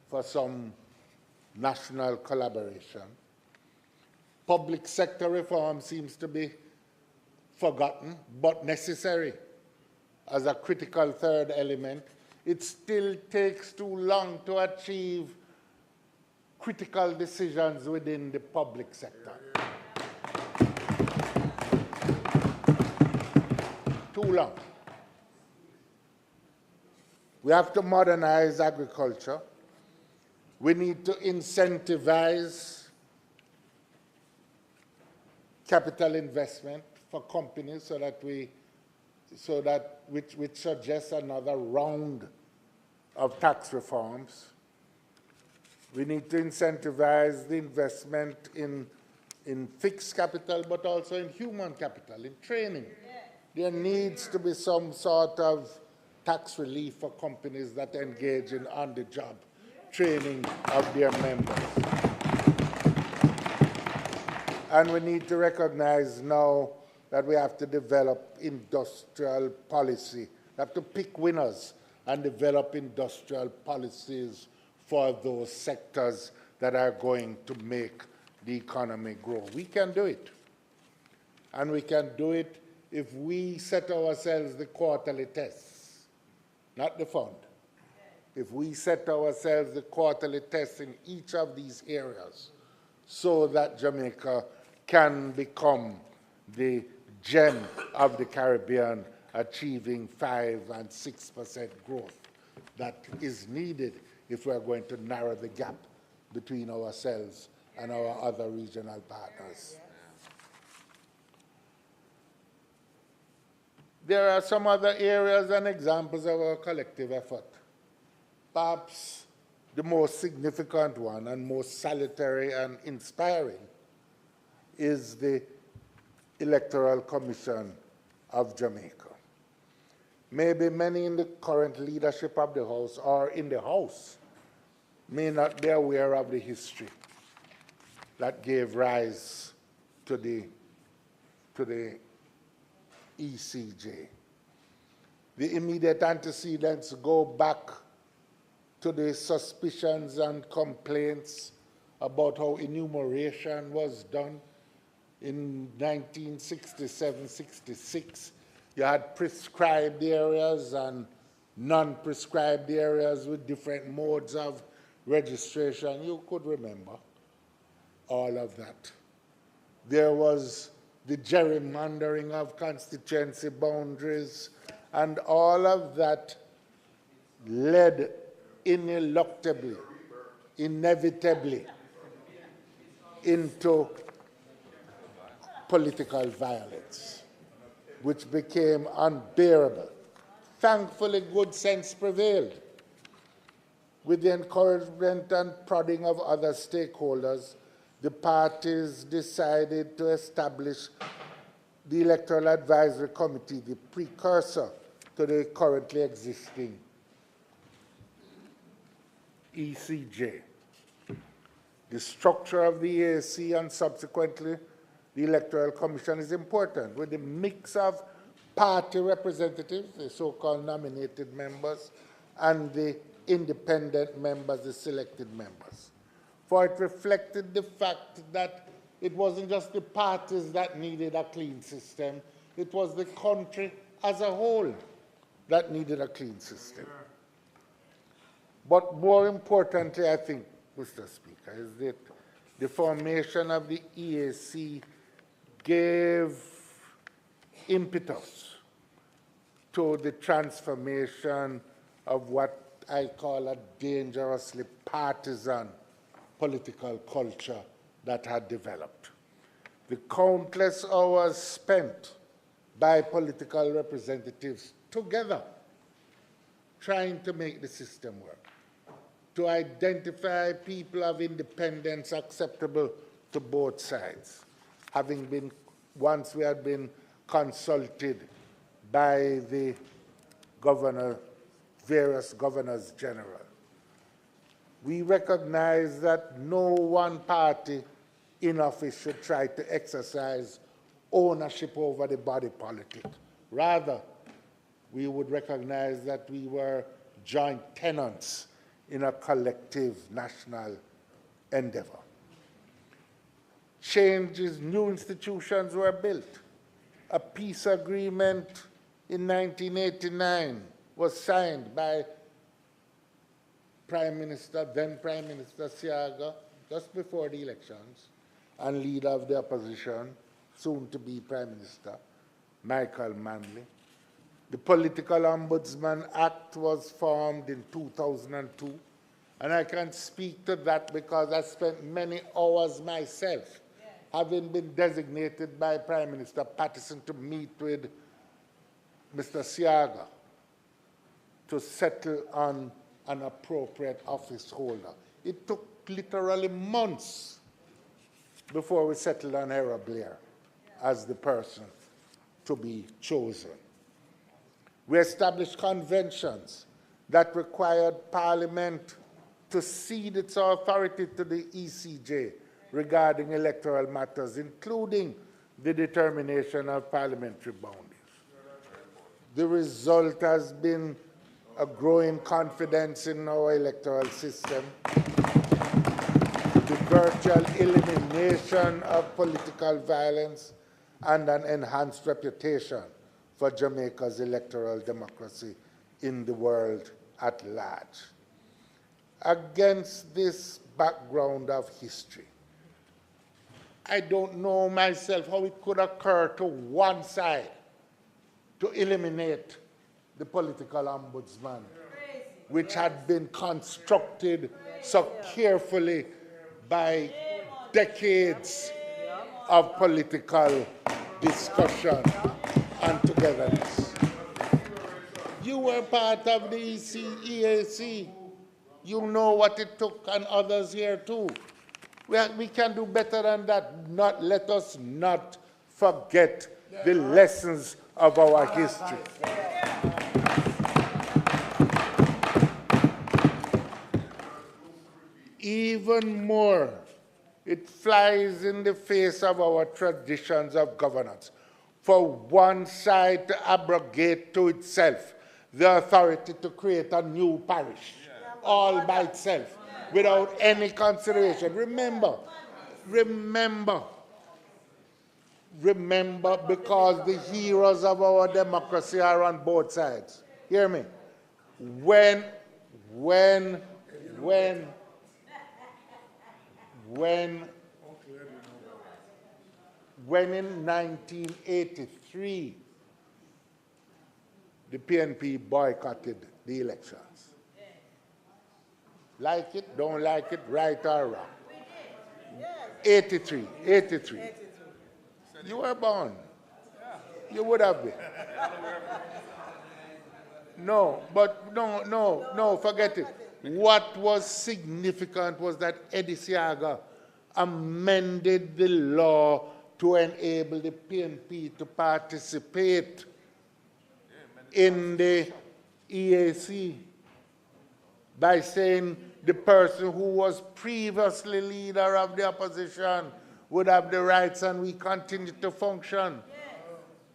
for some national collaboration. Public sector reform seems to be forgotten, but necessary as a critical third element. It still takes too long to achieve critical decisions within the public sector. Too long. We have to modernize agriculture. We need to incentivize capital investment for companies which suggests another round of tax reforms. We need to incentivize the investment in fixed capital, but also in human capital, in training. There needs to be some sort of tax relief for companies that engage in on-the-job training of their members. And we need to recognize now that we have to develop industrial policy. We have to pick winners and develop industrial policies for those sectors that are going to make the economy grow. We can do it. And we can do it if we set ourselves the quarterly tests, not the fund. If we set ourselves the quarterly tests in each of these areas so that Jamaica can become the gem of the Caribbean, achieving 5% and 6% growth that is needed if we're going to narrow the gap between ourselves and our other regional partners. There are some other areas and examples of our collective effort. Perhaps the most significant one and most salutary and inspiring is the Electoral Commission of Jamaica. Maybe many in the current leadership of the House or in the House may not be aware of the history that gave rise to the ECJ. The immediate antecedents go back to the suspicions and complaints about how enumeration was done in 1967-66. You had prescribed areas and non-prescribed areas with different modes of registration. You could remember all of that. There was the gerrymandering of constituency boundaries, and all of that led ineluctably, inevitably into political violence, which became unbearable. Thankfully, good sense prevailed. With the encouragement and prodding of other stakeholders, the parties decided to establish the Electoral Advisory Committee, the precursor to the currently existing ECJ. The structure of the EAC and subsequently the Electoral Commission is important, with a mix of party representatives, the so-called nominated members, and the independent members, the selected members. For it reflected the fact that it wasn't just the parties that needed a clean system, it was the country as a whole that needed a clean system. But more importantly, I think, Mr. Speaker, is that the formation of the EAC gave impetus to the transformation of what I call a dangerously partisan political culture that had developed. The countless hours spent by political representatives together trying to make the system work, to identify people of independence acceptable to both sides, having been, once we had been consulted by the various governors general. We recognize that no one party in office should try to exercise ownership over the body politic. Rather, we would recognize that we were joint tenants in a collective national endeavor. Changes, new institutions were built. A peace agreement in 1989 was signed by then Prime Minister Siaga, just before the elections, and leader of the opposition, soon to be Prime Minister, Michael Manley. The Political Ombudsman Act was formed in 2002, and I can speak to that because I spent many hours myself, having been designated by Prime Minister Patterson to meet with Mr. Siaga to settle on an appropriate office holder. It took literally months before we settled on Hera Blair as the person to be chosen. We established conventions that required Parliament to cede its authority to the ECJ regarding electoral matters, including the determination of parliamentary boundaries. The result has been a growing confidence in our electoral system, the virtual elimination of political violence, and an enhanced reputation for Jamaica's electoral democracy in the world at large. Against this background of history, I don't know myself how it could occur to one side to eliminate the political ombudsman, which had been constructed so carefully by decades of political discussion and togetherness. You were part of the EAC. You know what it took, and others here too. We can do better than that. Let us not forget the lessons of our history. Even more, it flies in the face of our traditions of governance for one side to abrogate to itself the authority to create a new parish, all by itself, without any consideration. Remember, because the heroes of our democracy are on both sides. Hear me. When in 1983, the PNP boycotted the elections, Like it, don't like it, right or wrong. 83, 83. You were born. You would have been. No, but no, forget it. What was significant was that Eddie Siaga amended the law to enable the PNP to participate in the EAC by saying the person who was previously leader of the opposition would have the rights and we continue to function.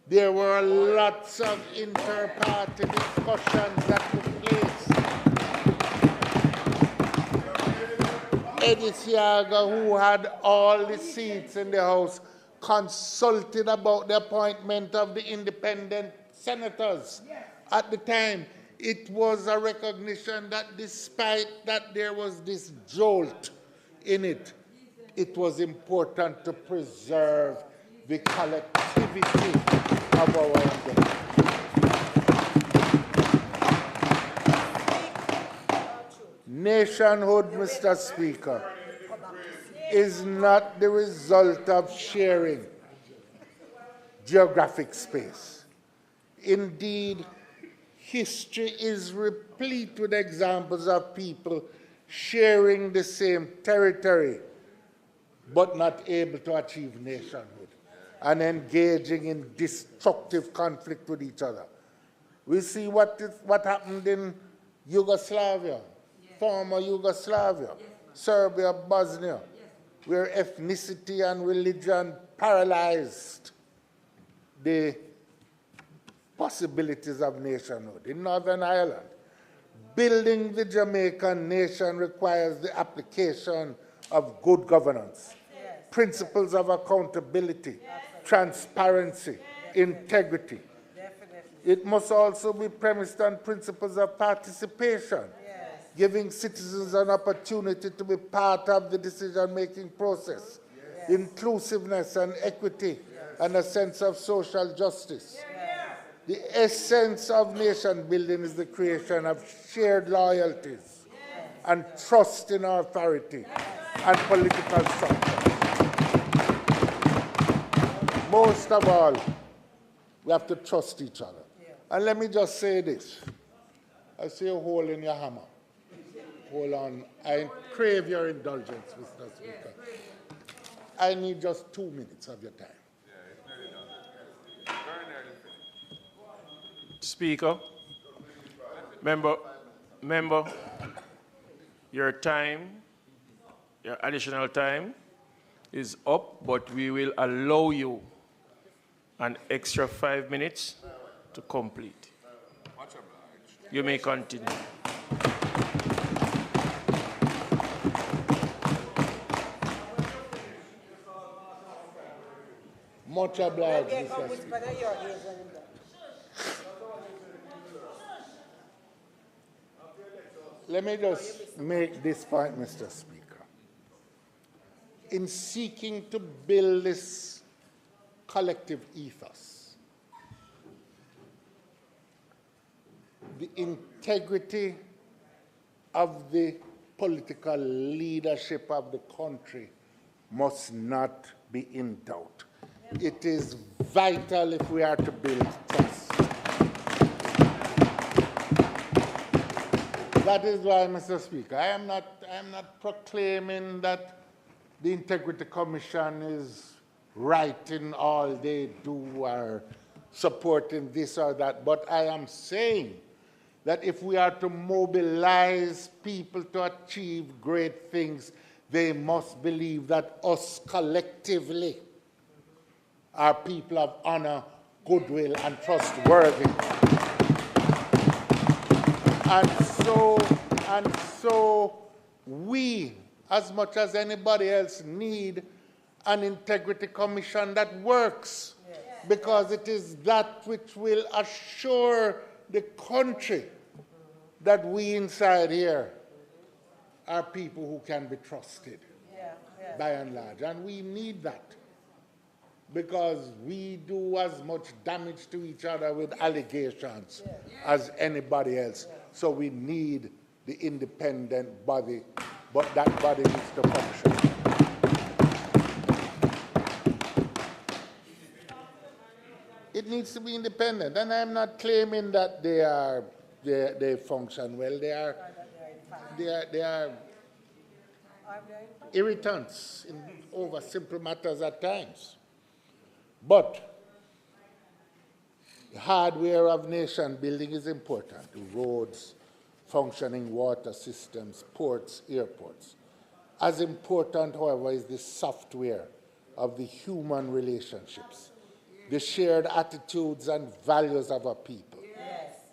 There were lots of inter-party discussions that took place. Eddie Siaga, who had all the seats in the House, consulted about the appointment of the independent senators. At the time, it was a recognition that despite that there was this jolt in it, it was important to preserve the collectivity of our endeavor. Nationhood, Mr. Speaker, is not the result of sharing geographic space. Indeed, history is replete with examples of people sharing the same territory but not able to achieve nationhood and engaging in destructive conflict with each other. We see what happened in Yugoslavia, former Yugoslavia, Serbia, Bosnia, where ethnicity and religion paralyzed the possibilities of nationhood. In Northern Ireland, building the Jamaican nation requires the application of good governance, principles of accountability, transparency, integrity. It must also be premised on principles of participation, giving citizens an opportunity to be part of the decision-making process, inclusiveness and equity, and a sense of social justice. The essence of nation building is the creation of shared loyalties and trust in our authority and political structure. Most of all, we have to trust each other. And let me just say this. I see a hole in your hammer. Hold on. I crave your indulgence, Mr. Speaker. I need just 2 minutes of your time. Speaker, member, your time, your additional time is up, but we will allow you an extra 5 minutes to complete. You may continue. Much obliged, Mr. Speaker. Let me just make this point, Mr. Speaker. In seeking to build this collective ethos, the integrity of the political leadership of the country must not be in doubt. It is vital if we are to build trust. That is why, Mr. Speaker, I am not proclaiming that the Integrity Commission is right in all they do or supporting this or that, but I am saying that if we are to mobilize people to achieve great things, they must believe that us collectively are people of honor, goodwill, and trustworthy. And so we, as much as anybody else, need an integrity commission that works, because it is that which will assure the country that we inside here are people who can be trusted, by and large. And we need that, because we do as much damage to each other with allegations as anybody else. So we need the independent body, but that body needs to function. It needs to be independent, and I'm not claiming that they function well. They are irritants over simple matters at times. But the hardware of nation building is important. The roads, functioning water systems, ports, airports. As important, however, is the software of the human relationships, the shared attitudes and values of our people,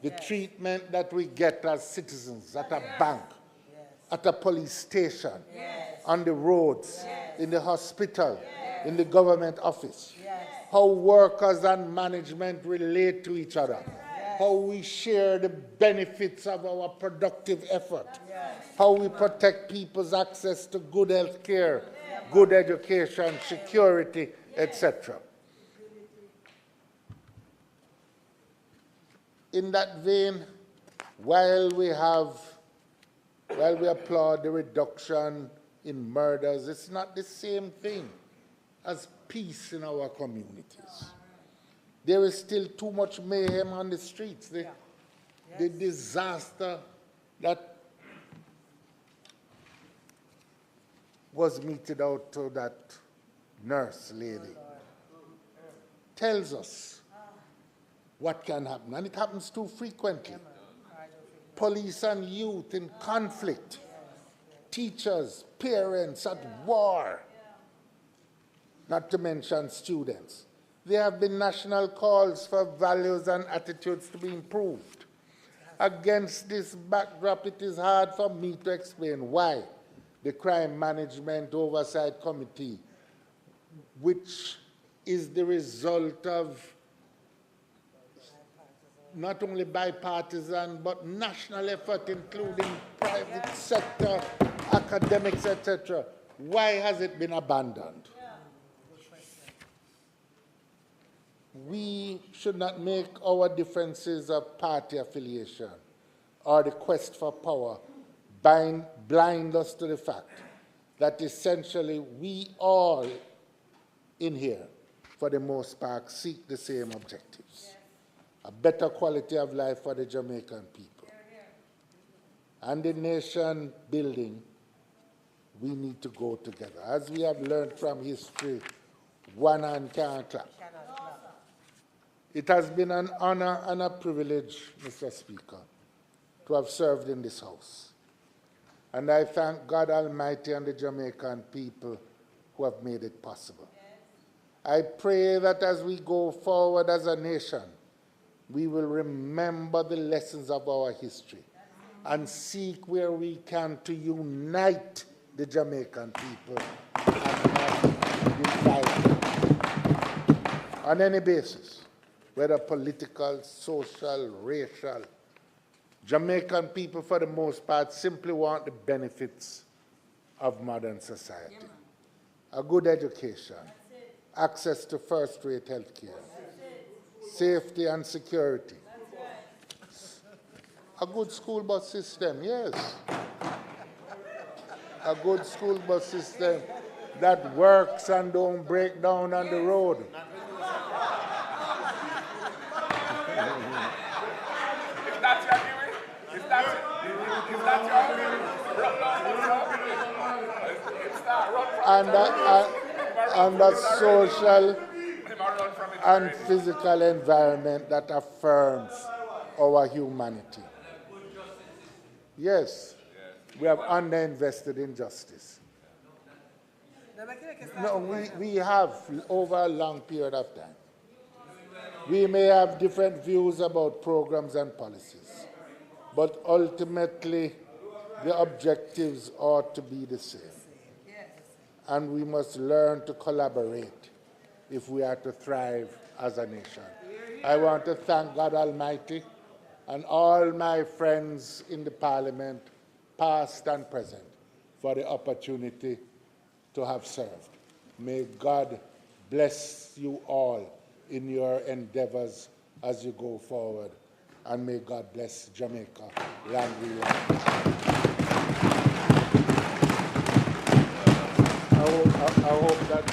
the treatment that we get as citizens at a bank, at a police station, on the roads, in the hospital, in the government office, how workers and management relate to each other, how we share the benefits of our productive effort, how we protect people's access to good health care, good education, security, etc. In that vein, while we applaud the reduction in murders, it's not the same thing as peace in our communities. There is still too much mayhem on the streets. The disaster that was meted out to that nurse lady tells us what can happen, and it happens too frequently. Police and youth in conflict, teachers, parents at war, not to mention students. There have been national calls for values and attitudes to be improved. Against this backdrop, it is hard for me to explain why the Crime Management Oversight Committee, which is the result of not only bipartisan, but national effort, including private sector, academics, etc. Why has it been abandoned? We should not make our differences of party affiliation or the quest for power blind us to the fact that essentially we all in here, for the most part, seek the same objectives. A better quality of life for the Jamaican people. And in nation building, we need to go together. As we have learned from history, one hand can't clap. It has been an honor and a privilege, Mr. Speaker, to have served in this House. And I thank God Almighty and the Jamaican people who have made it possible. I pray that as we go forward as a nation, we will remember the lessons of our history and seek where we can to unite the Jamaican people and not divide them on any basis, whether political, social, racial. Jamaican people, for the most part, simply want the benefits of modern society. A good education, access to first-rate health care, safety and security. A good school bus system, yes. A good school bus system that works and don't break down on the road. And a social and physical environment that affirms our humanity. Yes, we have underinvested in justice. No, we have over a long period of time. We may have different views about programs and policies, but ultimately the objectives ought to be the same. And we must learn to collaborate if we are to thrive as a nation. I want to thank God Almighty and all my friends in the Parliament, past and present, for the opportunity to have served. May God bless you all in your endeavors as you go forward. and may God bless Jamaica, land we love. I hope that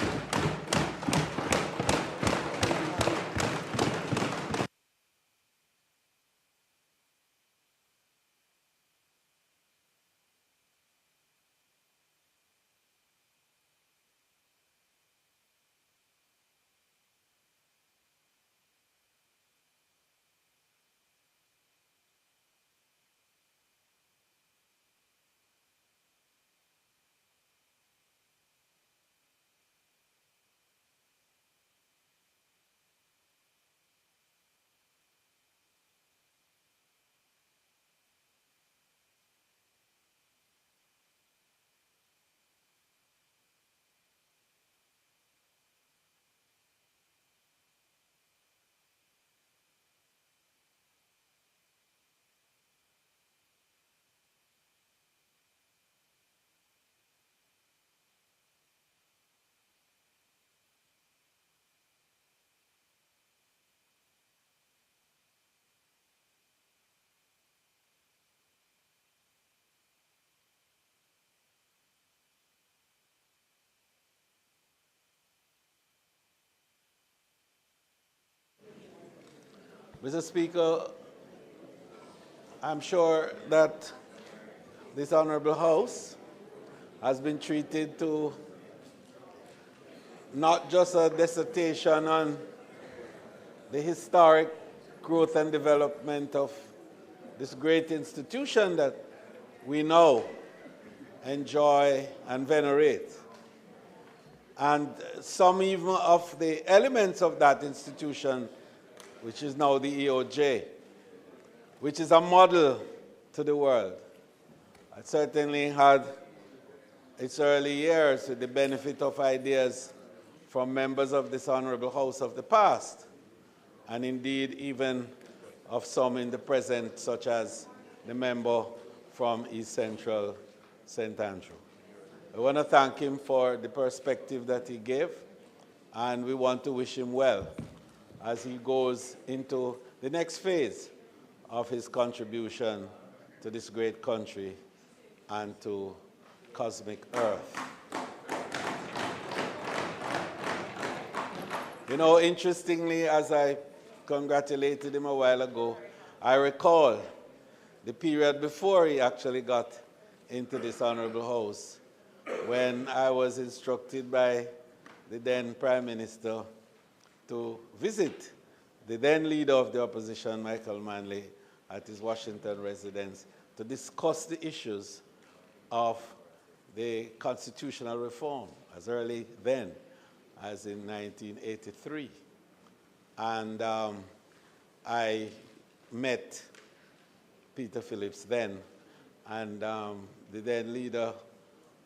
Mr. Speaker, I'm sure that this Honorable House has been treated to not just a dissertation on the historic growth and development of this great institution that we know, enjoy, and venerate, and some even of the elements of that institution, which is now the EOJ, which is a model to the world. It certainly had its early years with the benefit of ideas from members of this Honorable House of the past, and indeed even of some in the present, such as the member from East Central St. Andrew. I want to thank him for the perspective that he gave, and we want to wish him well as he goes into the next phase of his contribution to this great country and to cosmic Earth. You know, interestingly, as I congratulated him a while ago, I recall the period before he actually got into this Honorable House, when I was instructed by the then Prime Minister to visit the then leader of the opposition, Michael Manley, at his Washington residence to discuss the issues of the constitutional reform as early then as in 1983. And I met Peter Phillips then, and the then leader,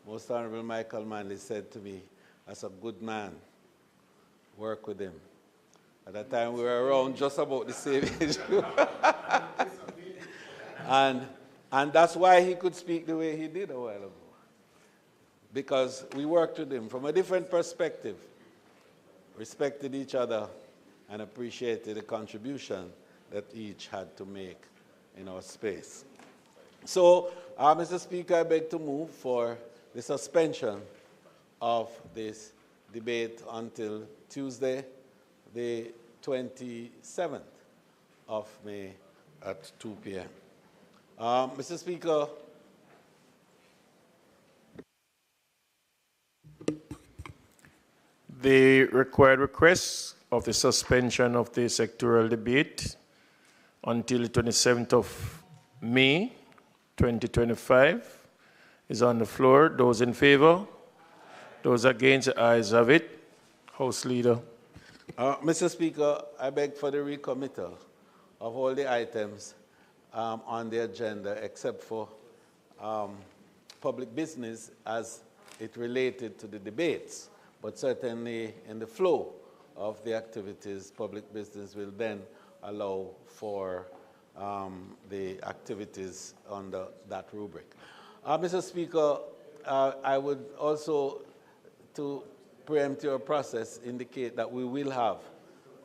Most Honorable Michael Manley, said to me, as a good man, work with him. At that time, we were around just about the same age. and that's why he could speak the way he did a while ago. Because we worked with him from a different perspective, respected each other, and appreciated the contribution that each had to make in our space. So, Mr. Speaker, I beg to move for the suspension of this debate until Tuesday, the 27th of May at 2 p.m. Mr. Speaker, the required request of the suspension of the sectoral debate until the 27th of May 2025 is on the floor. Those in favor? Those against? The ayes have it. House Leader. Mr. Speaker, I beg for the recommittal of all the items on the agenda except for public business as it related to the debates. But certainly in the flow of the activities, public business will then allow for the activities under that rubric. Mr. Speaker, I would also, to preempt your process, indicate that we will have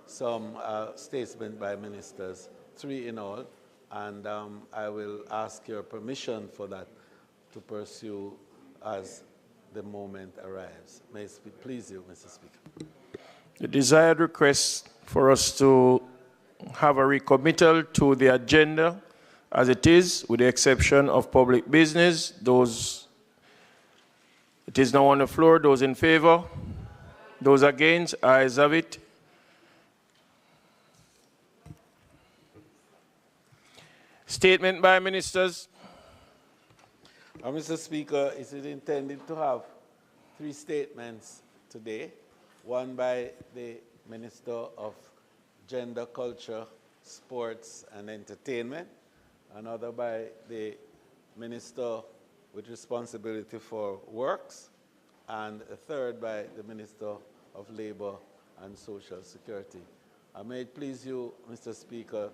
some statement by ministers 3 in all, and I will ask your permission for that to pursue as the moment arrives. May it please you, Mr. Speaker. The desired request for us to have a recommittal to the agenda as it is, with the exception of public business. It is now on the floor. Those in favor? Those against? Ayes have it. Statement by ministers. Mr. Speaker, is it intended to have 3 statements today? One by the Minister of Gender, Culture, Sports and Entertainment, another by the Minister with responsibility for works, and a third by the Minister of Labor and Social Security. I may it please you, Mr. Speaker,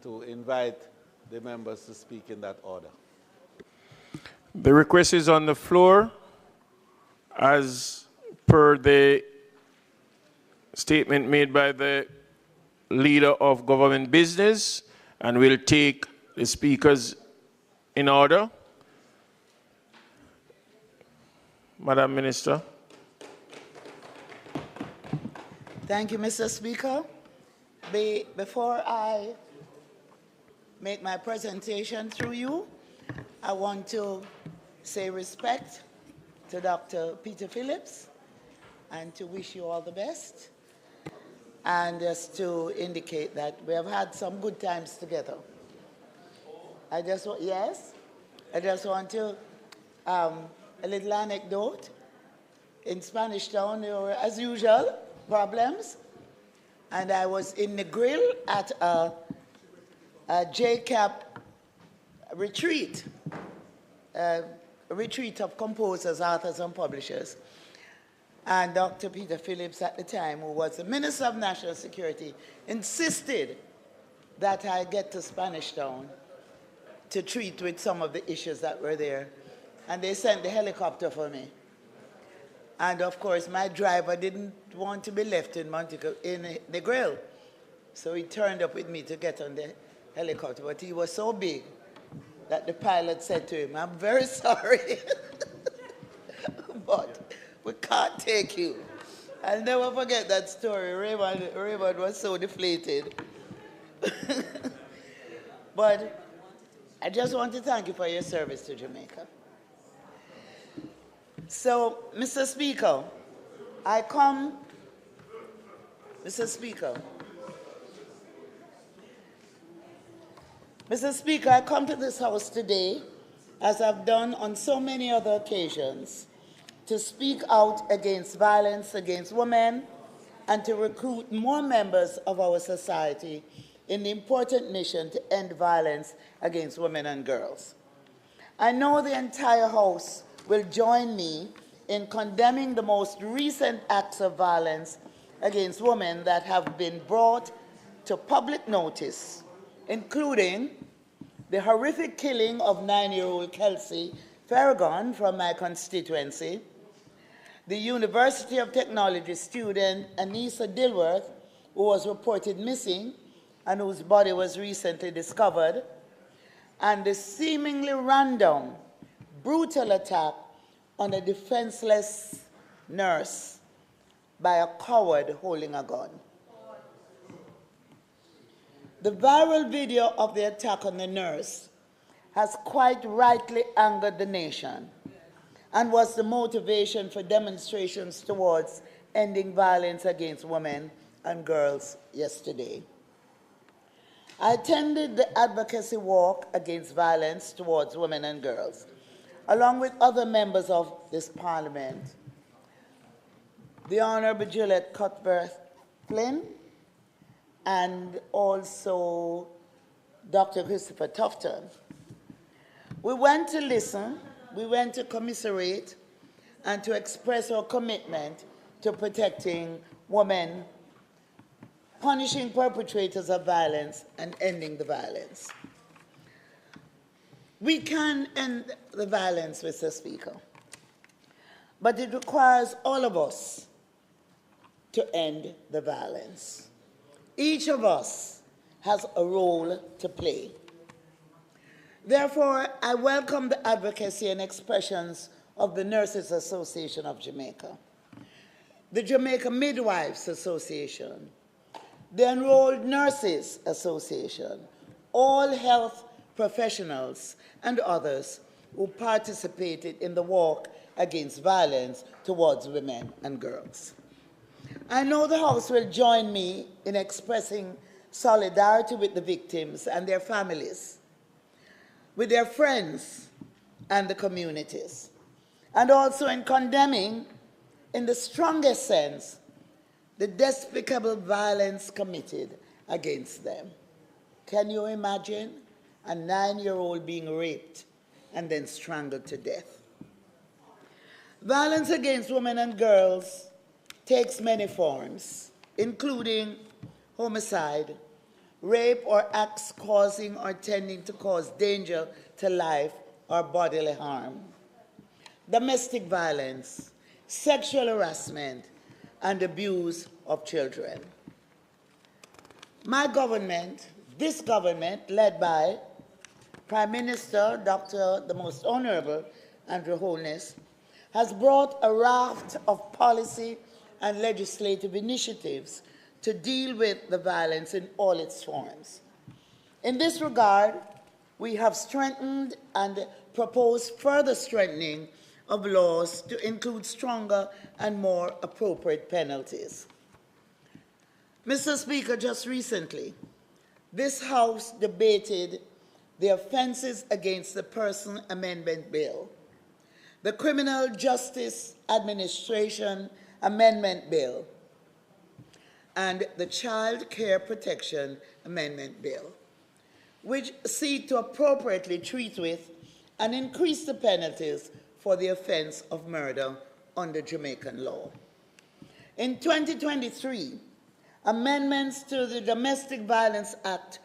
to invite the members to speak in that order. The request is on the floor as per the statement made by the leader of government business, and we'll take the speakers in order. Madam Minister. Thank you, Mr. Speaker. Before I make my presentation through you, I want to say respect to Dr. Peter Phillips and to wish you all the best, and just to indicate that we have had some good times together. I just want to, a little anecdote. In Spanish Town, there were, as usual, problems, and I was in the grill at a JCAP retreat, a retreat of composers, authors, and publishers. And Dr. Peter Phillips at the time, who was the Minister of National Security, insisted that I get to Spanish Town to treat with some of the issues that were there. And they sent the helicopter for me. And of course, my driver didn't want to be left in Montego in the grill. So he turned up with me to get on the helicopter. But he was so big that the pilot said to him, "I'm very sorry, but we can't take you." I'll never forget that story. Raymond was so deflated. But I just want to thank you for your service to Jamaica. So, Mr. Speaker, Mr. Speaker, I come to this House today, as I've done on so many other occasions, to speak out against violence against women and to recruit more members of our society in the important mission to end violence against women and girls. I know the entire House will join me in condemning the most recent acts of violence against women that have been brought to public notice, including the horrific killing of 9-year-old Kelsey Farragon from my constituency, the University of Technology student Anissa Dilworth, who was reported missing and whose body was recently discovered, and the seemingly random, brutal attack on a defenseless nurse by a coward holding a gun. The viral video of the attack on the nurse has quite rightly angered the nation and was the motivation for demonstrations towards ending violence against women and girls yesterday. I attended the advocacy walk against violence towards women and girls, along with other members of this Parliament, the Honorable Juliet Cuthbert-Flynn, and also Dr. Christopher Tufton. We went to listen, we went to commiserate, and to express our commitment to protecting women, punishing perpetrators of violence, and ending the violence. We can end the violence, Mr. Speaker, but it requires all of us to end the violence. Each of us has a role to play. Therefore, I welcome the advocacy and expressions of the Nurses Association of Jamaica, the Jamaica Midwives Association, the Enrolled Nurses Association, all health professionals, and others who participated in the walk against violence towards women and girls. I know the House will join me in expressing solidarity with the victims and their families, with their friends and the communities, and also in condemning, in the strongest sense, the despicable violence committed against them. Can you imagine a 9-year-old being raped and then strangled to death? Violence against women and girls takes many forms, including homicide, rape, or acts causing or tending to cause danger to life or bodily harm, domestic violence, sexual harassment, and abuse of children. My government, this government, led by Prime Minister Dr. the Most Honorable Andrew Holness, has brought a raft of policy and legislative initiatives to deal with the violence in all its forms. In this regard, we have strengthened and proposed further strengthening of laws to include stronger and more appropriate penalties. Mr. Speaker, just recently, this House debated the Offences Against the Person Amendment Bill, the Criminal Justice Administration Amendment Bill, and the Child Care Protection Amendment Bill, which seek to appropriately treat with and increase the penalties for the offense of murder under Jamaican law. In 2023, amendments to the Domestic Violence Act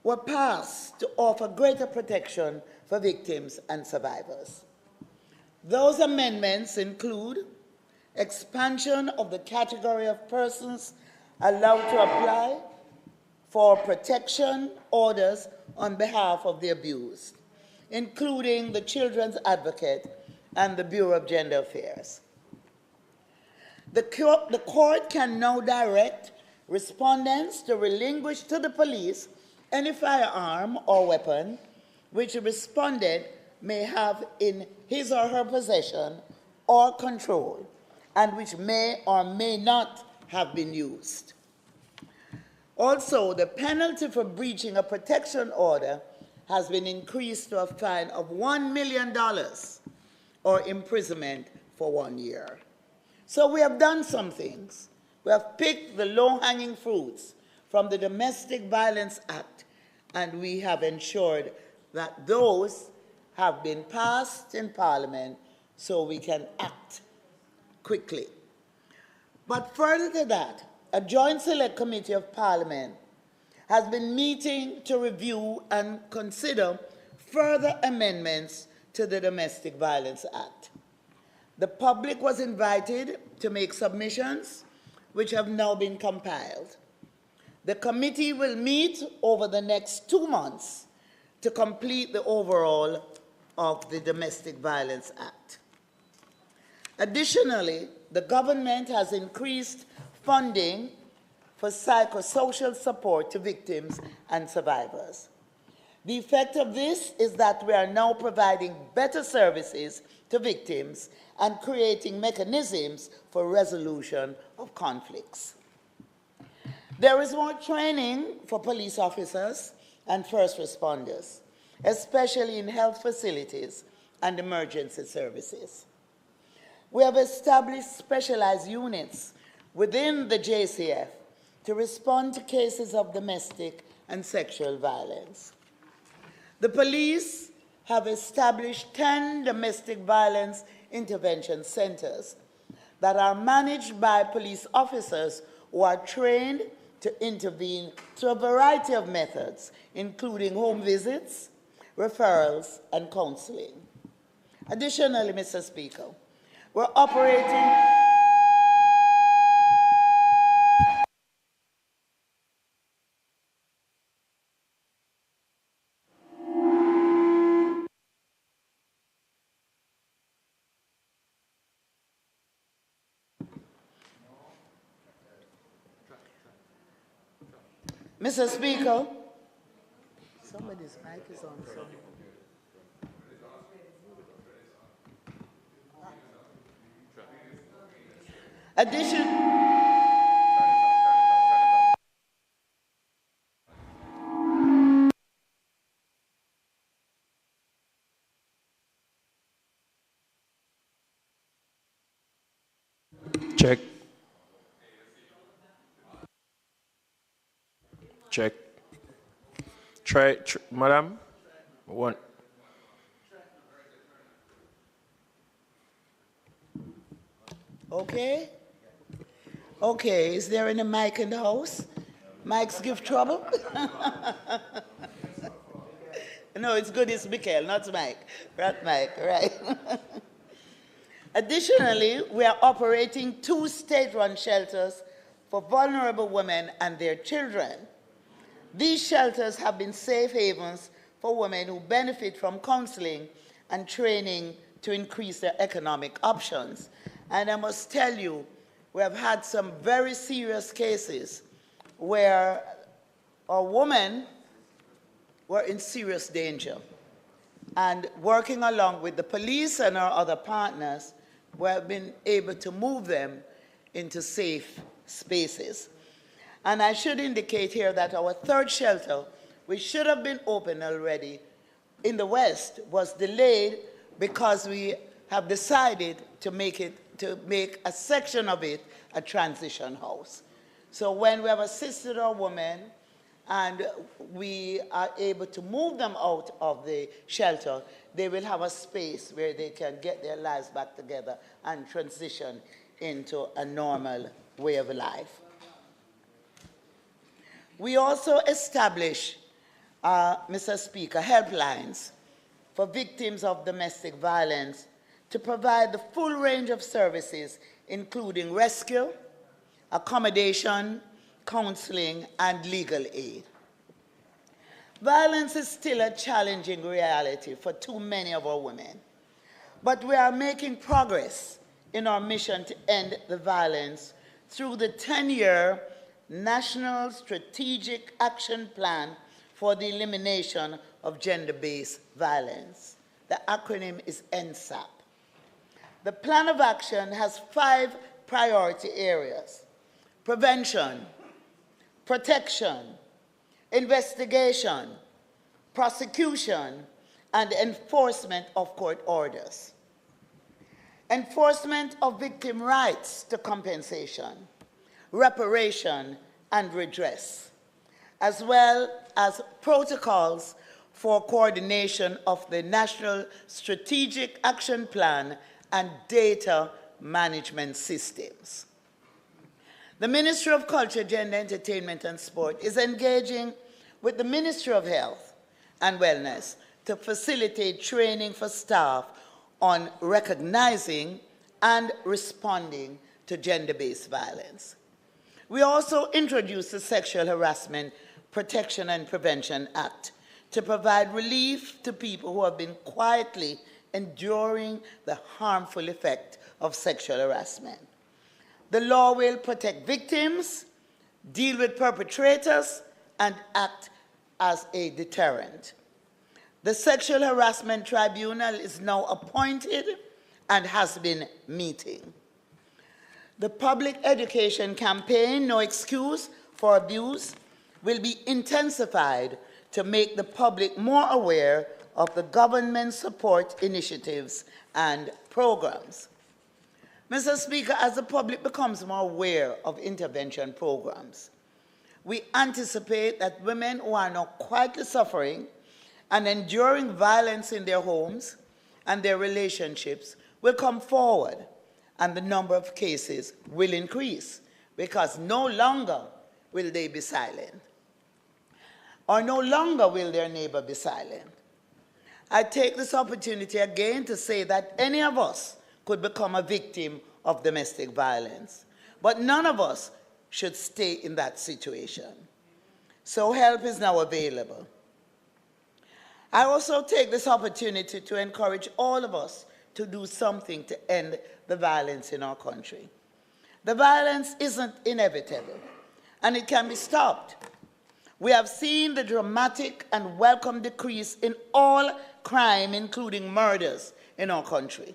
were passed to offer greater protection for victims and survivors. Those amendments include expansion of the category of persons allowed to apply for protection orders on behalf of the abused, including the Children's Advocate and the Bureau of Gender Affairs. The court can now direct respondents to relinquish to the police any firearm or weapon which a respondent may have in his or her possession or control, and which may or may not have been used. Also, the penalty for breaching a protection order has been increased to a fine of $1 million or imprisonment for 1 year. So we have done some things. We have picked the low-hanging fruits from the Domestic Violence Act, and we have ensured that those have been passed in Parliament so we can act quickly. But further to that, a Joint Select Committee of Parliament has been meeting to review and consider further amendments to the Domestic Violence Act. The public was invited to make submissions, which have now been compiled. The committee will meet over the next 2 months to complete the overhaul of the Domestic Violence Act. Additionally, the government has increased funding for psychosocial support to victims and survivors. The effect of this is that we are now providing better services to victims and creating mechanisms for resolution of conflicts. There is more training for police officers and first responders, especially in health facilities and emergency services. We have established specialized units within the JCF to respond to cases of domestic and sexual violence. The police have established 10 domestic violence intervention centers that are managed by police officers who are trained to intervene through a variety of methods, including home visits, referrals, and counseling. Additionally, Mr. Speaker, we're operating Mr. Speaker, somebody's mic is on. Check. Check. Try, madam. One. Okay. Okay, is there any mic in the house? Mics give trouble? No, it's good, it's Michael, not Mike. Not Mike, right. Additionally, we are operating 2 state-run shelters for vulnerable women and their children. These shelters have been safe havens for women who benefit from counseling and training to increase their economic options. And I must tell you, we have had some very serious cases where our women were in serious danger. And working along with the police and our other partners, we have been able to move them into safe spaces. And I should indicate here that our 3rd shelter, which should have been open already in the West, was delayed because we have decided to make a section of it a transition house. So when we have assisted our women and we are able to move them out of the shelter, they will have a space where they can get their lives back together and transition into a normal way of life. We also establish, Mr. Speaker, helplines for victims of domestic violence to provide the full range of services, including rescue, accommodation, counseling, and legal aid. Violence is still a challenging reality for too many of our women, but we are making progress in our mission to end the violence through the 10-year National Strategic Action Plan for the Elimination of Gender-Based Violence. The acronym is NSAP. The plan of action has 5 priority areas: prevention, protection, investigation, prosecution, and enforcement of court orders. Enforcement of victim rights to compensation, reparation, and redress, as well as protocols for coordination of the National Strategic Action Plan and data management systems. The Ministry of Culture, Gender, Entertainment, and Sport is engaging with the Ministry of Health and Wellness to facilitate training for staff on recognizing and responding to gender-based violence. We also introduced the Sexual Harassment Protection and Prevention Act to provide relief to people who have been quietly enduring the harmful effect of sexual harassment. The law will protect victims, deal with perpetrators, and act as a deterrent. The Sexual Harassment Tribunal is now appointed and has been meeting. The public education campaign, No Excuse for Abuse, will be intensified to make the public more aware of the government support initiatives and programs. Mr. Speaker, as the public becomes more aware of intervention programs, we anticipate that women who are now quietly suffering and enduring violence in their homes and their relationships will come forward, and the number of cases will increase, because no longer will they be silent, or no longer will their neighbor be silent. I take this opportunity again to say that any of us could become a victim of domestic violence, but none of us should stay in that situation. So help is now available. I also take this opportunity to encourage all of us to do something to end the violence in our country. The violence isn't inevitable, and it can be stopped. We have seen the dramatic and welcome decrease in all crime, including murders, in our country.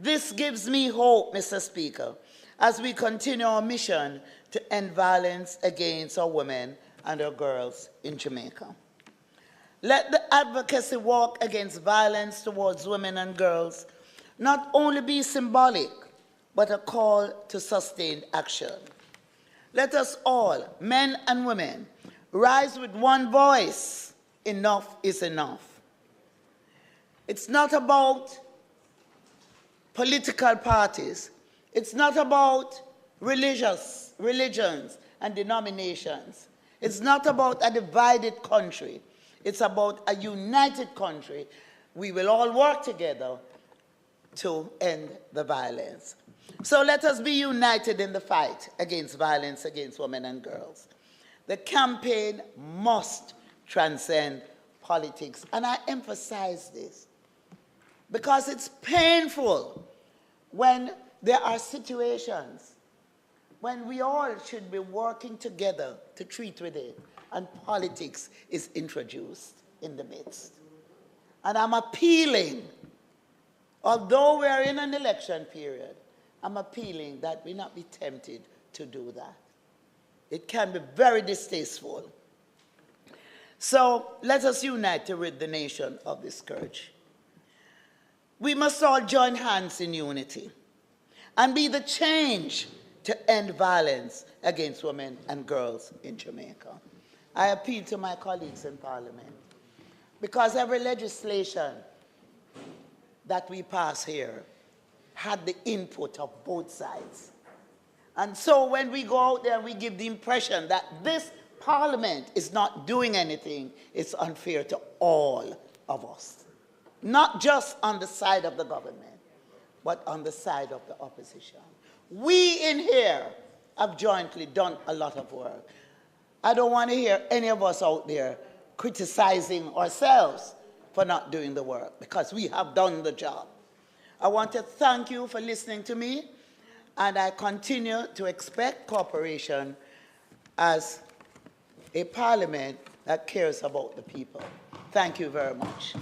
This gives me hope, Mr. Speaker, as we continue our mission to end violence against our women and our girls in Jamaica. Let the advocacy walk against violence towards women and girls not only be symbolic, but a call to sustained action. Let us all, men and women, rise with one voice. Enough is enough. It's not about political parties. It's not about religions and denominations. It's not about a divided country. It's about a united country. We will all work together to end the violence. So let us be united in the fight against violence against women and girls. The campaign must transcend politics. And I emphasize this because it's painful when there are situations when we all should be working together to treat with it, and politics is introduced in the midst. And I'm appealing, although we are in an election period, I'm appealing that we not be tempted to do that. It can be very distasteful. So let us unite to rid the nation of this scourge. We must all join hands in unity and be the change to end violence against women and girls in Jamaica. I appeal to my colleagues in Parliament because every legislation that we pass here had the input of both sides. And so when we go out there and we give the impression that this Parliament is not doing anything, it's unfair to all of us. Not just on the side of the government, but on the side of the opposition. We in here have jointly done a lot of work. I don't want to hear any of us out there criticizing ourselves for not doing the work, because we have done the job. I want to thank you for listening to me, and I continue to expect cooperation as a Parliament that cares about the people. Thank you very much.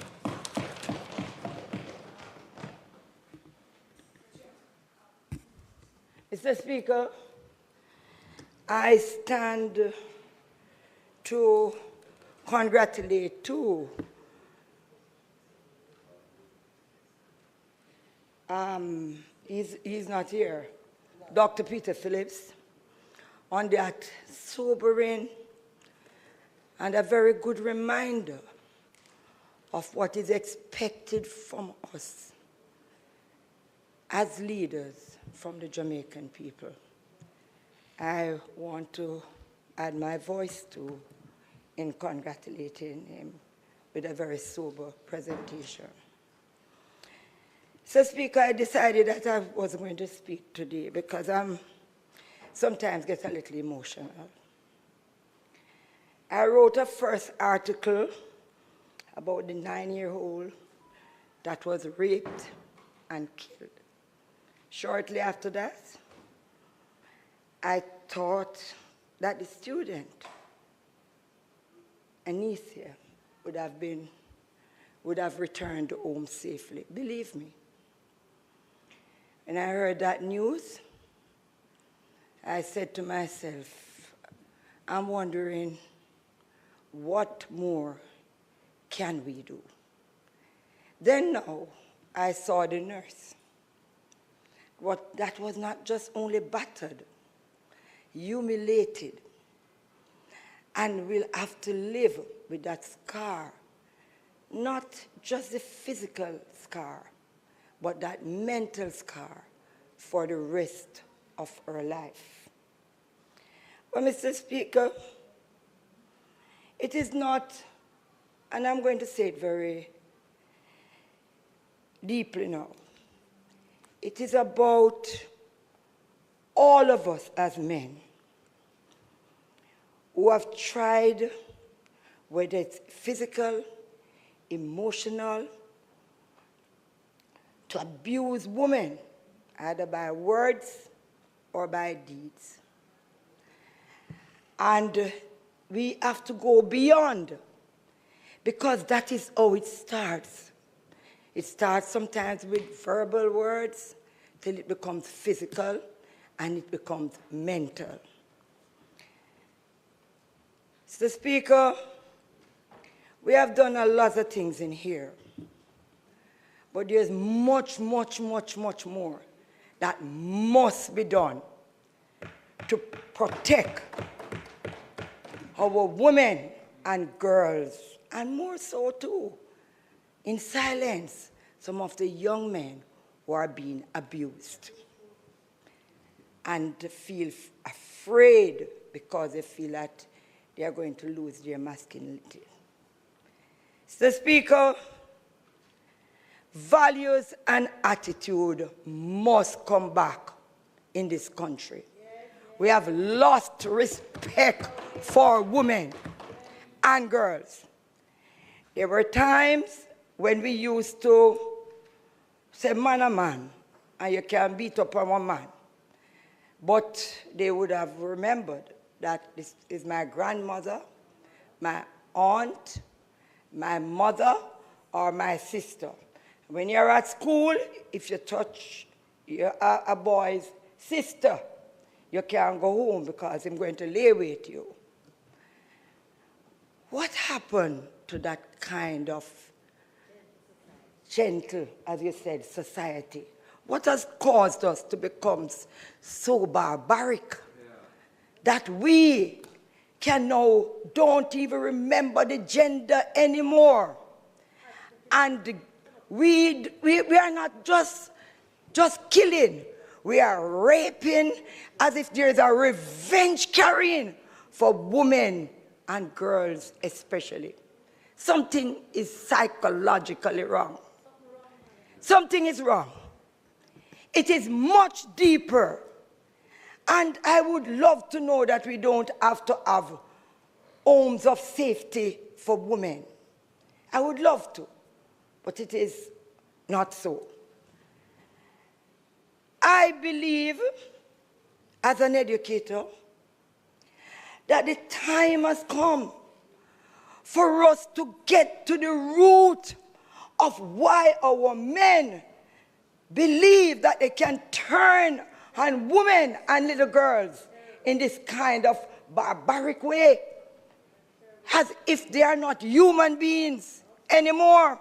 Mr. Speaker, I stand to congratulate he's not here, Dr. Peter Phillips, on that sobering and a very good reminder of what is expected from us as leaders from the Jamaican people. I want to add my voice in congratulating him with a very sober presentation. So, Speaker, I decided that I was going to speak today because I sometimes get a little emotional. I wrote a first article about the 9-year-old that was raped and killed. Shortly after that, I thought that the student, Anicia, would have returned home safely. Believe me. When I heard that news, I said to myself, I'm wondering what more can we do? Then now I saw the nurse. That was not just only battered, humiliated, and will have to live with that scar, not just the physical scar, but that mental scar for the rest of her life. Well, Mr. Speaker, it is not, and I'm going to say it very deeply now, it is about all of us as men who have tried, whether it's physical, emotional, to abuse women, either by words or by deeds. And we have to go beyond, because that is how it starts. It starts sometimes with verbal words till it becomes physical and it becomes mental. Mr. Speaker, we have done a lot of things in here, but there's much, much, much, much more that must be done to protect our women and girls, and more so too, in silence, some of the young men who are being abused and feel afraid because they feel that they are going to lose their masculinity. Mr. Speaker, values and attitude must come back in this country. We have lost respect for women and girls. There were times when we used to say man a man, and you can beat up on one man. But they would have remembered that this is my grandmother, my aunt, my mother, or my sister. When you're at school, if you touch a boy's sister, you can't go home because I'm going to lay with you. What happened to that kind of gentle, as you said, society? What has caused us to become so barbaric that we can now don't even remember the gender anymore? And we are not just killing, we are raping as if there's a revenge carrying for women and girls especially. Something is psychologically wrong. Something is wrong. It is much deeper. And I would love to know that we don't have to have homes of safety for women. I would love to, but it is not so. I believe, as an educator, that the time has come for us to get to the root of why our men believe that they can turn on women and little girls in this kind of barbaric way, as if they are not human beings anymore.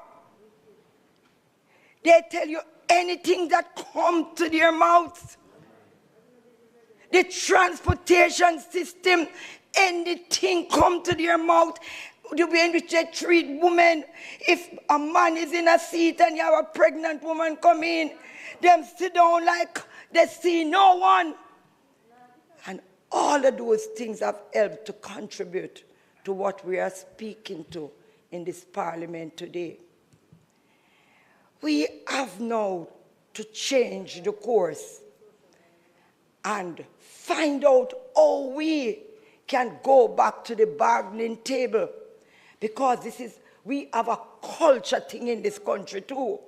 They tell you anything that comes to their mouths. The transportation system, anything come to their mouth. The way in which they treat women. If a man is in a seat and you have a pregnant woman come in, them sit down like they see no one. And all of those things have helped to contribute to what we are speaking to in this parliament today. We have now to change the course and find out how we can go back to the bargaining table, because we have a culture thing in this country too.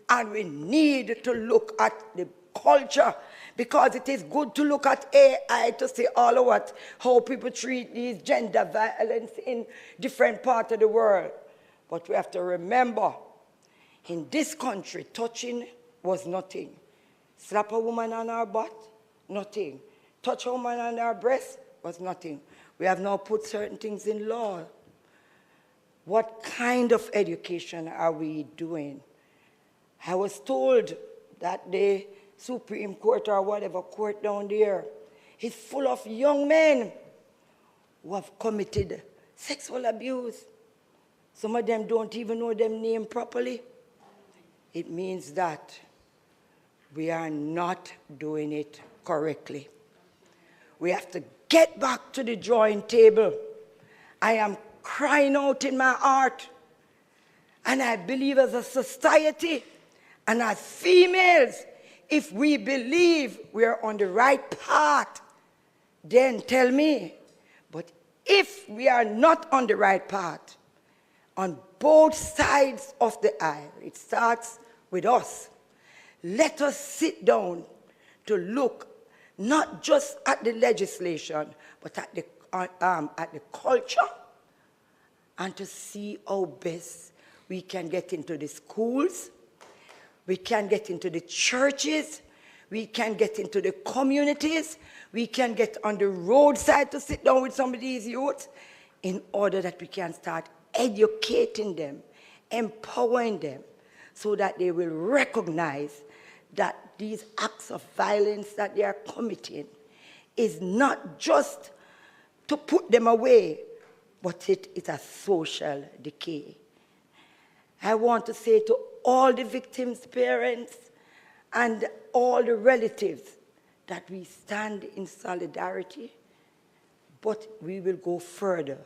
And we need to look at the culture, because it is good to look at AI to see all of how people treat these gender violence in different parts of the world. But we have to remember, in this country, touching was nothing. Slap a woman on her butt, nothing. Touch a woman on her breast was nothing. We have now put certain things in law. What kind of education are we doing? I was told that the Supreme Court or whatever court down there is full of young men who have committed sexual abuse. Some of them don't even know them name properly. It means that we are not doing it correctly. We have to get back to the drawing table. I am crying out in my heart, and I believe as a society and as females, if we believe we are on the right path, then tell me. But if we are not on the right path, on both sides of the aisle, it starts with us. Let us sit down to look not just at the legislation, but at the at the culture and to see how best we can get into the schools, we can get into the churches, we can get into the communities, we can get on the roadside to sit down with some of these youths in order that we can start educating them, empowering them, so that they will recognize that these acts of violence that they are committing is not just to put them away, but it is a social decay. I want to say to all the victims' parents and all the relatives that we stand in solidarity, but we will go further.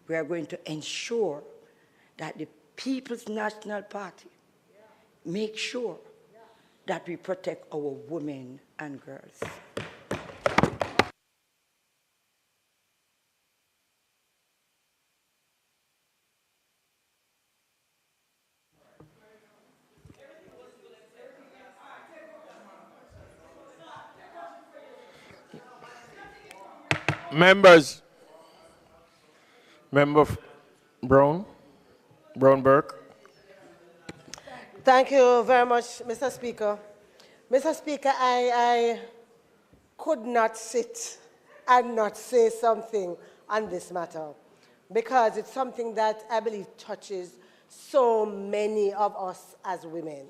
We are going to ensure that the People's National Party make sure that we protect our women and girls. Members, Member Brown Burke. Thank you very much, Mr. Speaker. Mr. Speaker, I could not sit and not say something on this matter because it's something that I believe touches so many of us as women.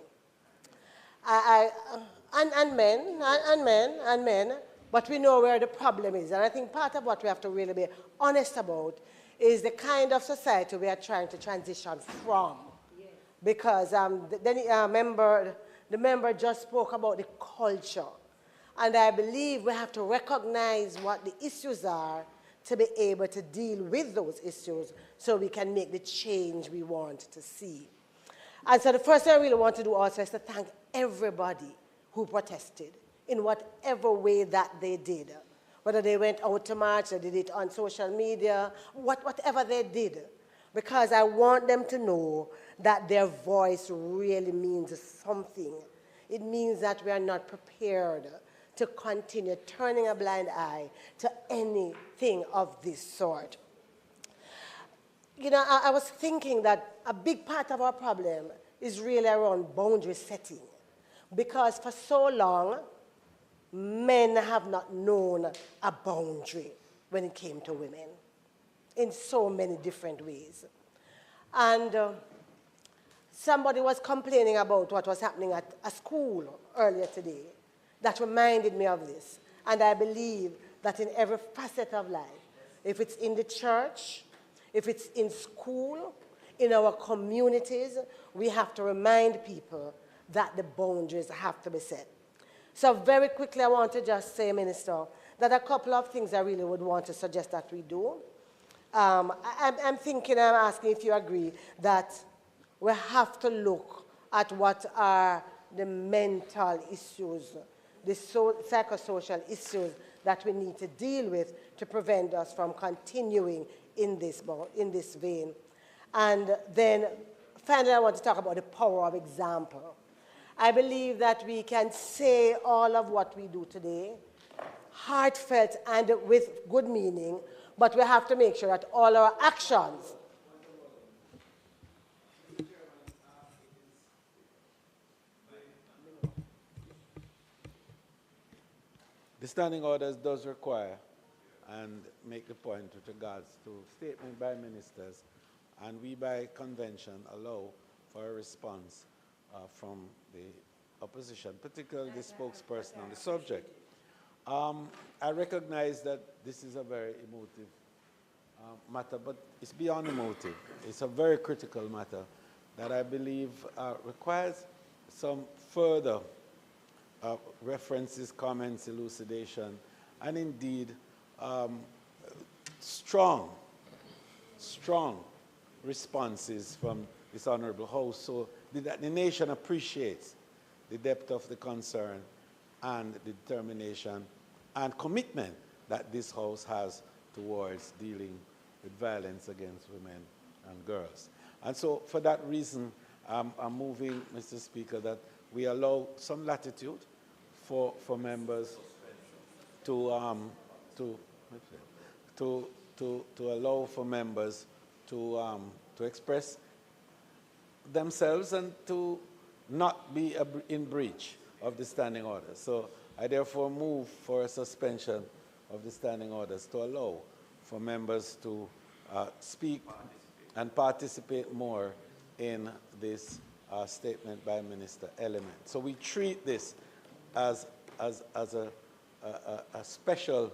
And men, but we know where the problem is. And I think part of what we have to really be honest about is the kind of society we are trying to transition from. Yes. Because the member just spoke about the culture. And I believe we have to recognize what the issues are to be able to deal with those issues so we can make the change we want to see. And so the first thing I really want to do also is to thank everybody who protested in whatever way that they did. Whether they went out to march, or did it on social media, whatever they did. Because I want them to know that their voice really means something. It means that we are not prepared to continue turning a blind eye to anything of this sort. You know, I was thinking that a big part of our problem is really around boundary setting. Because for so long, men have not known a boundary when it came to women in so many different ways. And somebody was complaining about what was happening at a school earlier today that reminded me of this. And I believe that in every facet of life, if it's in the church, if it's in school, in our communities, we have to remind people that the boundaries have to be set. So very quickly, I want to just say, Minister, that a couple of things I really would want to suggest that we do. I'm asking if you agree that we have to look at what are the mental issues, the psychosocial issues that we need to deal with to prevent us from continuing in this vein. And then finally, I want to talk about the power of example. I believe that we can say all of what we do today, heartfelt and with good meaning, but we have to make sure that all our actions The standing orders does require and make the point with regards to statement by ministers, and we by convention allow for a response from the opposition, particularly the spokesperson on the subject. I recognize that this is a very emotive matter, but it's beyond emotive. It's a very critical matter that I believe requires some further references, comments, elucidation, and indeed strong responses from this Honorable House so that the nation appreciates the depth of the concern and the determination and commitment that this House has towards dealing with violence against women and girls. And so for that reason, I'm moving, Mr. Speaker, that we allow some latitude for members to to allow for members to express themselves and to not be in breach of the standing orders. So I therefore move for a suspension of the standing orders to allow for members to speak and participate more in this statement by Minister Element. So we treat this as a special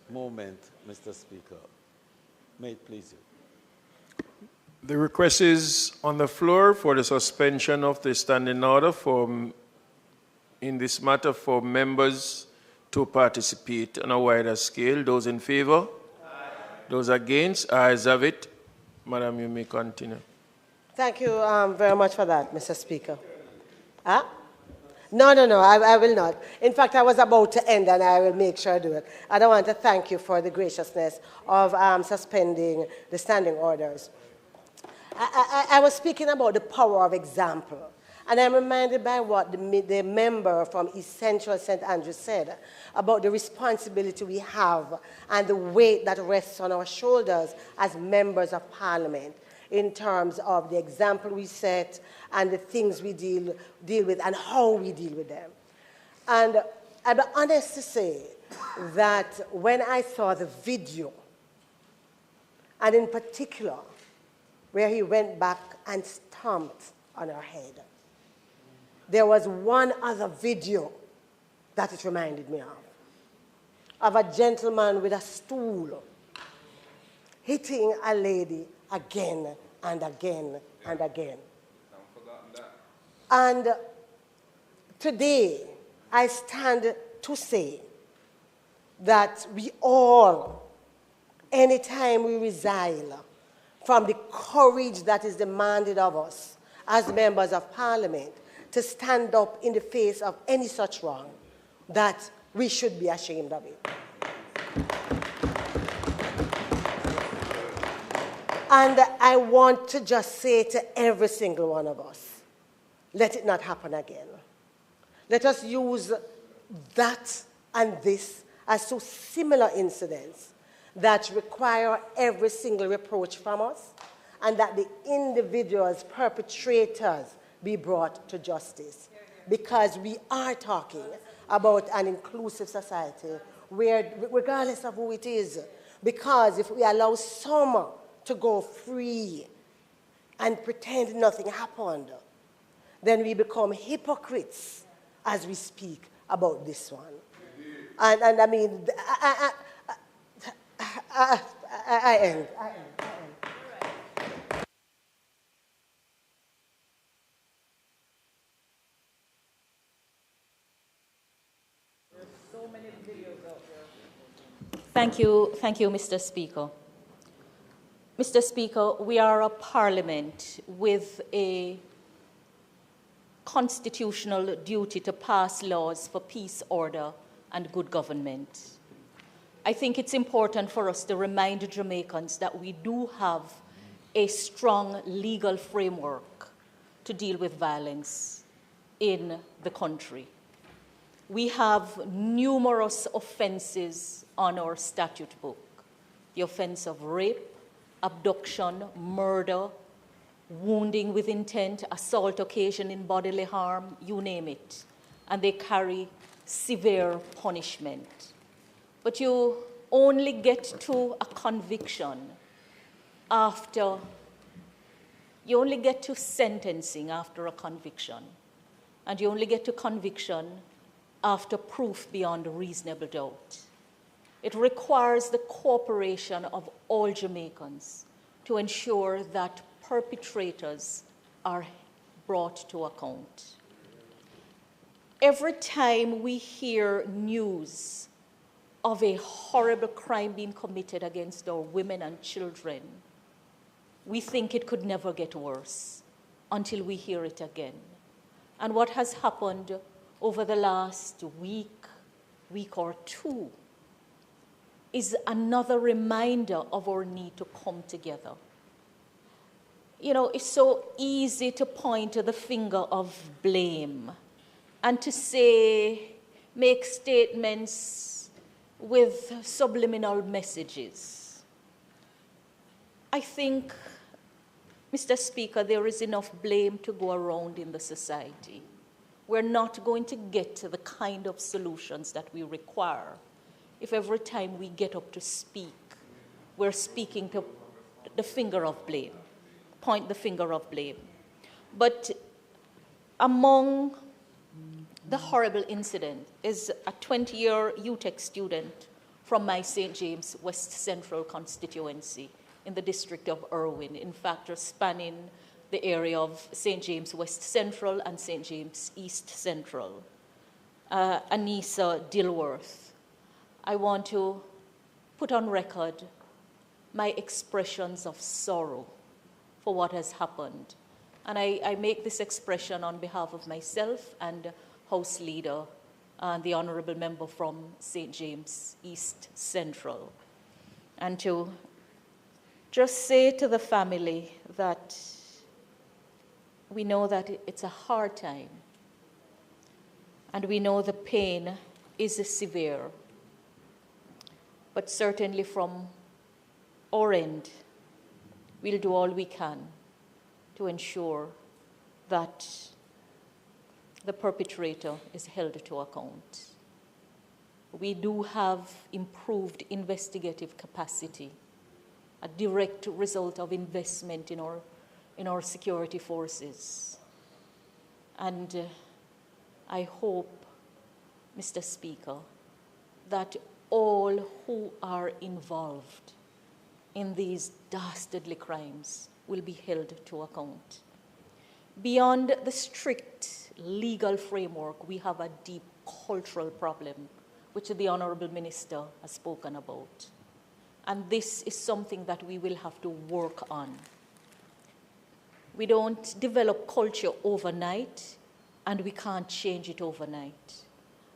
moment, Mr. Speaker. May it please you. The request is on the floor for the suspension of the standing order in this matter for members to participate on a wider scale. Those in favor? Aye. Those against? Ayes have it. Madam, you may continue. Thank you very much for that, Mr. Speaker. Huh? No, I will not. In fact, I was about to end, and I will make sure I do it. I don't want to thank you for the graciousness of suspending the standing orders. I was speaking about the power of example, and I'm reminded by what the member from East Central St. Andrews said about the responsibility we have and the weight that rests on our shoulders as members of Parliament in terms of the example we set and the things we deal with and how we deal with them. And I'll be honest to say that when I saw the video, and in particular, where he went back and stomped on her head, there was one other video that it reminded me of a gentleman with a stool hitting a lady again and again and again. And today, I stand to say that we all, anytime we resile from the courage that is demanded of us as members of Parliament to stand up in the face of any such wrong, that we should be ashamed of it. And I want to just say to every single one of us, let it not happen again. Let us use that and this as two similar incidents that require every single reproach from us, and that the individuals, perpetrators, be brought to justice. Because we are talking about an inclusive society where, regardless of who it is, because if we allow some to go free and pretend nothing happened, then we become hypocrites as we speak about this one. And I mean, I end. Thank you, Mr. Speaker. Mr. Speaker, we are a parliament with a constitutional duty to pass laws for peace, order, and good government. I think it's important for us to remind Jamaicans that we do have a strong legal framework to deal with violence in the country. We have numerous offenses on our statute book. The offense of rape, abduction, murder, wounding with intent, assault occasion in bodily harm, you name it. And they carry severe punishment. But you only get to a conviction after, you only get to sentencing after a conviction. And you only get to conviction after proof beyond a reasonable doubt. It requires the cooperation of all Jamaicans to ensure that perpetrators are brought to account. Every time we hear news of a horrible crime being committed against our women and children, we think it could never get worse until we hear it again. And what has happened over the last week or two, is another reminder of our need to come together. You know, it's so easy to point to the finger of blame and to say, make statements with subliminal messages. I think, Mr. Speaker, there is enough blame to go around in the society. We're not going to get to the kind of solutions that we require if every time we get up to speak, we're speaking to the finger of blame, point the finger of blame. But among the horrible incident is a 20-year UTEC student from my St. James West Central constituency in the district of Irwin, in fact, spanning the area of St. James West Central and St. James East Central. Anissa Dilworth. I want to put on record my expressions of sorrow for what has happened. And I make this expression on behalf of myself and House Leader, the Honourable Member from St. James East Central. And to just say to the family that we know that it's a hard time, and we know the pain is severe. But certainly from our end, we'll do all we can to ensure that the perpetrator is held to account. We do have improved investigative capacity, a direct result of investment in our security forces. And I hope, Mr. Speaker, that all who are involved in these dastardly crimes will be held to account. Beyond the strict legal framework, we have a deep cultural problem, which the Honourable Minister has spoken about. And this is something that we will have to work on. We don't develop culture overnight, and we can't change it overnight.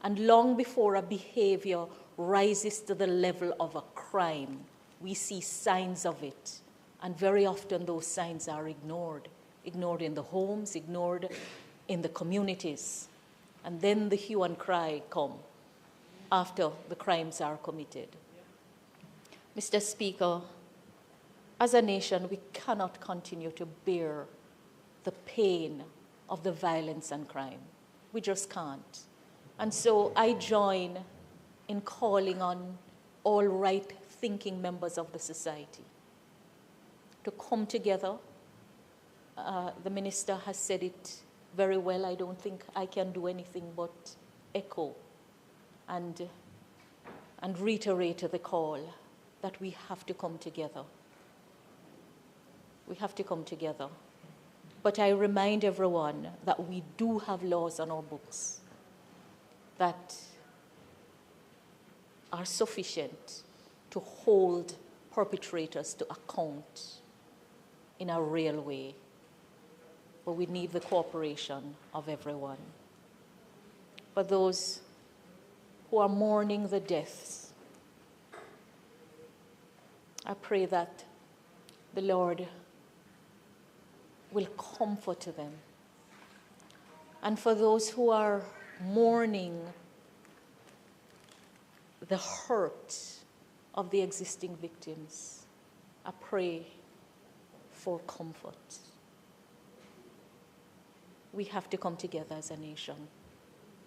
And long before a behavior rises to the level of a crime, we see signs of it. And very often those signs are ignored. Ignored in the homes, ignored in the communities. And then the hue and cry come after the crimes are committed. Mr. Speaker, as a nation, we cannot continue to bear the pain of the violence and crime. We just can't. And so I join in calling on all right-thinking members of the society to come together. The minister has said it very well. I don't think I can do anything but echo and reiterate the call that we have to come together. We have to come together. But I remind everyone that we do have laws on our books that are sufficient to hold perpetrators to account in a real way. But we need the cooperation of everyone. For those who are mourning the deaths, I pray that the Lord will comfort them. And for those who are mourning the hurt of the existing victims, I pray for comfort. We have to come together as a nation.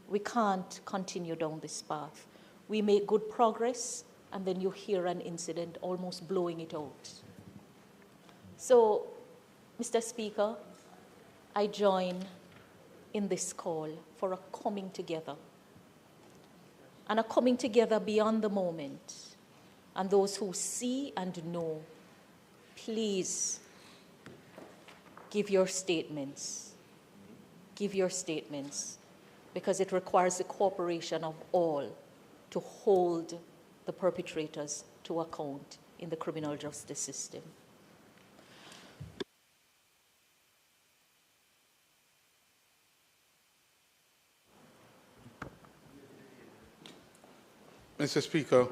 We can't continue down this path. We make good progress, and then you hear an incident almost blowing it out. So, Mr. Speaker, I join in this call for a coming together, and a coming together beyond the moment. And those who see and know, please give your statements. Give your statements, because it requires the cooperation of all to hold the perpetrators to account in the criminal justice system. Mr. Speaker,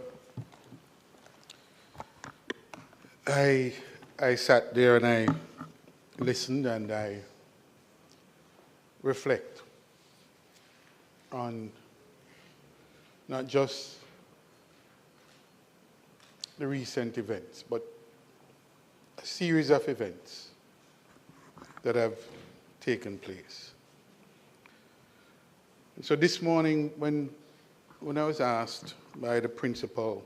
I sat there and I listened and I reflect on not just the recent events, but a series of events that have taken place. So this morning, when I was asked by the principal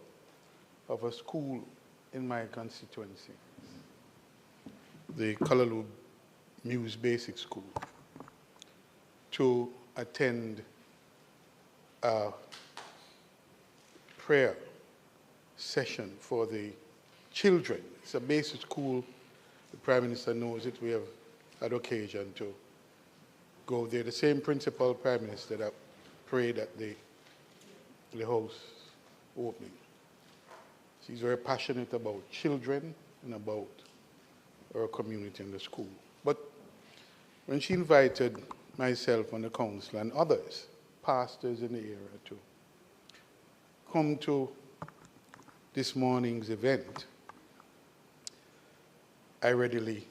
of a school in my constituency, the Kalalub Muse Basic School, to attend a prayer session for the children. It's a basic school. The Prime Minister knows it. We have had occasion to go there. The same principal Prime Minister that prayed at the house opening. She's very passionate about children and about our community and the school. But when she invited myself and the council and others, pastors in the area, to come to this morning's event, I readily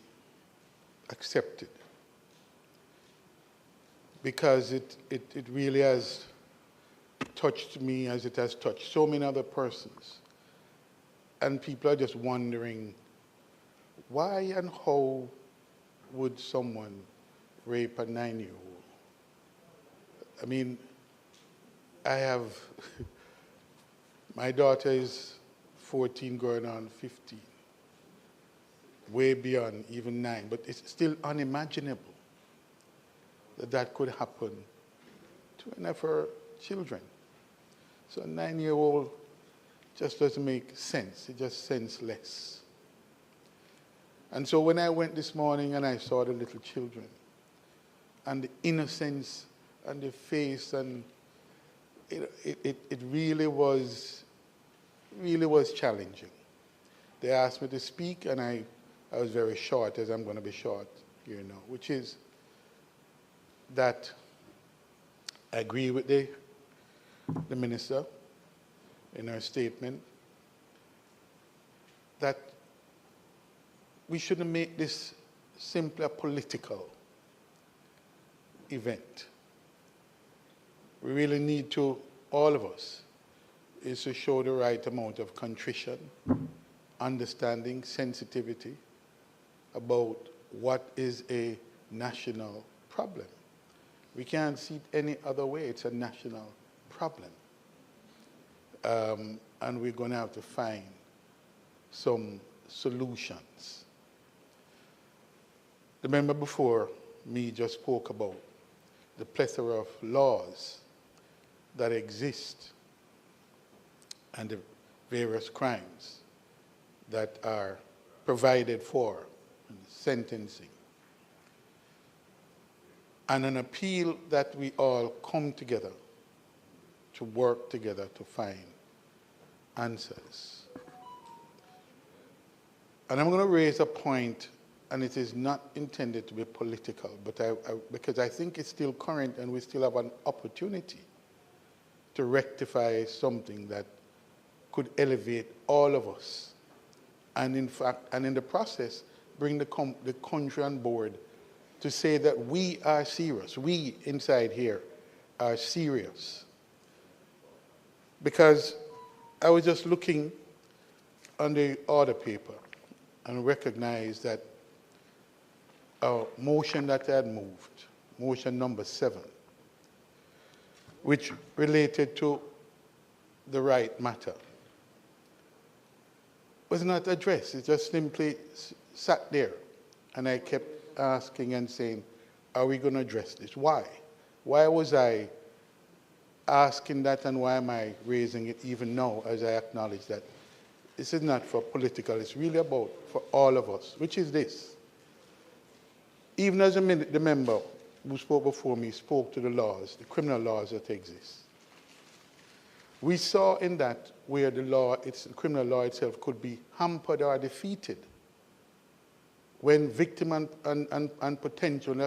accepted, because it really has touched me as it has touched so many other persons. And people are just wondering, why and how would someone rape a 9-year-old? I mean, I have, my daughter is 14 going on 15, way beyond even 9, but it's still unimaginable that that could happen to any of her children. So a 9-year-old just doesn't make sense. It just senseless. And so when I went this morning and I saw the little children and the innocence and the face, and it really was challenging. They asked me to speak, and I was very short, as I'm going to be short here now, which is that I agree with the minister in her statement that we shouldn't make this simply a political event. We really need to, all of us, is to show the right amount of contrition, understanding, sensitivity about what is a national problem. We can't see it any other way. It's a national problem. And we're going to have to find some solutions. The member before me just spoke about the plethora of laws that exist and the various crimes that are provided for in sentencing. And an appeal that we all come together to work together to find answers. And I'm going to raise a point, and it is not intended to be political, but because I think it's still current and we still have an opportunity to rectify something that could elevate all of us. And in fact, and in the process, bring the country on board to say that we are serious. We inside here are serious. Because I was just looking on the order paper and recognized that a motion that I had moved, motion number 7, which related to the right matter, was not addressed. It just simply sat there. And I kept asking and saying, are we going to address this? Why? Why was I asking that, and why am I raising it even now, as I acknowledge that this is not for political, it's really about for all of us, which is this. Even as the member who spoke before me spoke to the laws, the criminal laws that exist. We saw in that where the law, the criminal law itself could be hampered or defeated when victim and potential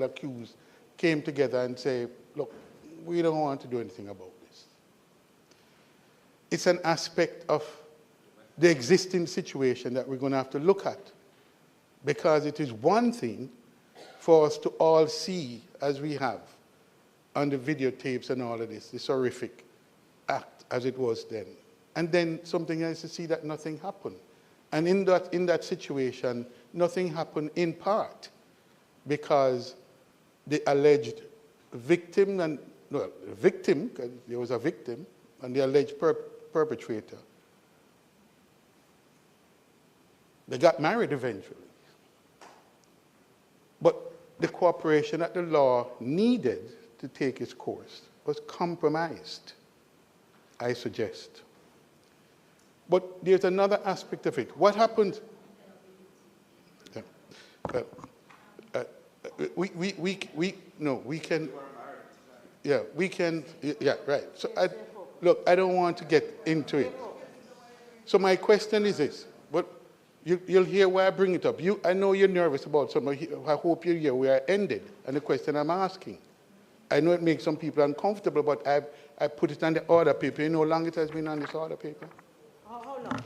accused came together and say, look, we don't want to do anything about this. It's an aspect of the existing situation that we're going to have to look at, because it is one thing for us to all see, as we have on the videotapes and all of this horrific act as it was then. and then something else to see that nothing happened. And in that situation, nothing happened in part because the alleged victim, because there was a victim, and the alleged perpetrator, they got married eventually. But the cooperation that the law needed to take its course was compromised, I suggest. But there's another aspect of it. What happened? We can, right. So look, I don't want to get into it. So my question is this, but you'll hear why I bring it up. I know you're nervous about something. I hope you hear where I ended and the question I'm asking. I know it makes some people uncomfortable, but I put it on the order paper. You know how long it has been on this order paper? How long?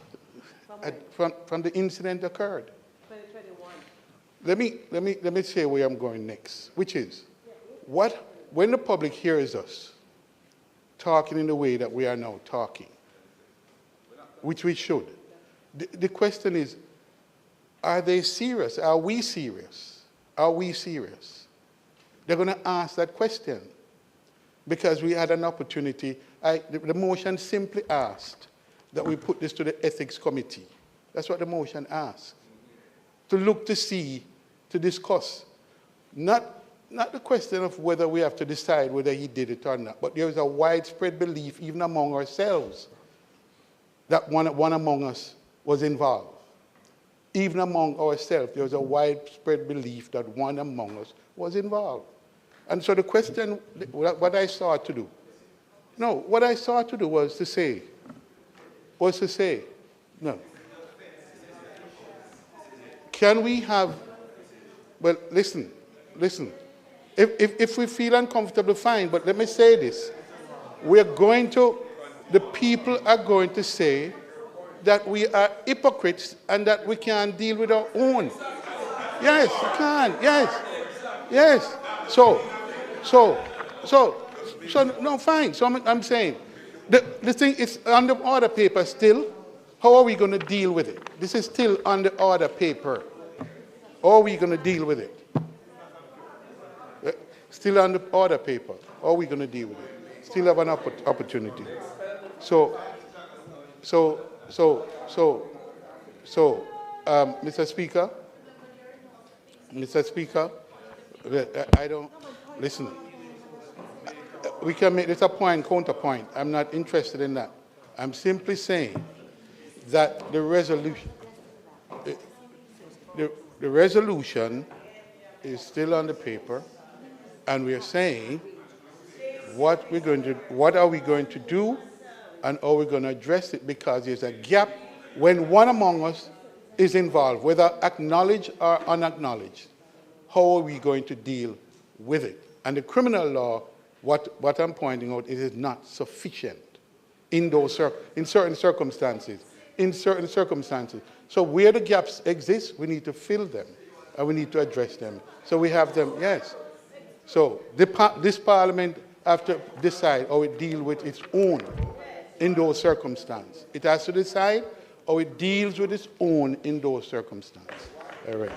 From the incident occurred. 2021. Let me say where I'm going next, which is, when the public hears us talking in the way that we are now talking, which we should, the question is, are they serious? Are we serious? Are we serious? They're going to ask that question because we had an opportunity. The motion simply asked that we put this to the ethics committee. That's what the motion asked. To look to see, to discuss. Not the question of whether we have to decide whether he did it or not, but there is a widespread belief, even among ourselves, that one among us was involved. Even among ourselves, there was a widespread belief that one among us was involved. And so the question, what I sought to do was to say, no. Can we have, well, listen. If we feel uncomfortable, fine, but let me say this. The people are going to say that we are hypocrites and that we can't deal with our own. Yes, you can, yes. So, no, fine. So I'm saying, the thing is on the order paper still. How are we going to deal with it? This is still on the order paper. How are we going to deal with it? Still on the order paper. How are we going to deal with it? Still have an opportunity. So, Mr. Speaker, I don't, listen. We can make this a point, counterpoint. I'm not interested in that. I'm simply saying that the resolution is still on the paper, and we are saying what are we going to do, and how we're going to address it, because there's a gap when one among us is involved, whether acknowledged or unacknowledged. How are we going to deal with it? And the criminal law, what I'm pointing out, is not sufficient in certain circumstances. So where the gaps exist, we need to fill them, and we need to address them. So we have them, yes. So this Parliament have to decide how it deals with its own in those circumstances. It has to decide how it deals with its own in those circumstances. All right.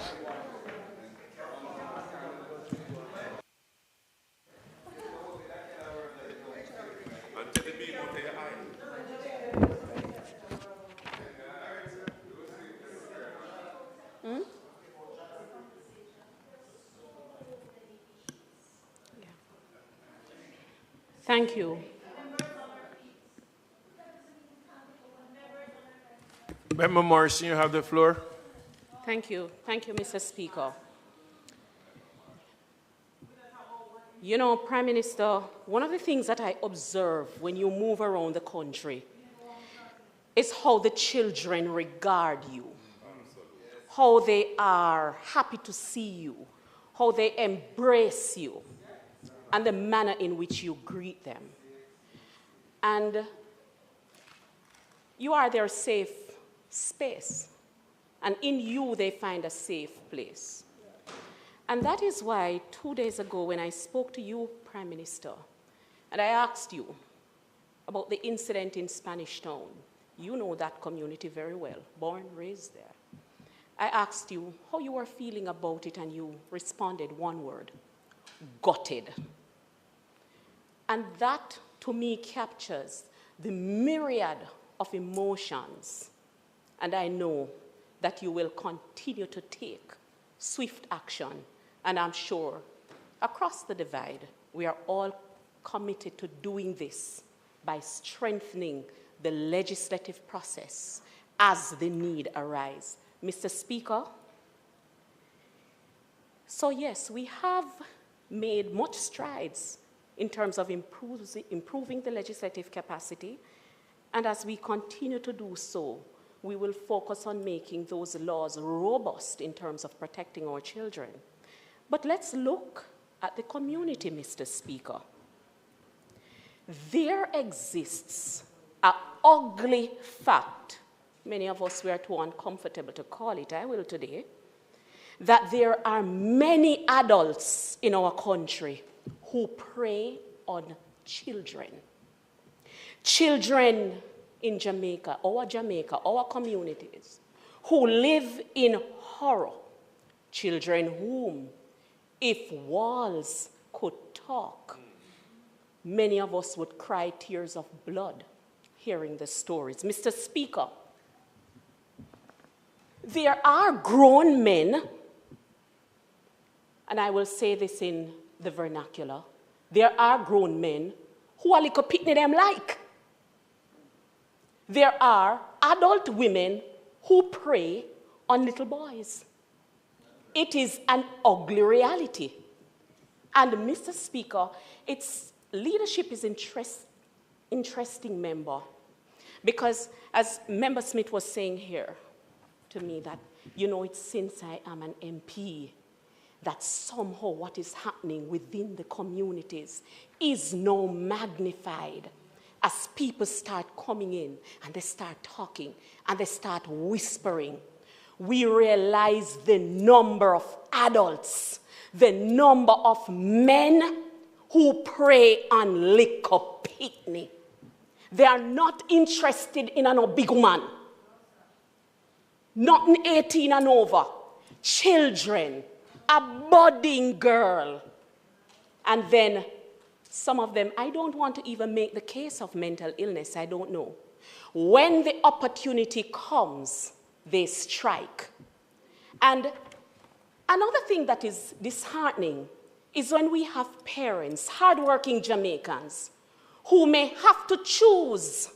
Thank you. Member Morrison, you have the floor. Thank you, Mr. Speaker. You know, Prime Minister, one of the things that I observe when you move around the country is how the children regard you, how they are happy to see you, how they embrace you, and the manner in which you greet them. And you are their safe space, and in you they find a safe place. And that is why 2 days ago when I spoke to you, Prime Minister, and I asked you about the incident in Spanish Town, You know that community very well, born, raised there. I asked you how you were feeling about it, and you responded one word: gutted. And that, to me, captures the myriad of emotions. And I know that you will continue to take swift action. And I'm sure across the divide, we are all committed to doing this by strengthening the legislative process as the need arises. Mr. Speaker, so yes, we have made much strides in terms of improving the legislative capacity, and as we continue to do so, we will focus on making those laws robust in terms of protecting our children. But let's look at the community, Mr. Speaker. There exists an ugly fact, many of us were too uncomfortable to call it, I will today, that there are many adults in our country who prey on children. Children in Jamaica, our communities, who live in horror. Children whom, if walls could talk, many of us would cry tears of blood hearing the stories. Mr. Speaker, there are grown men, and I will say this in the vernacular, there are grown men who are little pitney them like. There are adult women who prey on little boys. It is an ugly reality. And Mr. Speaker, its leadership is interesting, member, because as Member Smith was saying here to me that, you know, it's since I am an MP that somehow what is happening within the communities is now magnified as people start coming in and they start talking and they start whispering. We realize the number of adults, the number of men who prey on liquor pitney. They are not interested in a big woman. Not 18 and over. Children, a budding girl. And then some of them, I don't want to even make the case of mental illness, I don't know. When the opportunity comes, they strike. And another thing that is disheartening is when we have parents, hardworking Jamaicans, who may have to choose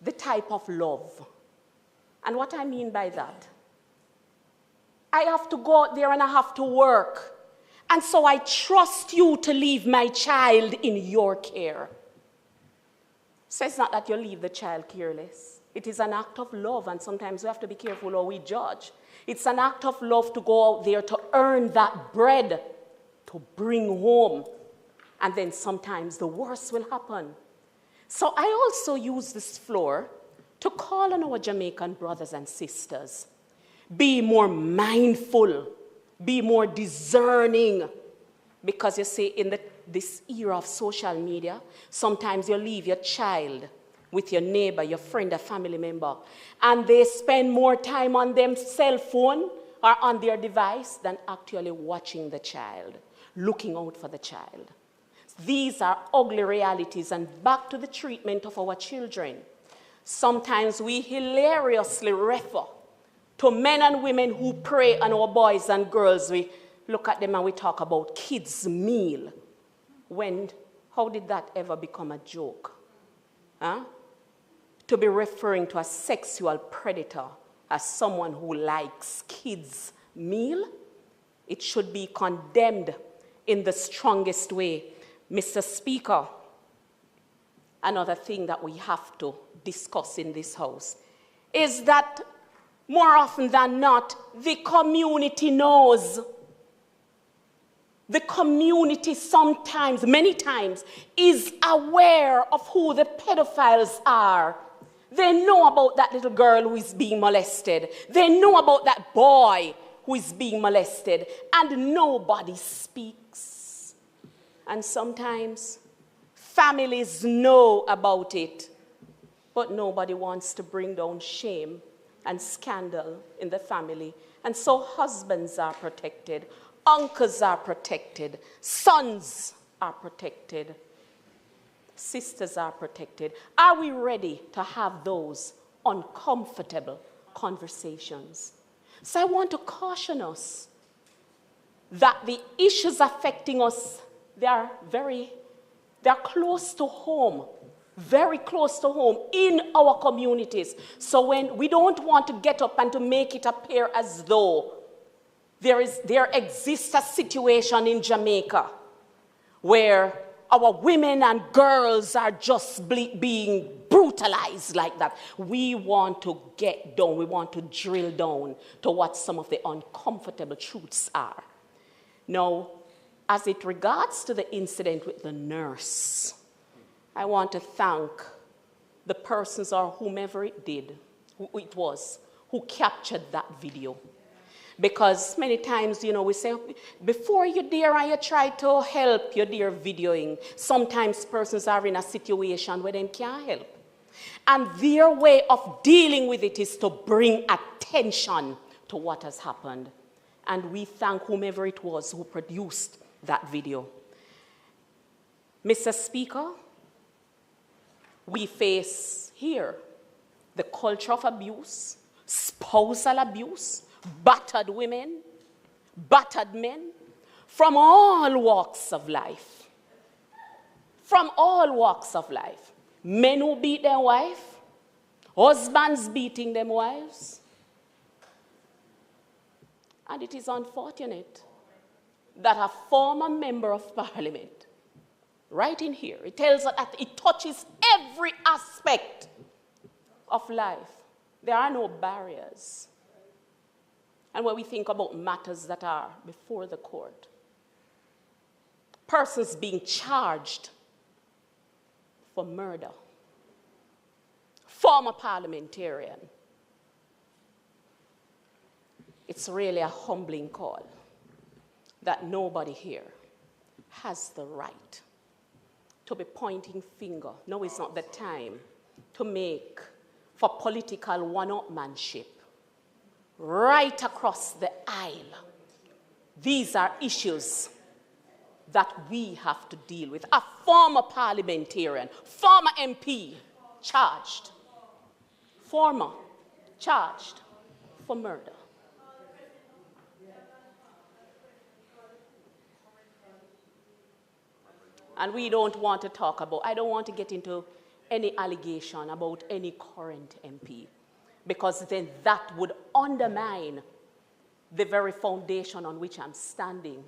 the type of love. And what I mean by that, I have to go out there and I have to work. And so I trust you to leave my child in your care. So it's not that you leave the child careless. It is an act of love, and sometimes we have to be careful how we judge. It's an act of love to go out there to earn that bread, to bring home. And then sometimes the worst will happen. So I also use this floor to call on our Jamaican brothers and sisters. Be more mindful. Be more discerning. Because you see, in this era of social media, sometimes you leave your child with your neighbor, your friend, a family member, and they spend more time on their cell phone or on their device than actually watching the child, looking out for the child. These are ugly realities, and back to the treatment of our children. Sometimes we hilariously refer to men and women who prey on our boys and girls. We look at them and we talk about kids' meal. How did that ever become a joke? Huh? To be referring to a sexual predator as someone who likes kids' meal, it should be condemned in the strongest way. Mr. Speaker, another thing that we have to discuss in this House is that more often than not, the community knows. The community sometimes, many times, is aware of who the pedophiles are. They know about that little girl who is being molested. They know about that boy who is being molested, and nobody speaks. And sometimes families know about it, but nobody wants to bring down shame and scandal in the family. And so husbands are protected, uncles are protected, sons are protected, sisters are protected. Are we ready to have those uncomfortable conversations? So I want to caution us that the issues affecting us, they're close to home, very close to home in our communities. So when we don't want to get up and to make it appear as though there exists a situation in Jamaica where our women and girls are just being brutalized like that. We want to get down, we want to drill down to what some of the uncomfortable truths are. Now, as it regards to the incident with the nurse, I want to thank the persons or whomever it was, who captured that video. Because many times, you know, we say, before you dare and you try to help, you dare videoing. Sometimes persons are in a situation where they can't help. And their way of dealing with it is to bring attention to what has happened. And we thank whomever it was who produced that video. Mr. Speaker, we face here the culture of abuse, spousal abuse, battered women, battered men, from all walks of life. From all walks of life. Men who beat their wife, husbands beating their wives. And it is unfortunate that a former member of Parliament, right in here, it tells us that it touches every aspect of life. There are no barriers. And when we think about matters that are before the court, persons being charged for murder, former parliamentarian, it's really a humbling call that nobody here has the right to be pointing finger. No, it's not the time to make for political one-upmanship right across the aisle. These are issues that we have to deal with. A former parliamentarian, former MP, charged, former charged for murder. And we don't want to talk about, I don't want to get into any allegation about any current MP, because then that would undermine the very foundation on which I'm standing,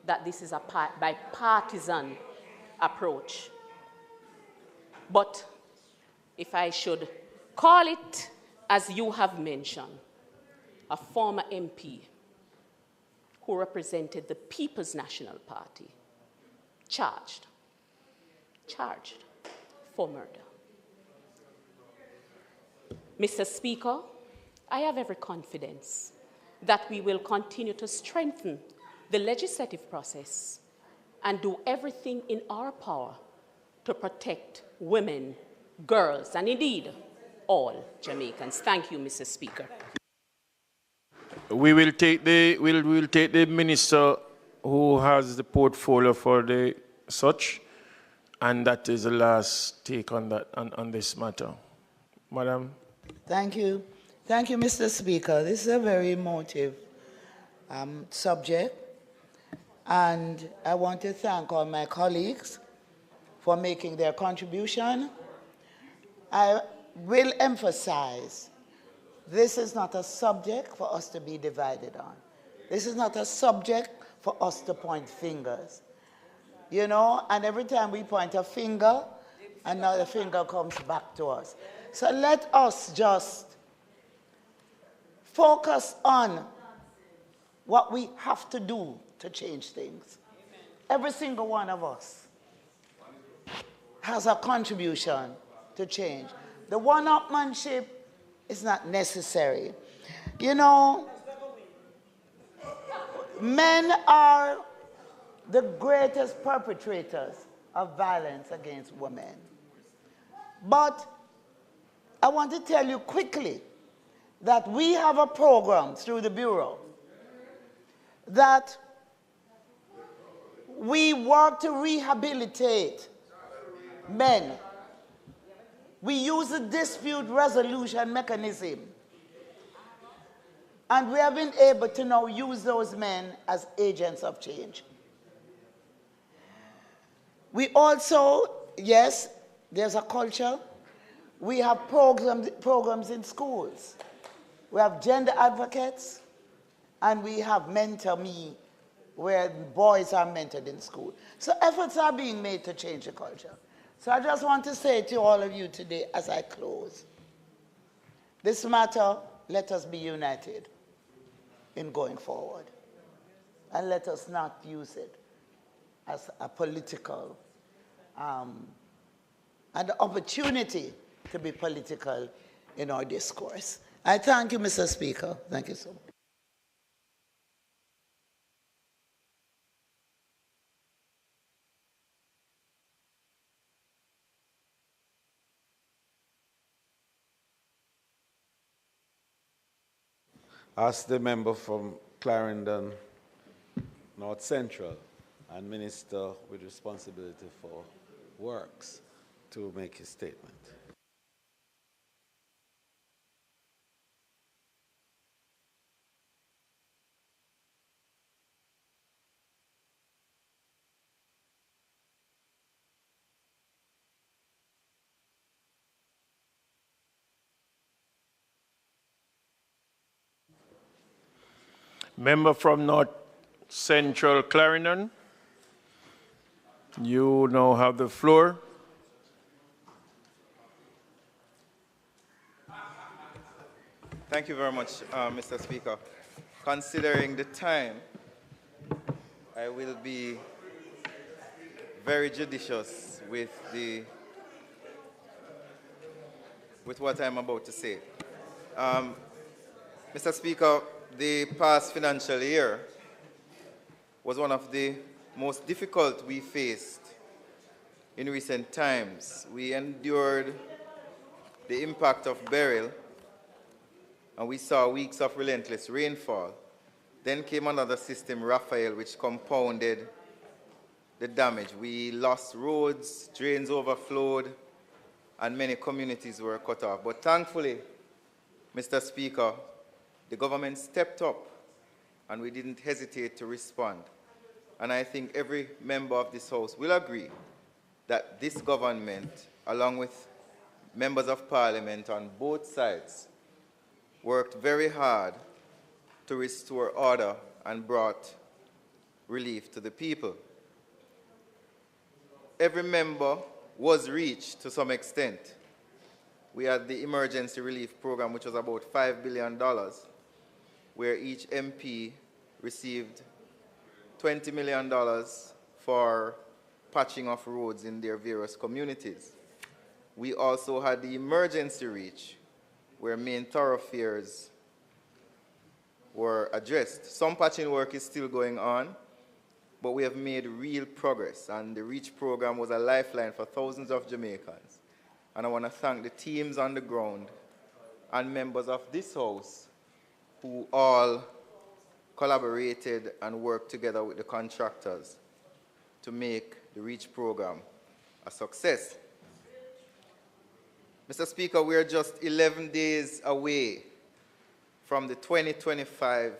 that this is a bipartisan approach. But if I should call it, as you have mentioned, a former MP who represented the People's National Party, charged for murder. Mr. Speaker, I have every confidence that we will continue to strengthen the legislative process and do everything in our power to protect women, girls, and indeed all Jamaicans. Thank you, Mr. Speaker. We will take the minister who has the portfolio for the such, and that is the last take on that on this matter. Madam. Thank you. Thank you, Mr. Speaker. This is a very emotive subject, and I want to thank all my colleagues for making their contribution. I will emphasize, this is not a subject for us to be divided on. This is not a subject for us to point fingers. You know, and every time we point a finger, another finger comes back to us. So let us just focus on what we have to do to change things. Every single one of us has a contribution to change. The one-upmanship is not necessary. You know, men are the greatest perpetrators of violence against women. But I want to tell you quickly that we have a program through the Bureau that we work to rehabilitate men. We use a dispute resolution mechanism. And we have been able to now use those men as agents of change. We also, yes, there's a culture. We have programs in schools. We have gender advocates, and we have Mentor Me, where boys are mentored in school. So efforts are being made to change the culture. So I just want to say to all of you today as I close, this matter, let us be united in going forward. And let us not use it as a political, and the opportunity to be political in our discourse. I thank you, Mr. Speaker. Thank you so much. Ask the member from Clarendon, North Central, and Minister with responsibility for works to make his statement. Member from North Central Clarendon, you now have the floor. Thank you very much, Mr. Speaker. Considering the time, I will be very judicious with what I'm about to say. Mr. Speaker, the past financial year was one of the most difficult we faced in recent times. We endured the impact of Beryl, and we saw weeks of relentless rainfall. Then came another system, Raphael, which compounded the damage. We lost roads, drains overflowed, and many communities were cut off. But thankfully, Mr. Speaker, the government stepped up, and we didn't hesitate to respond. And I think every member of this House will agree that this government, along with members of Parliament on both sides, worked very hard to restore order and brought relief to the people. Every member was reached to some extent. We had the emergency relief program, which was about $5 billion, where each MP received $20 million for patching of roads in their various communities. We also had the emergency reach, where main thoroughfares were addressed. Some patching work is still going on, but we have made real progress, and the REACH program was a lifeline for thousands of Jamaicans. And I want to thank the teams on the ground and members of this House who all collaborated and worked together with the contractors to make the REACH program a success. Mr. Speaker, we are just 11 days away from the 2025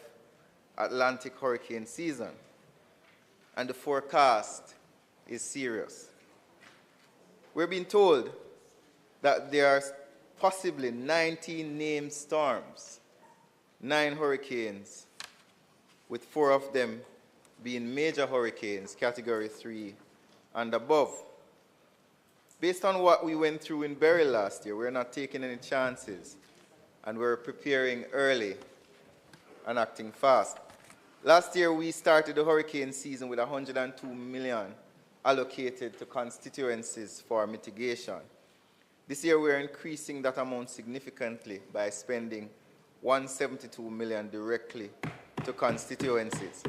Atlantic hurricane season, and the forecast is serious. We're being told that there are possibly 19 named storms, 9 hurricanes, with 4 of them being major hurricanes, Category 3 and above. Based on what we went through in Beryl last year, we're not taking any chances, and we're preparing early and acting fast. Last year, we started the hurricane season with $102 million allocated to constituencies for mitigation. This year, we're increasing that amount significantly by spending $172 million directly to constituencies.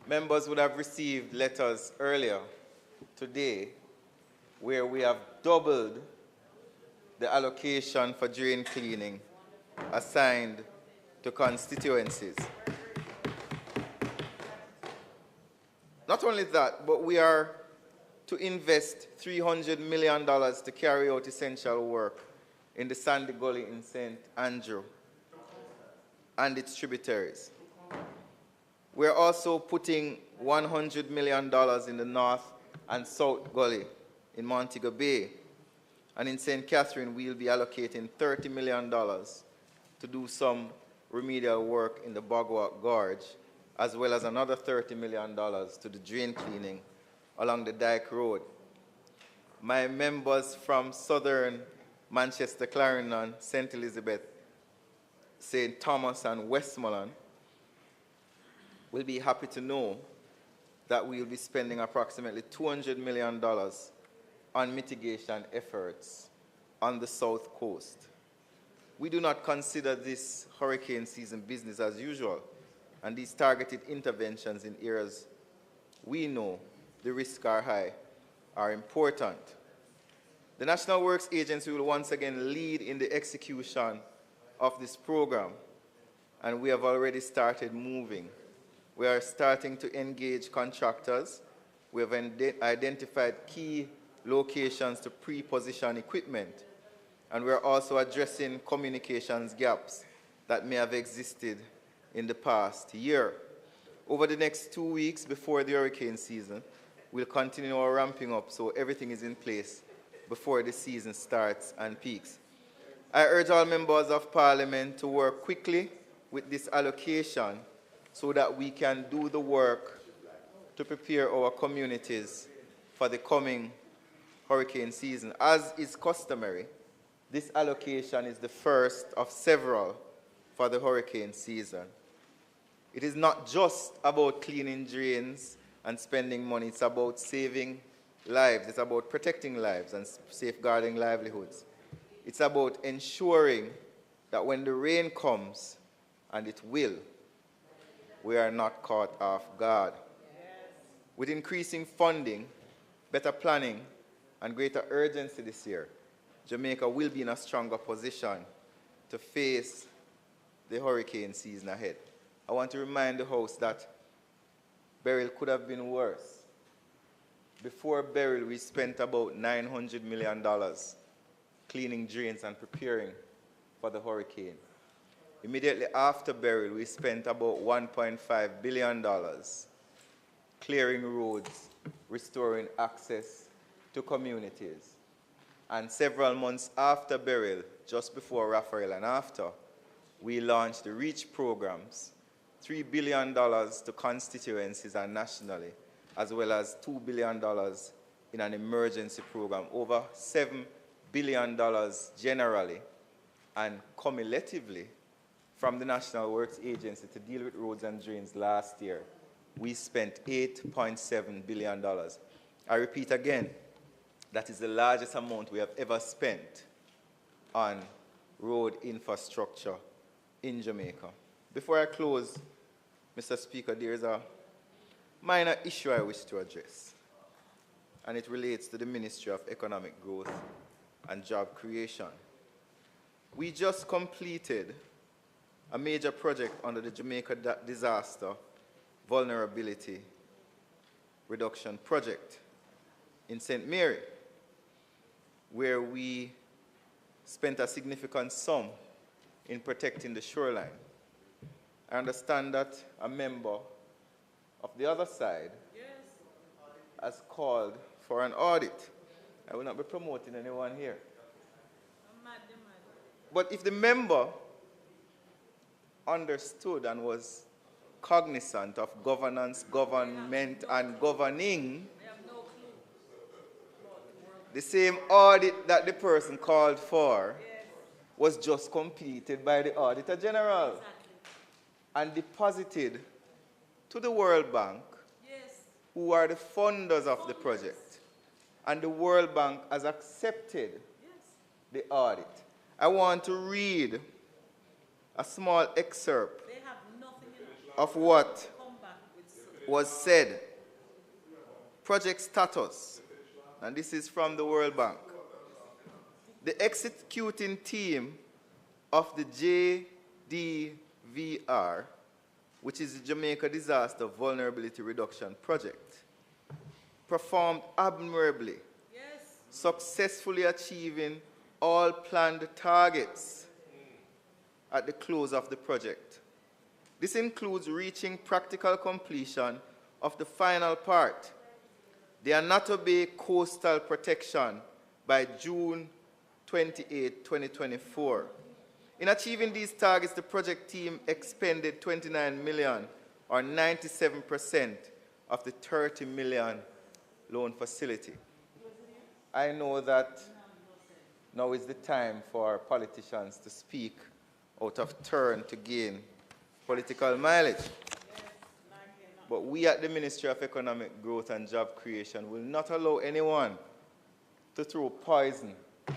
Members would have received letters earlier today where we have doubled the allocation for drain cleaning assigned to constituencies. Not only that, but we are to invest $300 million to carry out essential work in the Sandy Gully in St. Andrew and its tributaries. We're also putting $100 million in the North and South Gully in Montego Bay. And in St. Catherine, we'll be allocating $30 million to do some remedial work in the Bogwalk Gorge, as well as another $30 million to the drain cleaning along the Dyke Road. My members from southern Manchester, Clarendon, St. Elizabeth, St. Thomas, and Westmoreland will be happy to know that we will be spending approximately $200 million on mitigation efforts on the South Coast. We do not consider this hurricane season business as usual, and these targeted interventions in areas we know the risks are high are important. The National Works Agency will once again lead in the execution of this program, and we have already started moving. We are starting to engage contractors. We have identified key locations to pre-position equipment, and we are also addressing communications gaps that may have existed in the past year. Over the next 2 weeks before the hurricane season, we'll continue our ramping up so everything is in place before the season starts and peaks. I urge all members of Parliament to work quickly with this allocation so that we can do the work to prepare our communities for the coming hurricane season. As is customary, this allocation is the first of several for the hurricane season. It is not just about cleaning drains and spending money, it's about saving lives, it's about protecting lives and safeguarding livelihoods. It's about ensuring that when the rain comes, and it will, we are not caught off guard. With increasing funding, better planning, and greater urgency this year, Jamaica will be in a stronger position to face the hurricane season ahead. I want to remind the House that Beryl could have been worse. Before Beryl, we spent about $900 million cleaning drains and preparing for the hurricane. Immediately after Beryl, we spent about $1.5 billion clearing roads, restoring access to communities. And several months after Beryl, just before Raphael and after, we launched the REACH programs, $3 billion to constituencies and nationally, as well as $2 billion in an emergency program, over $7 billion generally, and cumulatively from the National Works Agency to deal with roads and drains last year, we spent $8.7 billion. I repeat again, that is the largest amount we have ever spent on road infrastructure in Jamaica. Before I close, Mr. Speaker, there is a minor issue I wish to address, and it relates to the Ministry of Economic Growth and Job Creation. We just completed a major project under the Jamaica Disaster Vulnerability Reduction Project in St. Mary, where we spent a significant sum in protecting the shoreline. I understand that a member of the other side has called for an audit. I will not be promoting anyone here. But if the member understood and was cognizant of governance, government, and governing, the same audit that the person called for was just completed by the Auditor General and deposited to the World Bank, who are the funders of the project. And the World Bank has accepted the audit. I want to read a small excerpt of what was said. Project status, and this is from the World Bank. The executing team of the JDVR, which is the Jamaica Disaster Vulnerability Reduction Project, performed admirably, successfully achieving all planned targets at the close of the project. This includes reaching practical completion of the final part, the Anato Bay coastal protection, by June 28, 2024. In achieving these targets, the project team expended 29 million, or 97% of the 30 million loan facility. I know that now is the time for politicians to speak out of turn to gain political mileage. But we at the Ministry of Economic Growth and Job Creation will not allow anyone to throw poison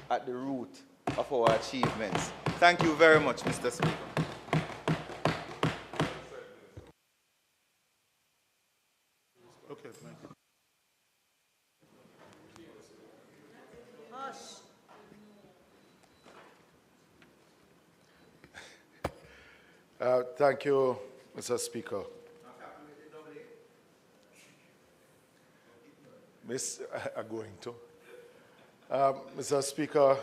at the root of our achievements. Thank you very much, Mr. Speaker. Okay, thank you. Thank you, Mr. Speaker. Mr. Speaker,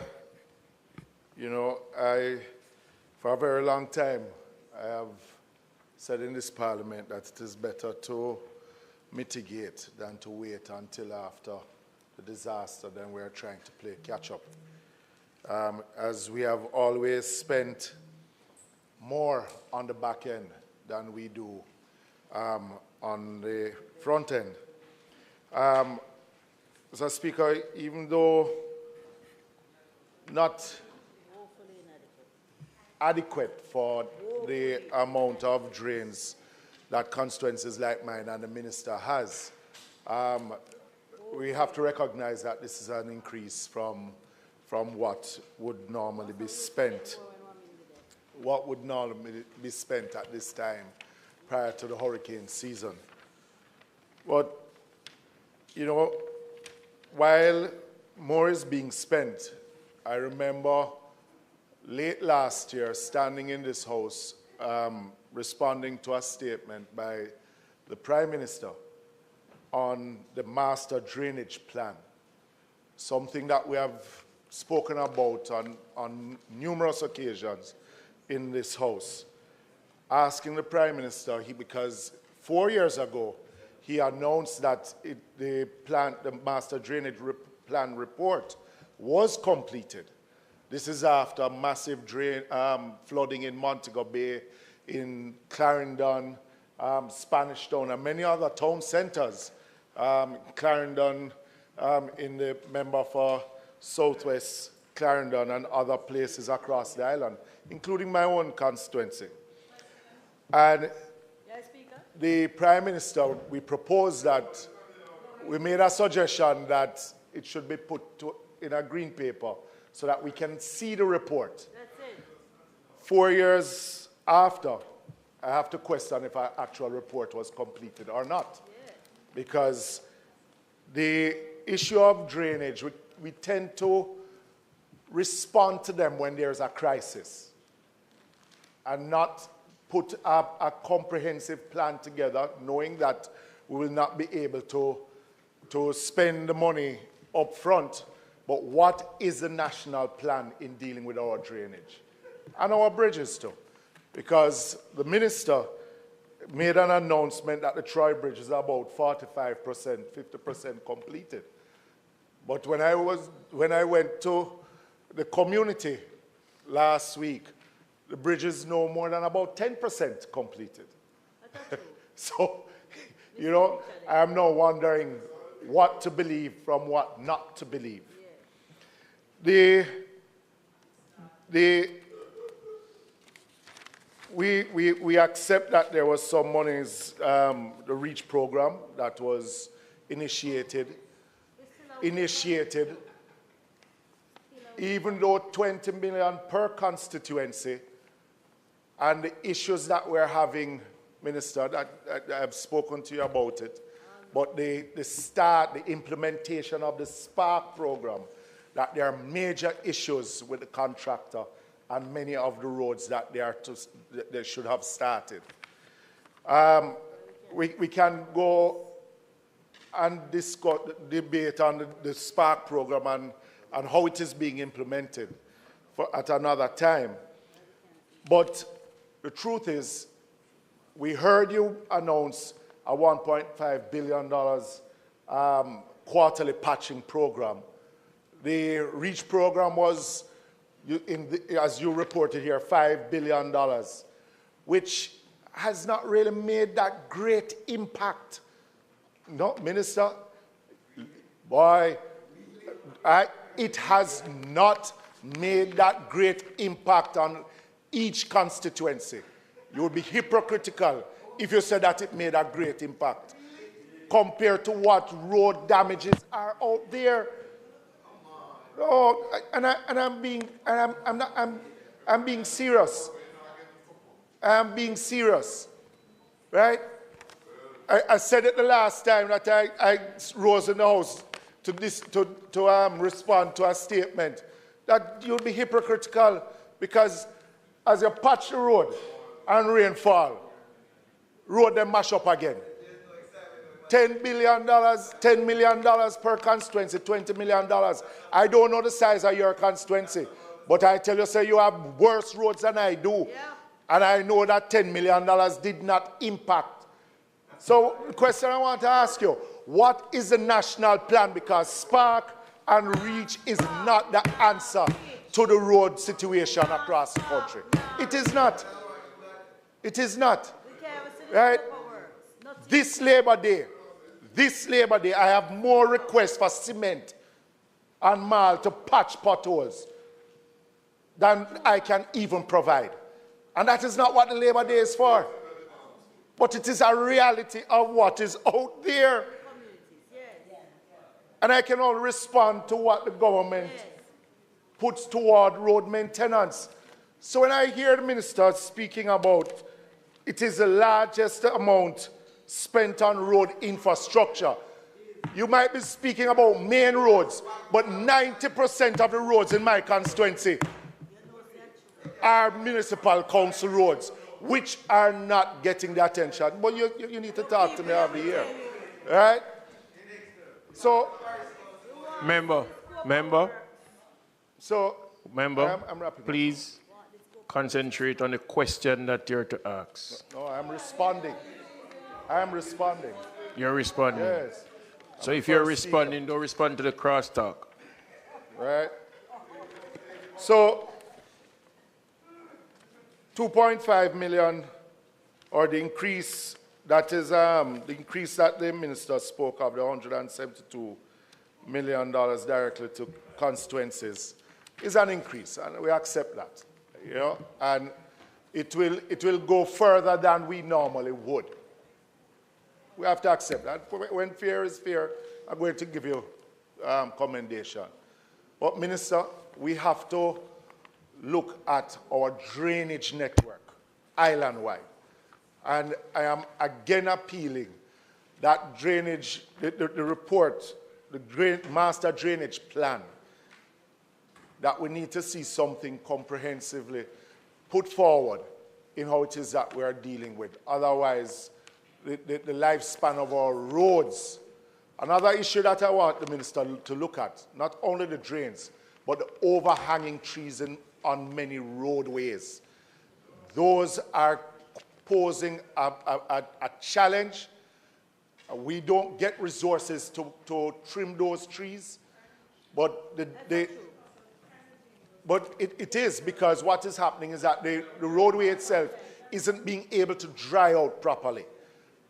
you know, for a very long time, I have said in this Parliament that it is better to mitigate than to wait until after the disaster than we're trying to play catch-up. As we have always spent more on the back end than we do on the front end. Mr. Speaker, even though not adequate for the amount of drains that constituencies like mine and the minister has, we have to recognize that this is an increase from what would normally be spent. What would normally be spent at this time prior to the hurricane season. But, you know, while more is being spent, I remember late last year standing in this House responding to a statement by the Prime Minister on the master drainage plan, something that we have spoken about on numerous occasions in this House, asking the Prime Minister, because 4 years ago, he announced that the master drainage plan report was completed. This is after massive flooding in Montego Bay, in Clarendon, Spanish Town, and many other town centers. Clarendon, in the member for Southwest Clarendon and other places across the island, including my own constituency. And the Prime Minister, we proposed that, we made a suggestion that it should be put in a green paper so that we can see the report. That's it. 4 years after, I have to question if our actual report was completed or not. Yeah. Because the issue of drainage, we tend to respond to them when there's a crisis and not put up a comprehensive plan together, knowing that we will not be able to spend the money up front, but what is the national plan in dealing with our drainage? And our bridges too. Because the minister made an announcement that the Troy Bridge is about 45%, 50% completed. But when I went to the community last week, the bridge is no more than about 10% completed. So, you know, I'm now wondering what to believe from what not to believe. Yeah. We accept that there was some monies, the REACH program that was initiated, even though 20 million per constituency, and the issues that we're having, Minister, that I've spoken to you about it, but the implementation of the SPARK program, that there are major issues with the contractor and many of the roads that they should have started. We can go and discuss, debate on the Spark program and how it is being implemented at another time. But the truth is, we heard you announce a $1.5 billion quarterly patching program. The REACH program was, as you reported here, $5 billion, which has not really made that great impact. No, Minister, boy, it has not made that great impact on each constituency. You would be hypocritical if you said that it made a great impact compared to what road damages are out there. Oh, I'm being serious. I'm being serious, right? I said it the last time that I rose in the House to respond to a statement that you'll be hypocritical because as you patch the road and rainfall, road them mash up again. $10 billion, $10 million per constituency, $20 million. I don't know the size of your constituency, but I tell you, sir, you have worse roads than I do. Yeah. And I know that $10 million did not impact. So the question I want to ask you, what is the national plan? Because Spark and REACH is not the answer to the road situation across the country. It is not. It is not. Right? This Labor Day, I have more requests for cement and malt to patch potholes than I can even provide. And that is not what the Labor Day is for. But it is a reality of what is out there. And I can only respond to what the government puts toward road maintenance. So when I hear the minister speaking about it is the largest amount spent on road infrastructure, you might be speaking about main roads, but 90% of the roads in my constituency are municipal council roads, which are not getting the attention. But you need to talk to me over here, right? So, Member, I'm wrapping please concentrate on the question that you're to ask. No, I'm responding. You're responding? Yes. So if you're responding, don't respond to the crosstalk. Right? So, 2.5 million, or the increase that the minister spoke of, the $172 million directly to constituencies, is an increase, and we accept that. You know, and it will go further than we normally would. We have to accept that. When fair is fair, I'm going to give you commendation. But Minister, we have to look at our drainage network, island-wide. And I am again appealing that drainage, the report, the master drainage plan, that we need to see something comprehensively put forward in how it is that we are dealing with. Otherwise, the lifespan of our roads. Another issue that I want the minister to look at, not only the drains, but the overhanging trees on many roadways. Those are posing a challenge. We don't get resources to trim those trees, but it is because what is happening is that the roadway itself isn't being able to dry out properly.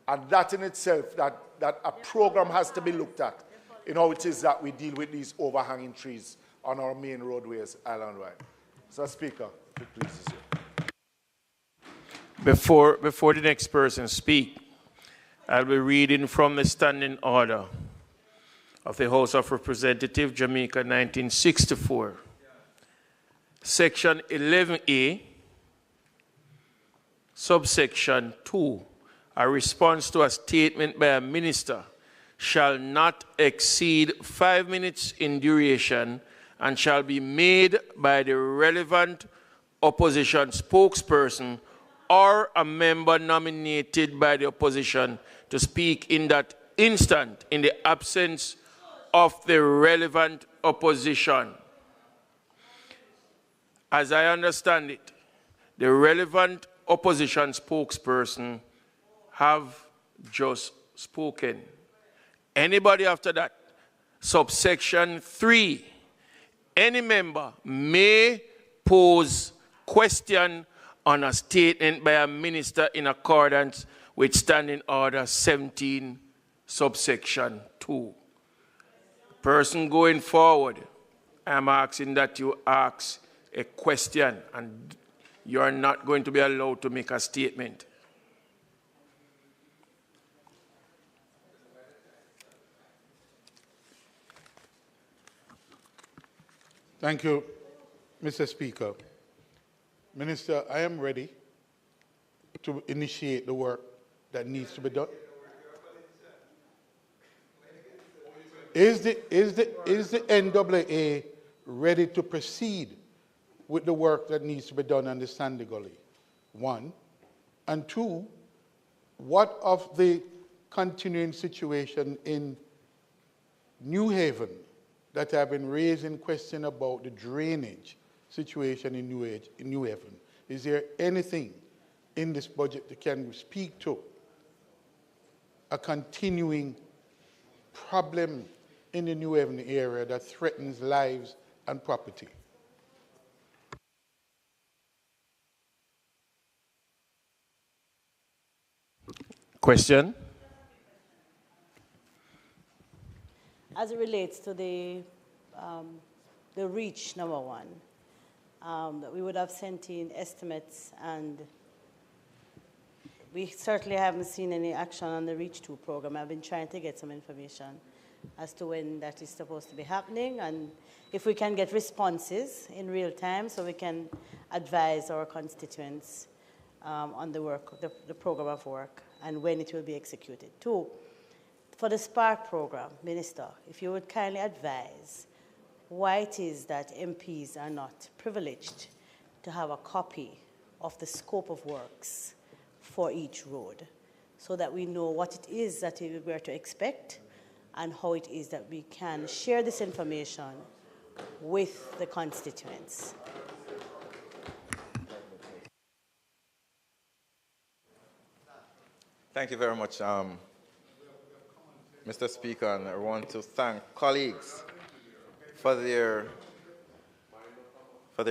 And that in itself, that a program has to be looked at in how it is that we deal with these overhanging trees on our main roadways island-wide. So, Speaker, if it pleases you. Before the next person speak, I'll be reading from the standing order of the House of Representatives, Jamaica, 1964. Section 11A, subsection 2, a response to a statement by a minister shall not exceed 5 minutes in duration and shall be made by the relevant opposition spokesperson or a member nominated by the opposition to speak in that instant in the absence of the relevant opposition. As I understand it, the relevant opposition spokesperson have just spoken. Anybody after that? Subsection 3. Any member may pose question on a statement by a minister in accordance with Standing Order 17, subsection 2. Person going forward, I'm asking that you ask a question, and you are not going to be allowed to make a statement. Thank you, Mr. Speaker. Minister, I am ready to initiate the work that needs to be done. Is the NAA ready to proceed with the work that needs to be done on the Sandy Gully? One. And two, what of the continuing situation in New Haven that have been raising question about the drainage situation in New Haven? Is there anything in this budget that can speak to a continuing problem in the New Haven area that threatens lives and property? Question? As it relates to the reach, number one, that we would have sent in estimates, and we certainly haven't seen any action on the Reach 2 program. I've been trying to get some information as to when that is supposed to be happening, and if we can get responses in real time so we can advise our constituents on the work, the program of work, and when it will be executed. Two, for the Spark program, Minister, if you would kindly advise why it is that MPs are not privileged to have a copy of the scope of works for each road, so that we know what it is that we are to expect and how it is that we can share this information with the constituents. Thank you very much, Mr. Speaker, and I want to thank colleagues for their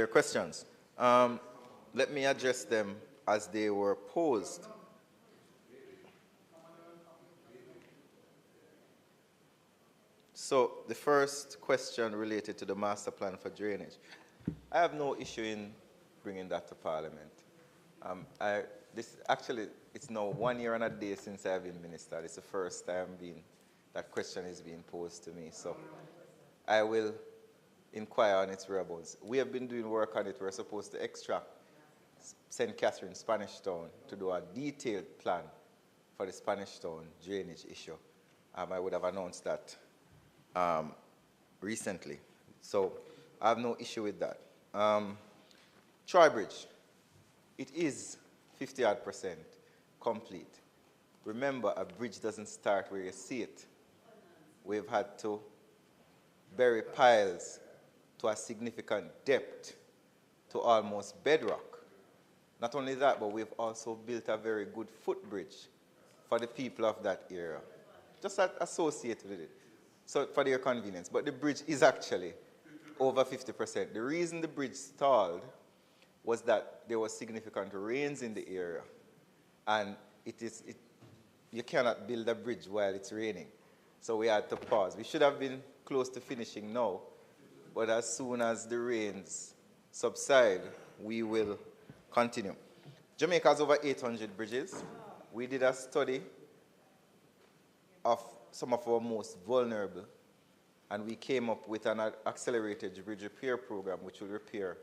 questions. Let me address them as they were posed. So the first question related to the master plan for drainage. I have no issue in bringing that to Parliament. It's now 1 year and a day since I've been minister. It's the first time that question is being posed to me. So I will inquire on its whereabouts. We have been doing work on it. We're supposed to extract St. Catherine, Spanish Town, to do a detailed plan for the Spanish Town drainage issue. I would have announced that recently. So I have no issue with that. Troy Bridge, it is 50% complete. Remember, a bridge doesn't start where you see it. We've had to bury piles to a significant depth, to almost bedrock. Not only that, but we've also built a very good footbridge for the people of that area, just associated with it, so for their convenience. But the bridge is actually over 50%. The reason the bridge stalled was that there was significant rains in the area, and you cannot build a bridge while it's raining. So we had to pause. We should have been close to finishing now, but as soon as the rains subside, we will continue. Jamaica has over 800 bridges. We did a study of some of our most vulnerable, and we came up with an accelerated bridge repair program which will repair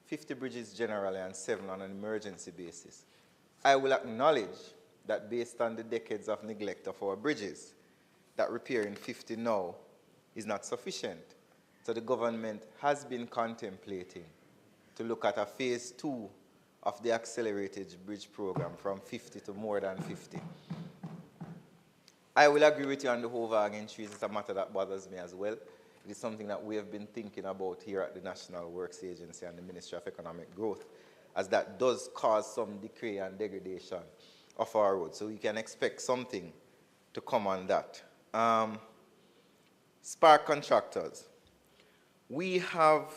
50 bridges generally and 7 on an emergency basis. I will acknowledge that based on the decades of neglect of our bridges, that repairing 50 now is not sufficient. So the government has been contemplating to look at a phase 2 of the accelerated bridge program from 50 to more than 50. I will agree with you on the overhanging trees. It's a matter that bothers me as well. It is something that we have been thinking about here at the National Works Agency and the Ministry of Economic Growth, as that does cause some decay and degradation of our roads. So we can expect something to come on that. Spark contractors. We have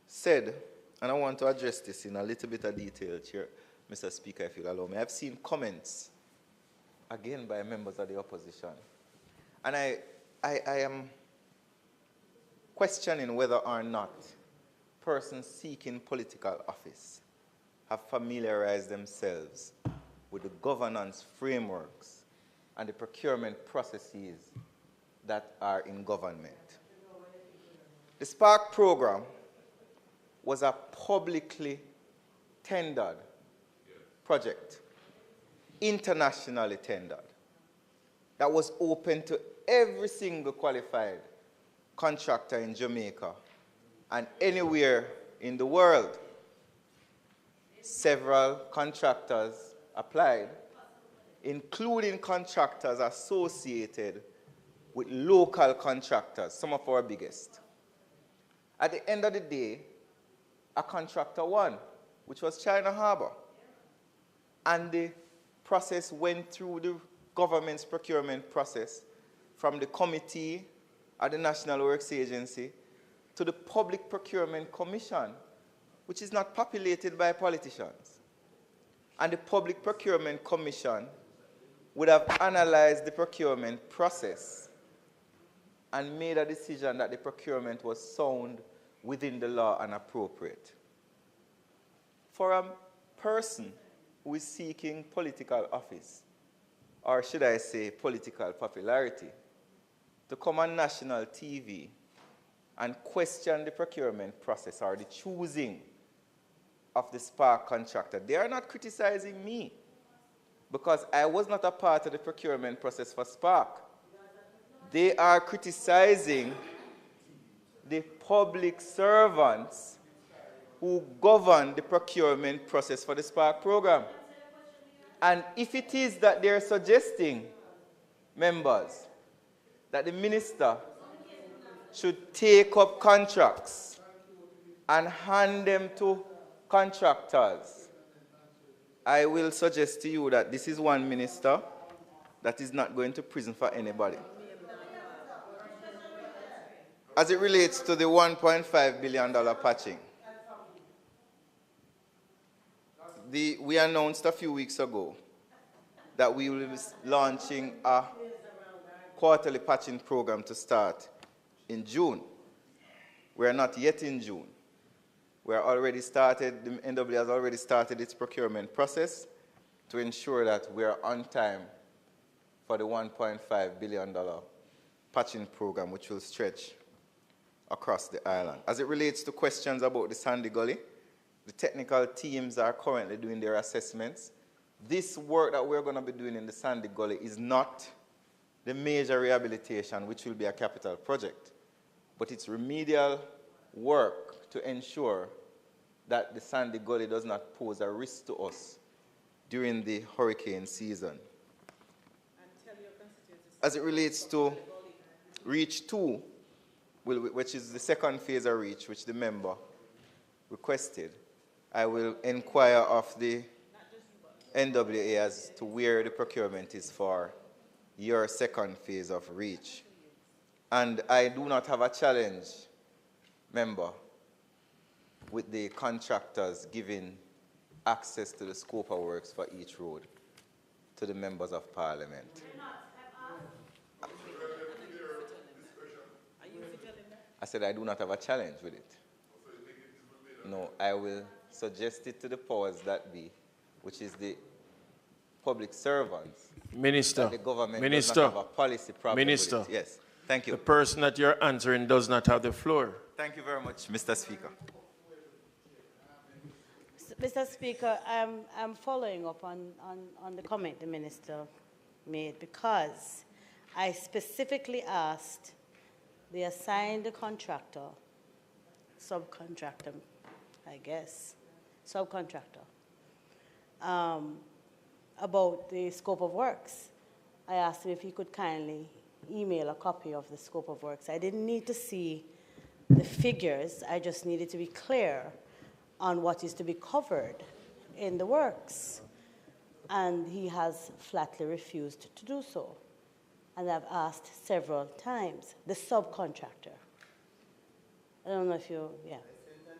said, and I want to address this in a little bit of detail here, Mr. Speaker, if you'll allow me. I've seen comments, again, by members of the opposition. And I am questioning whether or not persons seeking political office have familiarized themselves with the governance frameworks and the procurement processes that are in government. The Spark program was a publicly tendered project, internationally tendered, that was open to every single qualified contractor in Jamaica and anywhere in the world. Several contractors applied, including contractors associated with local contractors, some of our biggest. At the end of the day, a contractor won, which was China Harbour. And the process went through the government's procurement process from the committee at the National Works Agency to the Public Procurement Commission, which is not populated by politicians. And the Public Procurement Commission would have analyzed the procurement process and made a decision that the procurement was sound, within the law, and appropriate. For a person who is seeking political office, or should I say political popularity, to come on national TV and question the procurement process or the choosing of the Spark contractor, they are not criticizing me, because I was not a part of the procurement process for Spark. They are criticizing the public servants who govern the procurement process for the Spark program. And if it is that they're suggesting, members, that the minister should take up contracts and hand them to contractors, I will suggest to you that this is one minister that is not going to prison for anybody. As it relates to the $1.5 billion patching, we announced a few weeks ago that we will be launching a quarterly patching program to start in June. We are not yet in June. We are already started, the NW has already started its procurement process to ensure that we are on time for the $1.5 billion patching program, which will stretch across the island. As it relates to questions about the Sandy Gully, the technical teams are currently doing their assessments. This work that we're going to be doing in the Sandy Gully is not the major rehabilitation, which will be a capital project, but it's remedial work to ensure that the Sandy Gully does not pose a risk to us during the hurricane season. As it relates to Reach 2, which is the second phase of Reach, which the member requested, I will inquire of the NWA as to where the procurement is for your second phase of Reach. And I do not have a challenge, member, with the contractors giving access to the scope of works for each road to the members of Parliament. I said I do not have a challenge with it. No, I will suggest it to the powers that be, which is the public servants. Minister, the government Minister, does not have a policy problem Minister, with it. Yes, thank you. The person that you're answering does not have the floor. Thank you very much, Mr. Speaker. Mr. Speaker, I'm following up on the comment the minister made, because I specifically asked they assigned the contractor, subcontractor, I guess, subcontractor, about the scope of works. I asked him if he could kindly email a copy of the scope of works. I didn't need to see the figures, I just needed to be clear on what is to be covered in the works. And he has flatly refused to do so. And I've asked several times, the subcontractor. I don't know if you, yeah.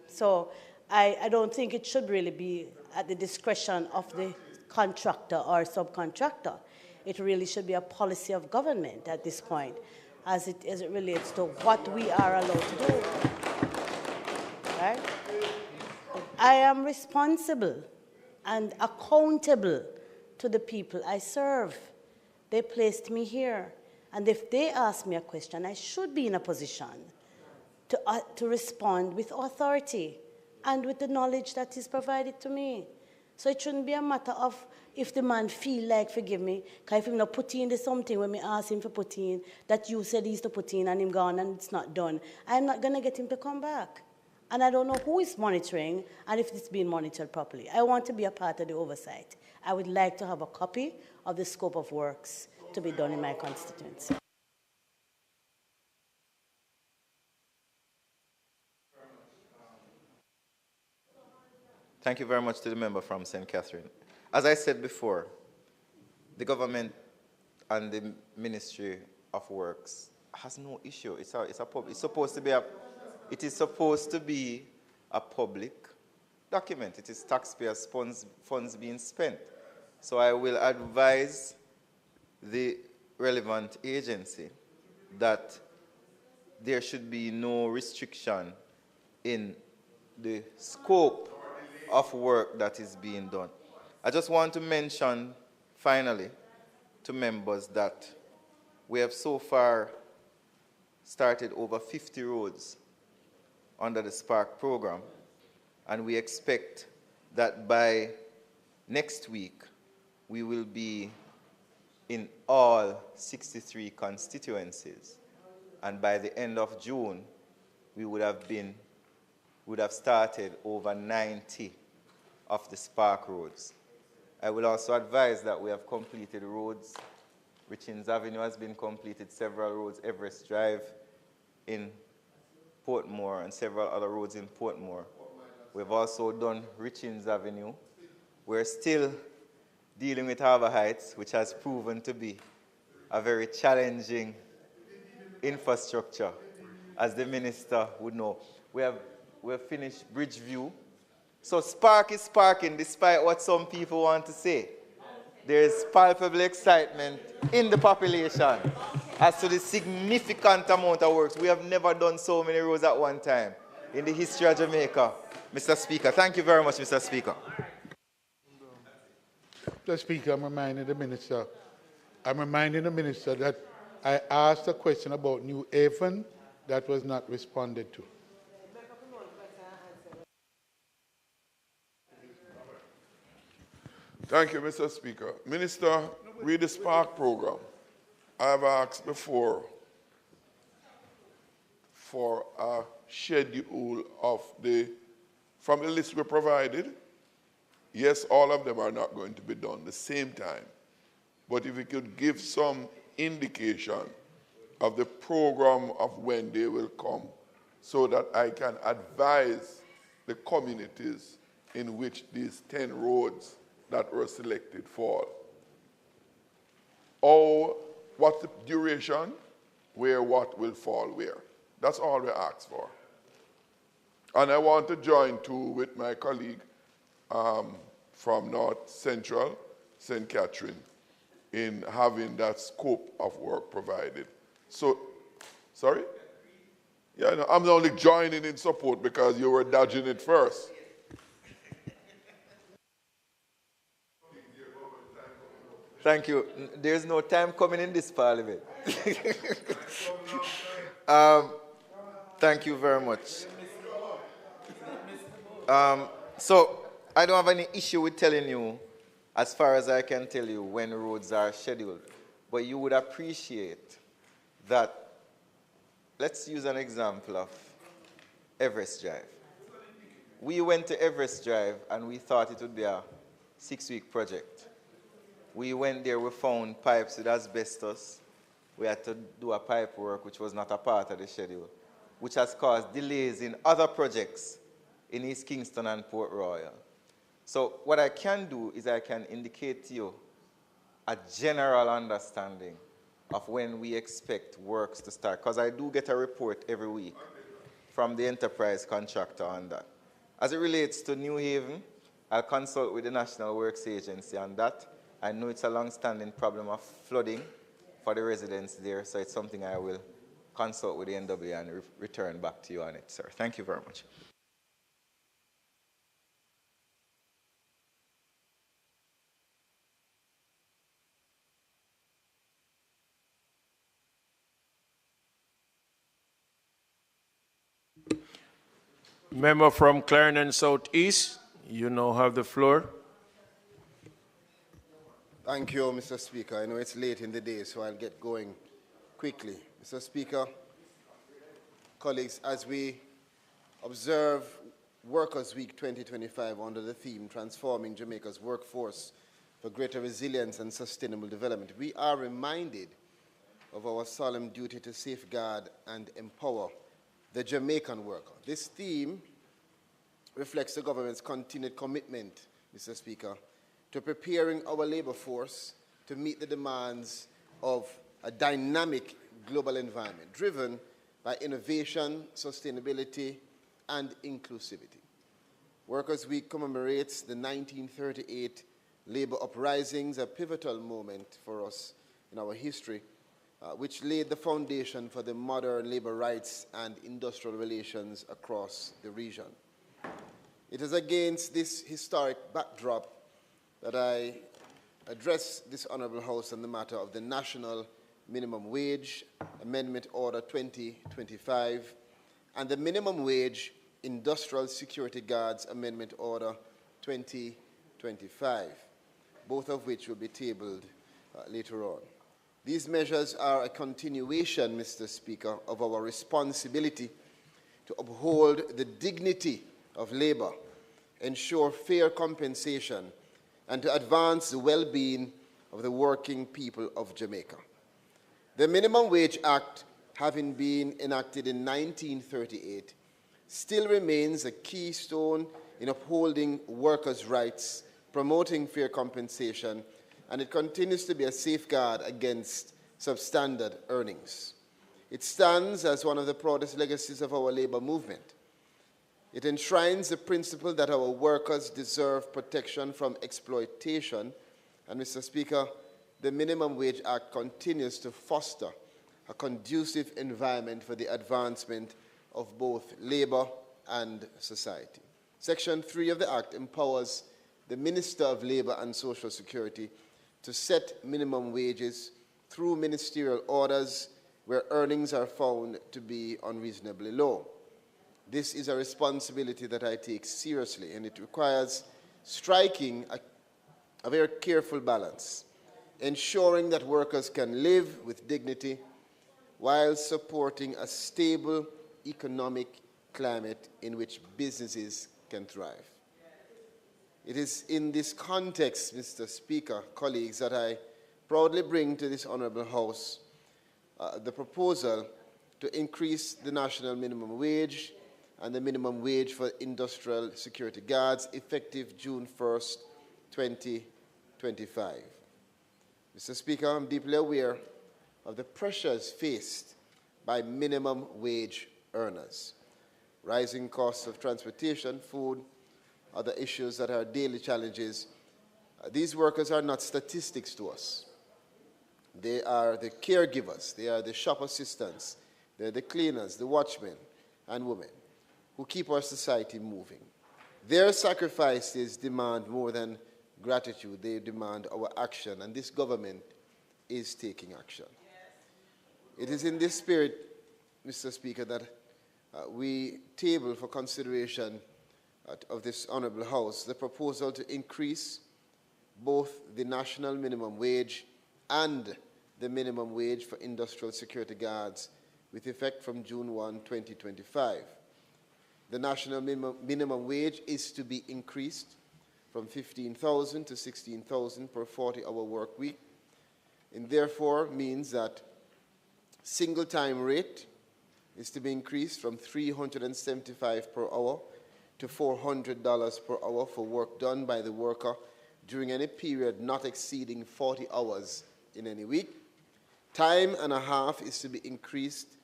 So I don't think it should really be at the discretion of the contractor or subcontractor. It really should be a policy of government at this point, as it relates to what we are allowed to do. Right? I am responsible and accountable to the people I serve. They placed me here. And if they ask me a question, I should be in a position to respond with authority and with the knowledge that is provided to me. So it shouldn't be a matter of if the man feel like, forgive me, because if him not put in something when me ask him for put in, that you said he's to put in and him gone and it's not done, I'm not going to get him to come back. And I don't know who is monitoring and if it's being monitored properly. I want to be a part of the oversight. I would like to have a copy of the scope of works to be done in my constituency. Thank you very much to the member from St. Catherine. As I said before, the government and the Ministry of Works has no issue. It is supposed to be a public document. It is taxpayers' funds being spent. So I will advise the relevant agency that there should be no restriction in the scope of work that is being done. I just want to mention, finally, to members that we have so far started over 50 roads under the Spark program, and we expect that by next week, we will be in all 63 constituencies. And by the end of June, we would have started over 90 of the Spark roads. I will also advise that we have completed roads. Richings Avenue has been completed, several roads, Everest Drive in Portmore and several other roads in Portmore. We've also done Richings Avenue. We're still dealing with Harbour Heights, which has proven to be a very challenging infrastructure, as the minister would know. We've finished Bridgeview. So Spark is sparking, despite what some people want to say. There is palpable excitement in the population as to the significant amount of works. We have never done so many roads at one time in the history of Jamaica. Mr. Speaker, thank you very much, Mr. Speaker. Mr. Speaker, I'm reminding the minister that I asked a question about New Haven that was not responded to. Thank you, Mr. Speaker. Minister, with the Spark program, I have asked before for a schedule from the list we provided. Yes, all of them are not going to be done at the same time. But if you could give some indication of the program of when they will come so that I can advise the communities in which these 10 roads that were selected fall. Or what's the duration, where what will fall where. That's all we ask for. And I want to join too with my colleague from North Central, St. Catherine, in having that scope of work provided. So, sorry? Yeah, no, I'm only joining in support because you were dodging it first. Thank you. There's no time coming in this parliament. Thank you very much. So I don't have any issue with telling you, as far as I can tell you, when roads are scheduled. But you would appreciate that let's use an example of Everest Drive. We went to Everest Drive and we thought it would be a 6-week project. We went there, we found pipes with asbestos. We had to do a pipe work which was not a part of the schedule, which has caused delays in other projects in East Kingston and Port Royal. So what I can do is I can indicate to you a general understanding of when we expect works to start, because I do get a report every week from the enterprise contractor on that. As it relates to New Haven, I'll consult with the National Works Agency on that. I know it's a long-standing problem of flooding for the residents there, so it's something I will consult with the NWA and return back to you on it, sir. Thank you very much. Member from Clarendon Southeast, you now have the floor. Thank you, Mr. Speaker. I know it's late in the day, so I'll get going quickly. Mr. Speaker, colleagues, as we observe Workers' Week 2025 under the theme Transforming Jamaica's Workforce for Greater Resilience and Sustainable Development, we are reminded of our solemn duty to safeguard and empower the Jamaican worker. This theme reflects the government's continued commitment, Mr. Speaker, to preparing our labor force to meet the demands of a dynamic global environment driven by innovation, sustainability, and inclusivity. Workers' Week commemorates the 1938 labor uprisings, a pivotal moment for us in our history, which laid the foundation for the modern labor rights and industrial relations across the region. It is against this historic backdrop that I address this Honourable House on the matter of the National Minimum Wage Amendment Order 2025 and the Minimum Wage Industrial Security Guards Amendment Order 2025, both of which will be tabled later on. These measures are a continuation, Mr. Speaker, of our responsibility to uphold the dignity of labor, ensure fair compensation, and to advance the well-being of the working people of Jamaica. The Minimum Wage Act, having been enacted in 1938, still remains a keystone in upholding workers' rights, promoting fair compensation, and it continues to be a safeguard against substandard earnings. It stands as one of the proudest legacies of our labor movement. It enshrines the principle that our workers deserve protection from exploitation, and Mr. Speaker, the Minimum Wage Act continues to foster a conducive environment for the advancement of both labor and society. Section 3 of the Act empowers the Minister of Labor and Social Security to set minimum wages through ministerial orders where earnings are found to be unreasonably low. This is a responsibility that I take seriously, and it requires striking a very careful balance, ensuring that workers can live with dignity while supporting a stable economic climate in which businesses can thrive. It is in this context, Mr. Speaker, colleagues, that I proudly bring to this Honourable House the proposal to increase the national minimum wage and the minimum wage for industrial security guards effective June 1st, 2025. Mr. Speaker, I'm deeply aware of the pressures faced by minimum wage earners. Rising costs of transportation, food, other issues that are daily challenges. These workers are not statistics to us. They are the caregivers, they are the shop assistants, they're the cleaners, the watchmen and women who keep our society moving. Their sacrifices demand more than gratitude, they demand our action, and this government is taking action. It is in this spirit, Mr. Speaker, that we table for consideration of this Honourable House the proposal to increase both the national minimum wage and the minimum wage for industrial security guards with effect from June 1, 2025. The national minimum wage is to be increased from $15,000 to $16,000 per 40-hour work week, and therefore means that single-time rate is to be increased from $375 per hour to $400 per hour for work done by the worker during any period not exceeding 40 hours in any week. Time and a half is to be increased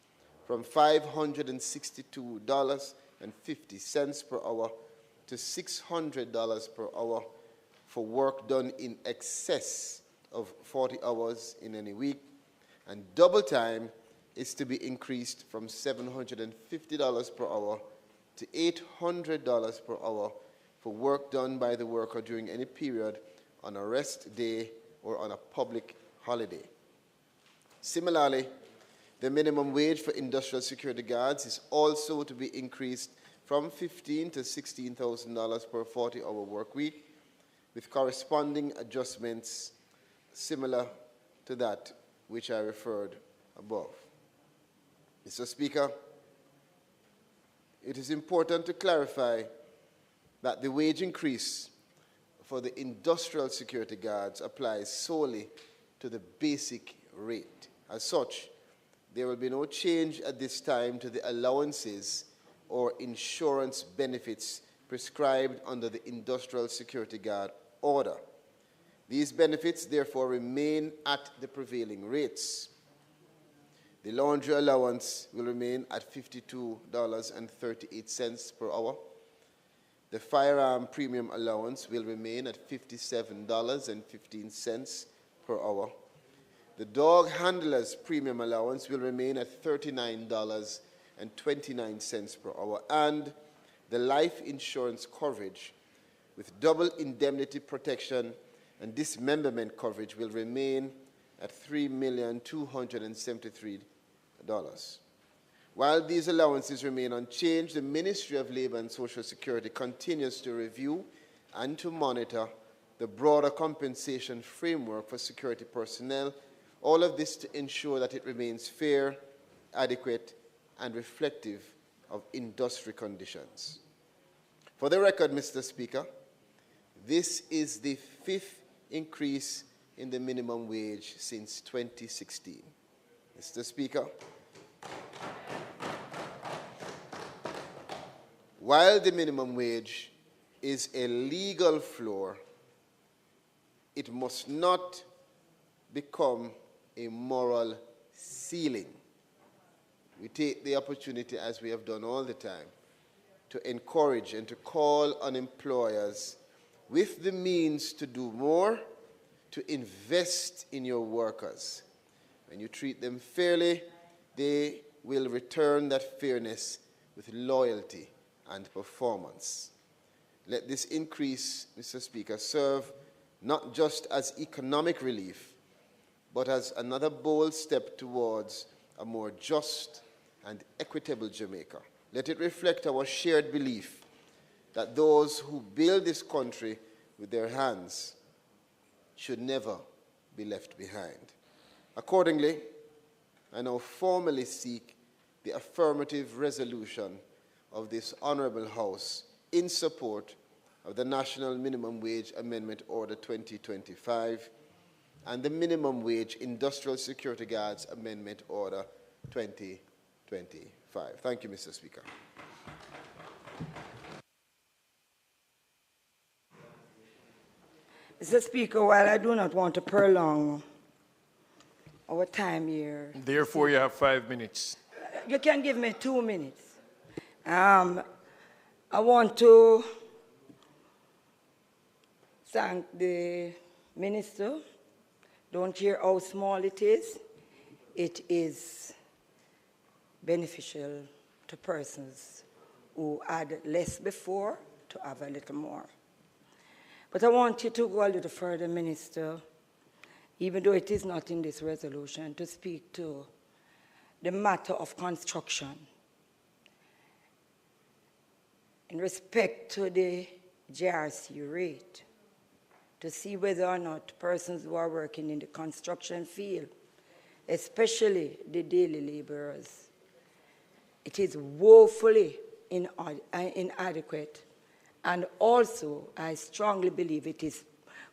from $562.50 per hour to $600 per hour for work done in excess of 40 hours in any week. And double time is to be increased from $750 per hour to $800 per hour for work done by the worker during any period on a rest day or on a public holiday. Similarly, the minimum wage for industrial security guards is also to be increased from $15,000 to $16,000 per 40-hour work week, with corresponding adjustments similar to that which I referred above. Mr. Speaker, it is important to clarify that the wage increase for the industrial security guards applies solely to the basic rate. As such, there will be no change at this time to the allowances or insurance benefits prescribed under the Industrial Security Guard Order. These benefits therefore remain at the prevailing rates. The laundry allowance will remain at $52.38 per hour. The firearm premium allowance will remain at $57.15 per hour. The dog handler's premium allowance will remain at $39.29 per hour, and the life insurance coverage with double indemnity protection and dismemberment coverage will remain at $3,273,000. While these allowances remain unchanged, the Ministry of Labor and Social Security continues to review and to monitor the broader compensation framework for security personnel, all of this to ensure that it remains fair, adequate, and reflective of industry conditions. For the record, Mr. Speaker, this is the 5th increase in the minimum wage since 2016. Mr. Speaker, while the minimum wage is a legal floor, it must not become a moral ceiling. We take the opportunity, as we have done all the time, to encourage and to call on employers with the means to do more, to invest in your workers. When you treat them fairly, they will return that fairness with loyalty and performance. Let this increase, Mr. Speaker, serve not just as economic relief, but as another bold step towards a more just and equitable Jamaica. Let it reflect our shared belief that those who build this country with their hands should never be left behind. Accordingly, I now formally seek the affirmative resolution of this Honorable House in support of the National Minimum Wage Amendment Order 2025 and the Minimum Wage Industrial Security Guards Amendment Order 2025. Thank you, Mr. Speaker. Mr. Speaker, while I do not want to prolong our time here. Therefore, you have 5 minutes. You can give me 2 minutes. I want to thank the minister. Don't care how small it is. It is beneficial to persons who had less before to have a little more. But I want you to go a little further, Minister, even though it is not in this resolution, to speak to the matter of construction in respect to the JRC rate, to see whether or not persons who are working in the construction field, especially the daily laborers, It is woefully inadequate. And also, I strongly believe it is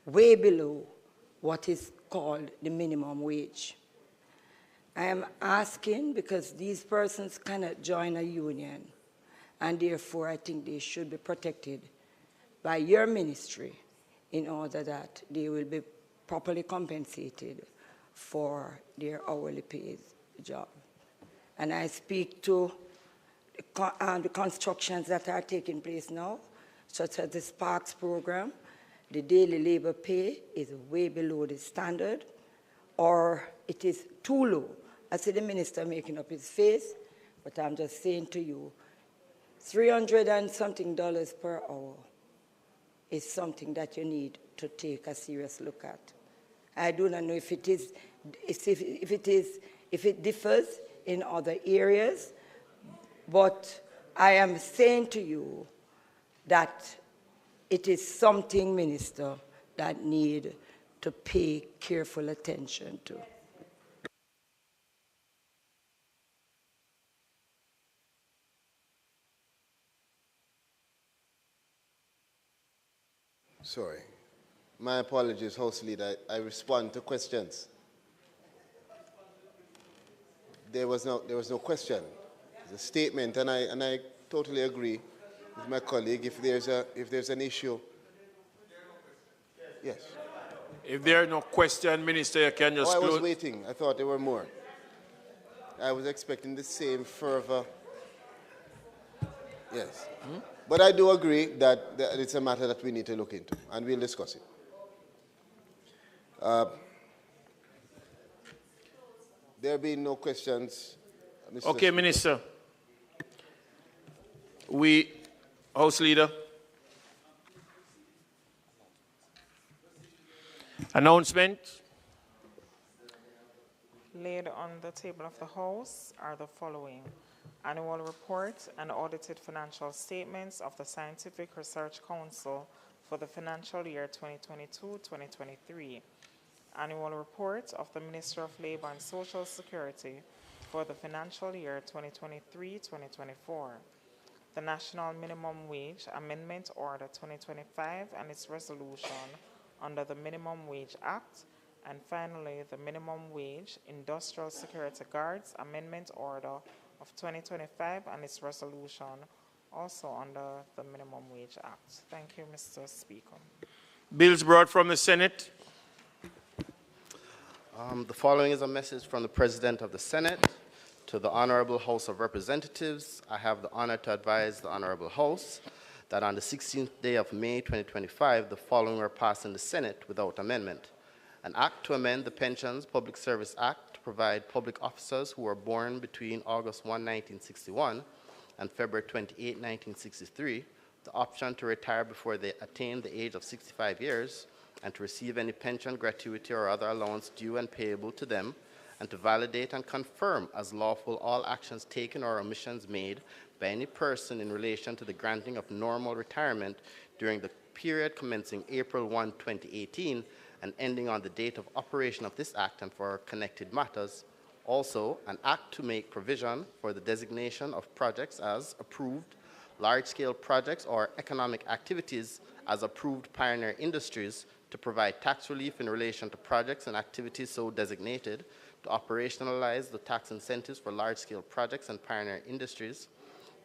way below what is called the minimum wage. I am asking because these persons cannot join a union, and therefore I think they should be protected by your ministry in order that they will be properly compensated for their hourly paid job. And I speak to the constructions that are taking place now, such as the Sparks program. The daily labor pay is way below the standard, or it is too low. I see the minister making up his face, but I'm just saying to you, $300 and something per hour is something that you need to take a serious look at. I do not know if it is, if it differs in other areas, but I am saying to you that it is something, Minister, that need to pay careful attention to. Sorry. My apologies, House Leader. I respond to questions. There was no question. It's a statement, and I totally agree with my colleague. If there's an issue, yes. If there are no questions, Minister, you can just I was close. waiting. I thought there were more. I was expecting the same fervor. Yes. But I do agree that it's a matter that we need to look into, and we'll discuss it. There being no questions, Mr. Okay, Speaker. Minister. House Leader. Announcement. Laid on the table of the House are the following: annual report and audited financial statements of the Scientific Research Council for the financial year 2022-2023, annual report of the Minister of Labor and Social Security for the financial year 2023-2024, the National Minimum Wage Amendment Order 2025 and its resolution under the Minimum Wage Act, and finally, the Minimum Wage Industrial Security Guards Amendment Order of 2025 and its resolution also under the Minimum Wage Act. Thank you, Mr. Speaker. Bills brought from the Senate. The following is a message from the President of the Senate to the Honorable House of Representatives. I have the honor to advise the Honorable House that on the 16th day of May 2025, the following were passed in the Senate without amendment. An act to amend the Pensions Public Service Act to provide public officers who were born between August 1, 1961 and February 28, 1963, the option to retire before they attain the age of 65 years and to receive any pension, gratuity, or other allowance due and payable to them, and to validate and confirm as lawful all actions taken or omissions made by any person in relation to the granting of normal retirement during the period commencing April 1, 2018, and ending on the date of operation of this Act and for connected matters. Also, an Act to make provision for the designation of projects as approved, large-scale projects or economic activities as approved pioneer industries, to provide tax relief in relation to projects and activities so designated, to operationalize the tax incentives for large-scale projects and pioneer industries,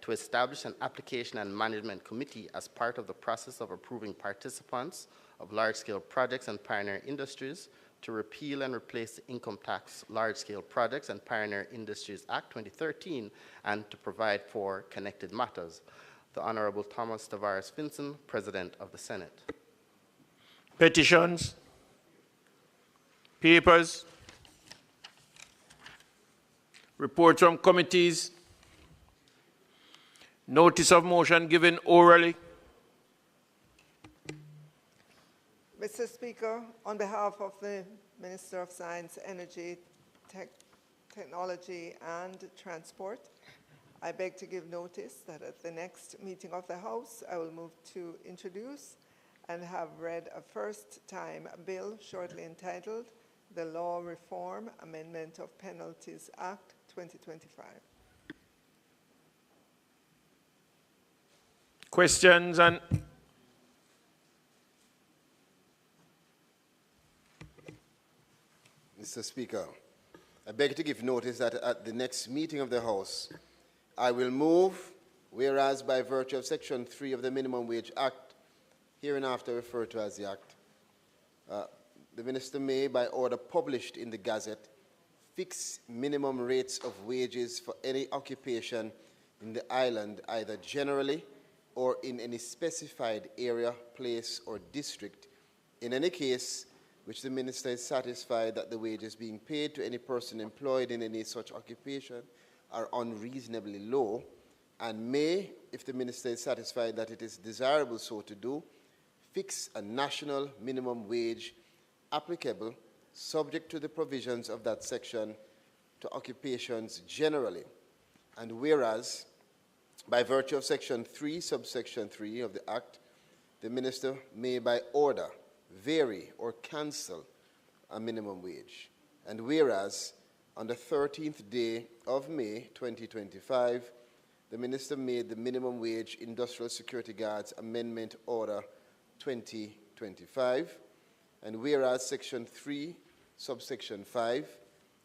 to establish an application and management committee as part of the process of approving participants of large-scale projects and pioneer industries, to repeal and replace the Income Tax Large-Scale Projects and Pioneer Industries Act 2013, and to provide for connected matters. The Honorable Thomas Tavares Finson, President of the Senate. Petitions. Papers. Reports from committees. Notice of motion given orally. Mr. Speaker, on behalf of the Minister of Science, Energy, Technology and Transport, I beg to give notice that at the next meeting of the House, I will move to introduce and have read a first-time bill shortly entitled the Law Reform Amendment of Penalties Act 2025. Questions and Mr. Speaker, I beg to give notice that at the next meeting of the House, I will move, whereas by virtue of Section 3 of the Minimum Wage Act, hereinafter referred to as the Act, the Minister may, by order published in the Gazette, fix minimum rates of wages for any occupation in the island, either generally or in any specified area, place, or district, in any case which the Minister is satisfied that the wages being paid to any person employed in any such occupation are unreasonably low, and may, if the Minister is satisfied that it is desirable so to do, fix a national minimum wage applicable, subject to the provisions of that section, to occupations generally. And whereas, by virtue of Section 3, subsection 3 of the Act, the Minister may by order vary or cancel a minimum wage. And whereas, on the 13th day of May 2025, the Minister made the Minimum Wage Industrial Security Guards Amendment Order 2025, and whereas Section 3, subsection 5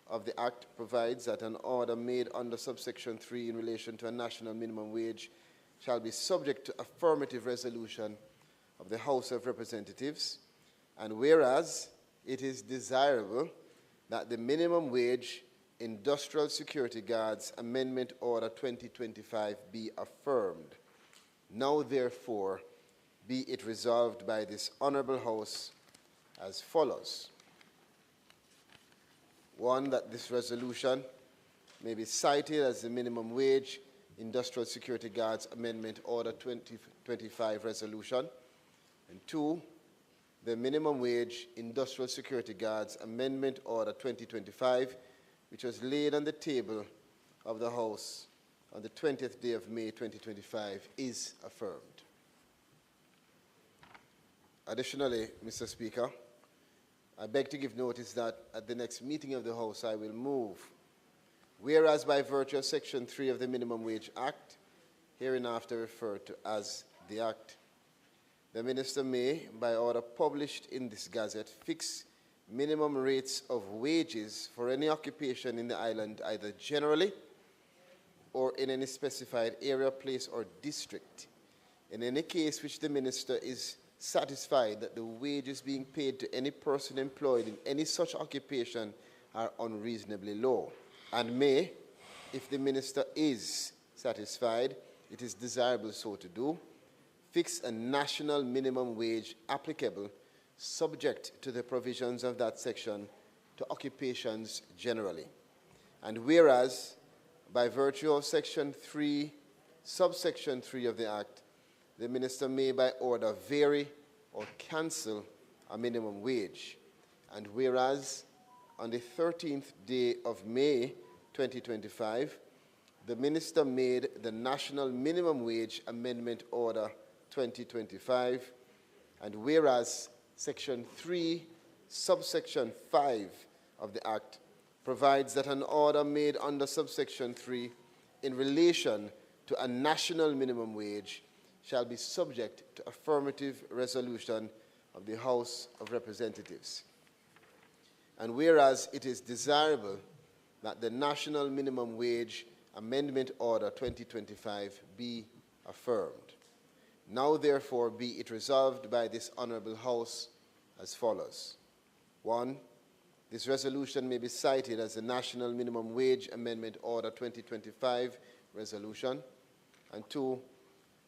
of the Act provides that an order made under subsection 3 in relation to a national minimum wage shall be subject to affirmative resolution of the House of Representatives, and whereas it is desirable that the Minimum Wage Industrial Security Guards Amendment Order 2025 be affirmed. Now, therefore, be it resolved by this Honourable House as follows. 1, that this resolution may be cited as the Minimum Wage Industrial Security Guards Amendment Order 2025 resolution. And 2, the Minimum Wage Industrial Security Guards Amendment Order 2025, which was laid on the table of the House on the 20th day of May 2025, is affirmed. Additionally, Mr. Speaker, I beg to give notice that at the next meeting of the House I will move, whereas by virtue of Section 3 of the Minimum Wage Act, hereinafter referred to as the Act, the Minister may, by order published in this Gazette, fix minimum rates of wages for any occupation in the island, either generally or in any specified area, place, or district, in any case which the Minister is satisfied that the wages being paid to any person employed in any such occupation are unreasonably low, and may, if the Minister is satisfied it is desirable so to do, fix a national minimum wage applicable, subject to the provisions of that section, to occupations generally. And whereas, by virtue of Section 3, subsection 3 of the Act, the Minister may by order vary or cancel a minimum wage. And whereas on the 13th day of May 2025, the Minister made the National Minimum Wage Amendment Order 2025, and whereas Section 3, subsection 5 of the Act provides that an order made under subsection 3 in relation to a national minimum wage shall be subject to affirmative resolution of the House of Representatives. And whereas it is desirable that the National Minimum Wage Amendment Order 2025 be affirmed. Now, therefore, be it resolved by this Honourable House as follows. 1, this resolution may be cited as the National Minimum Wage Amendment Order 2025 resolution. And 2,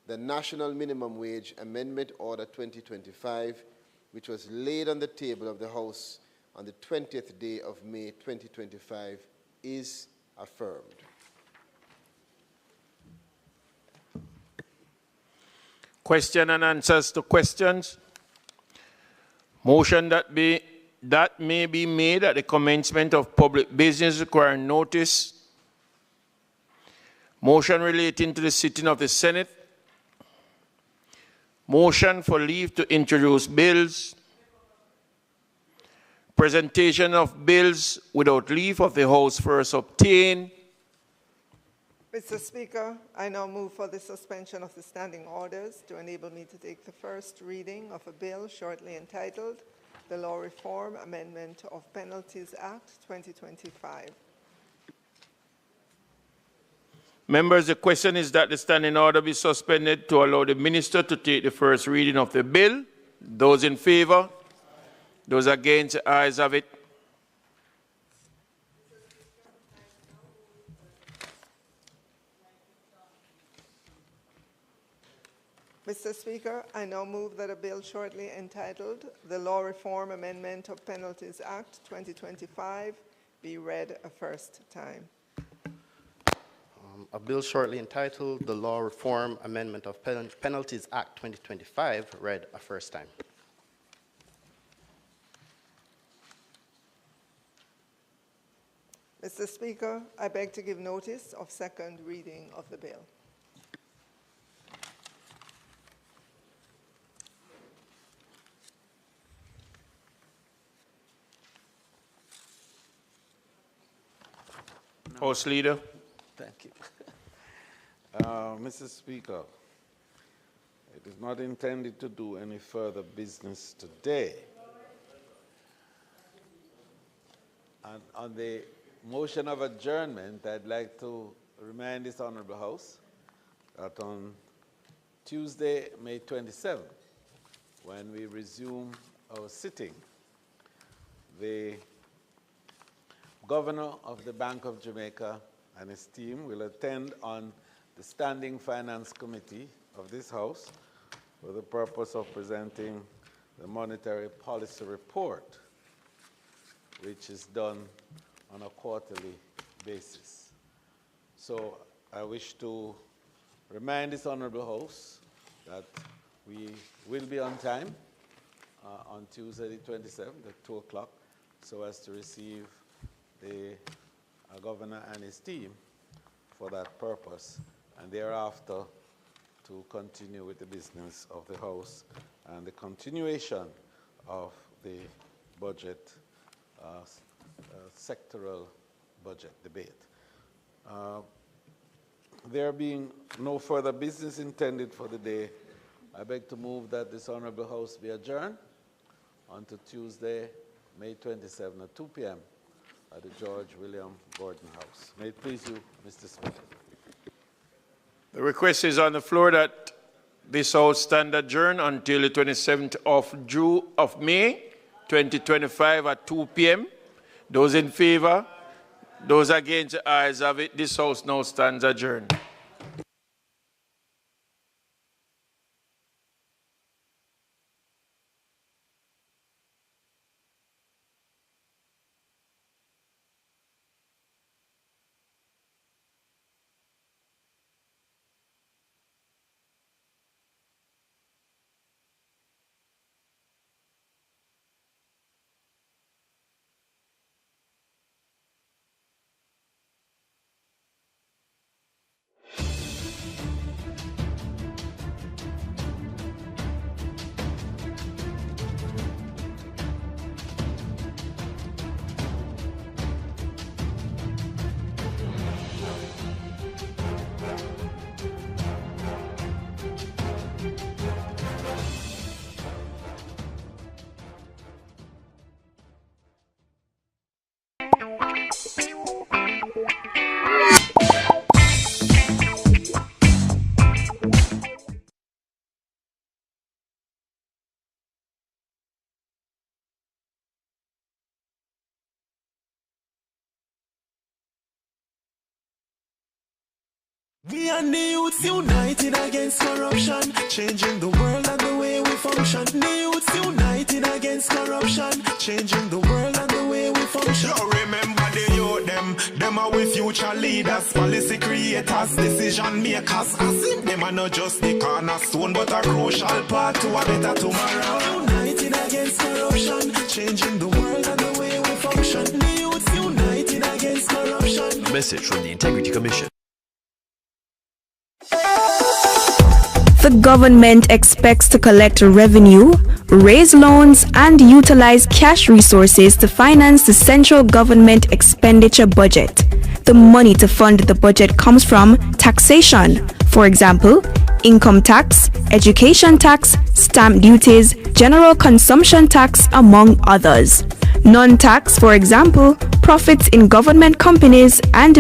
the National Minimum Wage Amendment Order 2025, which was laid on the table of the House on the 20th day of May 2025, is affirmed. Question and answers to questions. Motion that may be made at the commencement of public business requiring notice. Motion relating to the sitting of the Senate. Motion for leave to introduce bills. Presentation of bills without leave of the House first obtained. Mr. Speaker, I now move for the suspension of the standing orders to enable me to take the first reading of a bill shortly entitled the Law Reform Amendment of Penalties Act 2025. Members, the question is that the standing order be suspended to allow the minister to take the first reading of the bill. Those in favor? Those against? The ayes have it. Mr. Speaker, I now move that a bill shortly entitled the Law Reform Amendment of Penalties Act 2025 be read a first time. A bill shortly entitled the Law Reform Amendment of Penalties Act 2025 read a first time. Mr. Speaker, I beg to give notice of second reading of the bill. House Leader. Thank you. Mr. Speaker, it is not intended to do any further business today. And on the motion of adjournment, I'd like to remind this Honorable House that on Tuesday, May 27th, when we resume our sitting, the Governor of the Bank of Jamaica and his team will attend on the Standing Finance Committee of this House for the purpose of presenting the Monetary Policy Report, which is done on a quarterly basis. So I wish to remind this Honorable House that we will be on time on Tuesday the 27th at 2 o'clock so as to receive the Governor and his team for that purpose, and thereafter to continue with the business of the House and the continuation of the budget, sectoral budget debate. There being no further business intended for the day, I beg to move that this Honorable House be adjourned until Tuesday, May 27 at 2 p.m. at the George William Gordon House. May it please you, Mr. Speaker. The request is on the floor that this House stand adjourned until the 27th of May 2025 at 2 p.m. Those in favor? Those against? The ayes have it. This House now stands adjourned. We and the youths united against corruption, changing the world and the way we function. The youths united against corruption, changing the world and the way we function. You remember the youth, them are we future leaders, policy creators, decision makers. As if them are not just the cornerstone, but a crucial part to a better tomorrow. United against corruption, changing the world and the way we function. The youths united against corruption. Message from the Integrity Commission. The government expects to collect revenue, raise loans, and utilize cash resources to finance the central government expenditure budget. the money to fund the budget comes from taxation. For example, income tax, education tax, stamp duties, general consumption tax, among others. Non-tax, for example, profits in government companies and